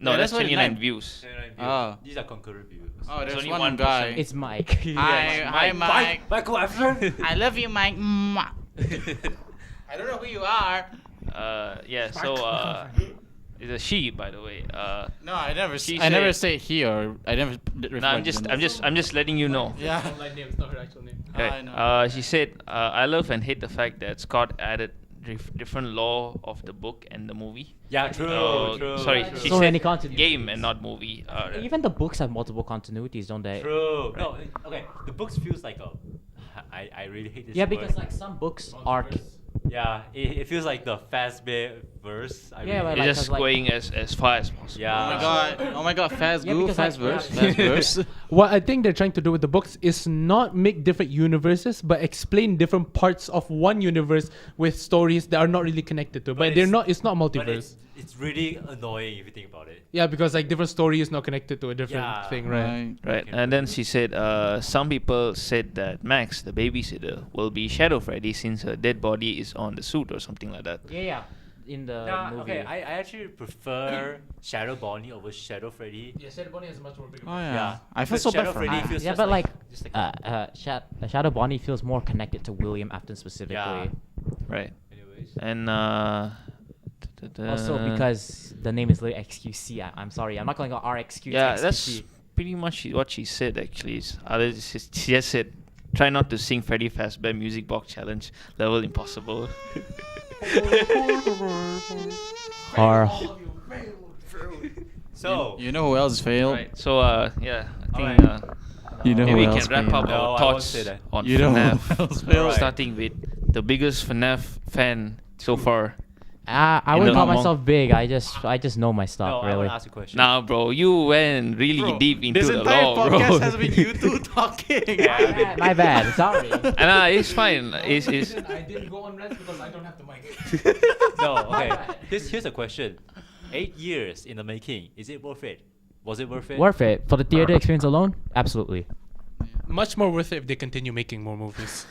No, Yeah, that's that's 29 29 views. Oh. These are concurrent views. oh, there's only one, one guy. person. it's Mike. Hi, Mike. Michael After. I love you, Mike. Mwah. I don't know who you are. Yeah. So it's a she, by the way. No, I never. She I never said- say he or I never. No, I'm just letting you know. Yeah. Online name, it's not her actual name. Okay. I know. She said, I love and hate the fact that Scott added different lore of the book and the movie. Yeah, true. Sorry, true. she So said many continuities. game and not movie. Even the books have multiple continuities, don't they? True. No, okay. The books feels like a. I really hate this. Yeah, word. because like some books are. Yeah, it feels like the Fazbear verse. Yeah, but It's like, just 'cause, like- going as far as possible. Yeah. Oh my god. Fast Yeah, Goo, because, like, fast verse, yeah. fast verse. What I think they're trying to do with the books is not make different universes, but explain different parts of one universe with stories that are not really connected to. But they're it's- not. It's not But multiverse. it's really annoying if you think about it. Yeah, because like different story is not connected to a different Yeah. thing, right? Right, and then she said, some people said that Max, the babysitter, will be Shadow Freddy since her dead body is on the suit or something like that. Yeah. In the movie. Okay, I actually prefer Shadow Bonnie over Shadow Freddy. Yeah, Shadow Bonnie has much more bigger. Oh yeah. Yeah. I feel Because so Shadow bad for Freddy her. feels Yeah, just but like, just like Shadow Bonnie feels more connected to William Afton specifically. Yeah. Right. anyways. And Also because the name is literally XQC. I'm sorry. I'm not calling it RXQ. Yeah, it's that's XQC. pretty much what she said actually. She just said, try not to sing Freddy Fazbear Music Box Challenge. Level impossible. Or So, You know who else failed? Right. So yeah, I think Alright. You know maybe who we else can wrap failed? up No, our I won't thoughts say that. on You know who FNAF. else failed? Starting with the biggest FNAF fan so far. I In wouldn't the call long- myself big. I just know my no, stuff I really. want to ask a question. Now, bro, you went really Bro, deep into this the entire law, podcast bro. has been you two talking. My bad. Sorry. And it's fine. It's I didn't go on rest because I don't have the mic. No, okay. Here's a question. 8 years in the making. Is it worth it? Was it worth it? Worth it for the theater experience alone? Absolutely. Much more worth it if they continue making more movies.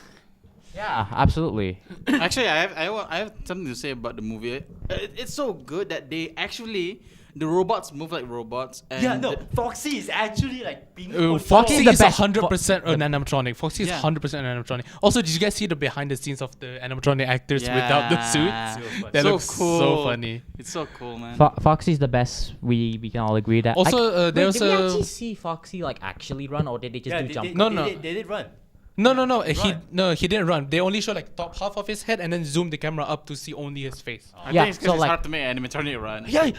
Yeah, absolutely. Actually, I have something to say about the movie. It's so good that they actually the robots move like robots. And Yeah, no. the- Foxy is actually like being Foxy is the is best. 100% an animatronic. Foxy is Yeah. 100% an animatronic. Also, did you guys see the behind the scenes of the animatronic actors without the Yeah. suits? So That So looks so cool. funny. It's so cool, man. Foxy's the best. We can all agree that. Also, there's did we a- actually see Foxy like actually run, or did they just Yeah, do they, jump? they, No, they no. Did, they did run. No, Run. he didn't run. They only show like top half of his head and then zoom the camera up to see only his face. I Yeah, think it's so because it's like- hard to make animatronic run. Yeah,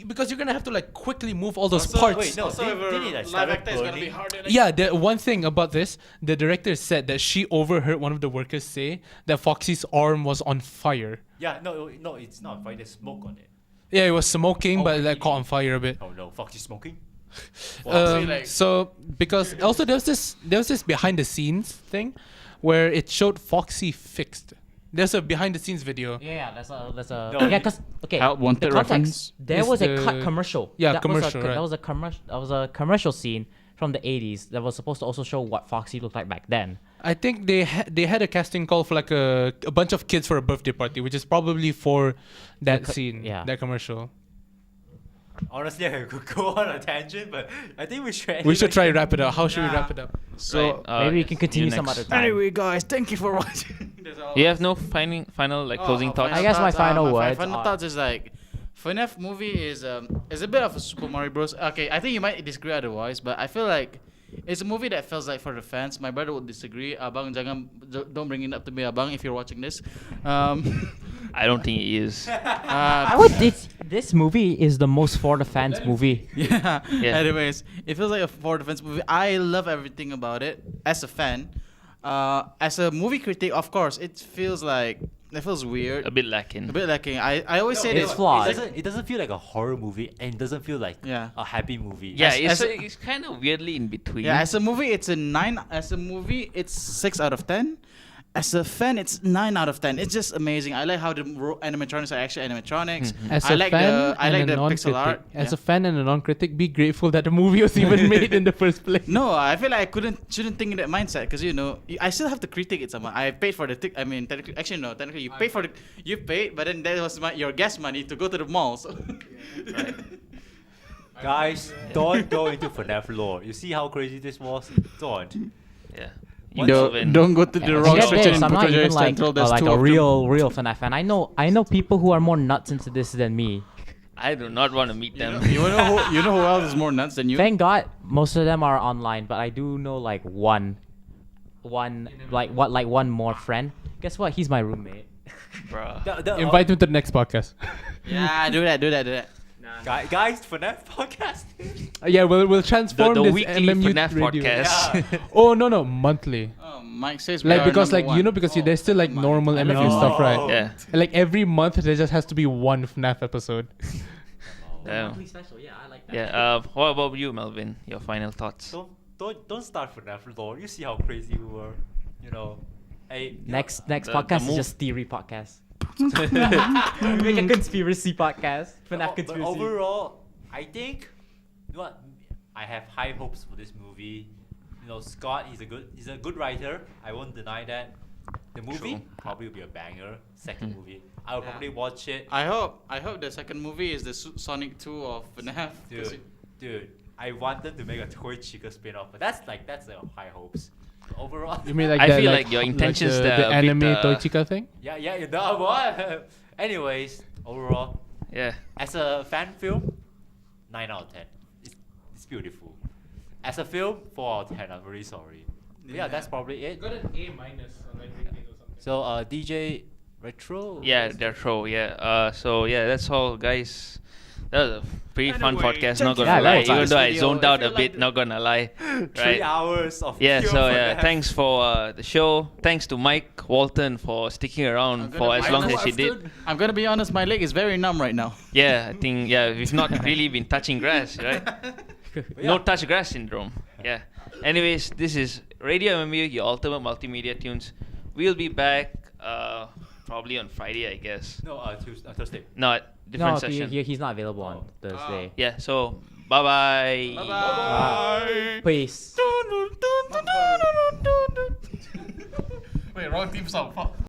because you're gonna have to like quickly move all those Also, parts. Wait, no. Also, They, if they a did, like, live started actor is gonna be burning. harder. Yeah, the one thing about this, the director said that she overheard one of the workers say that Foxy's arm was on fire. Yeah, no, it's not fire. There's smoke on it. Yeah, it was smoking, Oh, but really? like caught on fire a bit. Oh no, Foxy smoking. like- So because also there was this behind the scenes thing, where it showed Foxy fixed. There's a behind the scenes video. Yeah, that's a No. yeah. Cause okay, Help wanted the context, reference there is was a the- cut commercial. Yeah, That commercial, right. That was a commercial scene from the 80s that was supposed to also show what Foxy looked like back then. I think they had a casting call for like a bunch of kids for a birthday party, which is probably for that scene, yeah. that commercial. Honestly, I could go on a tangent, but I think we should. We should try to wrap it up. How should we Yeah. wrap it up? So Maybe we can continue some other time. Anyway, guys, thank you for watching. That's all. You have no final like closing thoughts? I guess my final my words final are- thoughts is like, FNAF movie is a bit of a Super Mario Bros. Okay, I think you might disagree otherwise, but I feel like it's a movie that feels like for the fans. My brother would disagree. Abang, don't bring it up to me, Abang, if you're watching this. I don't think it is. I would. This movie is the most for the fans movie. Yeah. Yeah. Anyways, it feels like a for defense movie. I love everything about it as a fan. As a movie critic, of course, it feels weird. A bit lacking. A bit lacking. I always say it's this. flawed. It doesn't feel like a horror movie, and it doesn't feel like Yeah. a happy movie. Yeah, As- it's kind of weirdly in between. Yeah, as a movie, it's a 9. As a movie, it's 6 out of 10. As a fan, it's 9 out of 10. It's just amazing. I like how the animatronics are actually animatronics. As I a like fan the I and like a the non-critic, pixel art. as Yeah. a fan and a non-critic, be grateful that the movie was even made in the first place. No, I feel like I shouldn't think in that mindset because I still have to critique it someone. I paid for the ticket. I mean, technically you paid for you paid, but then that was your gas money to go to the mall. So. Guys, don't go into FNAF lore. You see how crazy this was? Don't. Yeah. Don't go to the wrong Forget section this, in I'm not Putrajaya even like, Central. There's like two a of them. real FNAF fan. I know people who are more nuts into this than me. I do not want to meet them. You know who else is more nuts than you? Thank God, most of them are online, but I do know like one more friend. Guess what? He's my roommate. Bruh. Invite him to the next podcast. Yeah, do that. Guys, FNAF podcast. Yeah, we'll transform The this weekly MMU FNAF radio. podcast. Yeah. Oh no, monthly. Oh, Mike says we Like are because number like one. because there's still like my normal God. MMU stuff, right? Yeah. And, like every month there just has to be one FNAF episode. Yeah. Monthly special, yeah, I like that. Yeah. What about you, Melvin? Your final thoughts? Don't start FNAF lore. You see how crazy we were. You know. Hey, Next The podcast is move- just theory podcast. Make a conspiracy podcast. FNAF But conspiracy. overall, I think, you know what, I have high hopes for this movie. You know, Scott, he's a good writer. I won't deny that. The movie True. probably will be a banger. Second movie, I will probably watch it. I hope the second movie is the Sonic 2 of FNAF. Dude, I want them to make a Toy Chica spin-off, but that's high hopes. Overall, You mean like I that, feel like your intentions the there are a bit, anime Toy Chica thing? yeah, you know what? Anyways, overall, Yeah. as a fan film, 9 out of 10. It's beautiful. As a film, 4 out of 10. I'm really sorry. But yeah, that's probably it. Got an A minus on like rating or something. So, DJ Retro. Yeah, they're true. Yeah. So yeah, that's all, guys. That was a pretty fun Anyway, podcast. thank Not you gonna for lie, watching even this though I video. zoned If out you a bit. like Not gonna lie. 3 Right. hours of Yeah. pure So yeah, finesse. thanks for the show. Thanks to Mike Walton for sticking around I'm for gonna as be long honest, as he did. I'm gonna be honest, my leg is very numb right now. Yeah, I think we've not really been touching grass, right? No touch grass syndrome. Yeah. Anyways, this is Radio MMU, your ultimate multimedia tunes. We'll be back probably on Friday, I guess. No, Thursday. No, different No, session. he's not available on Thursday. Yeah. So bye bye. Bye. Peace. Wait, wrong theme song. Fuck.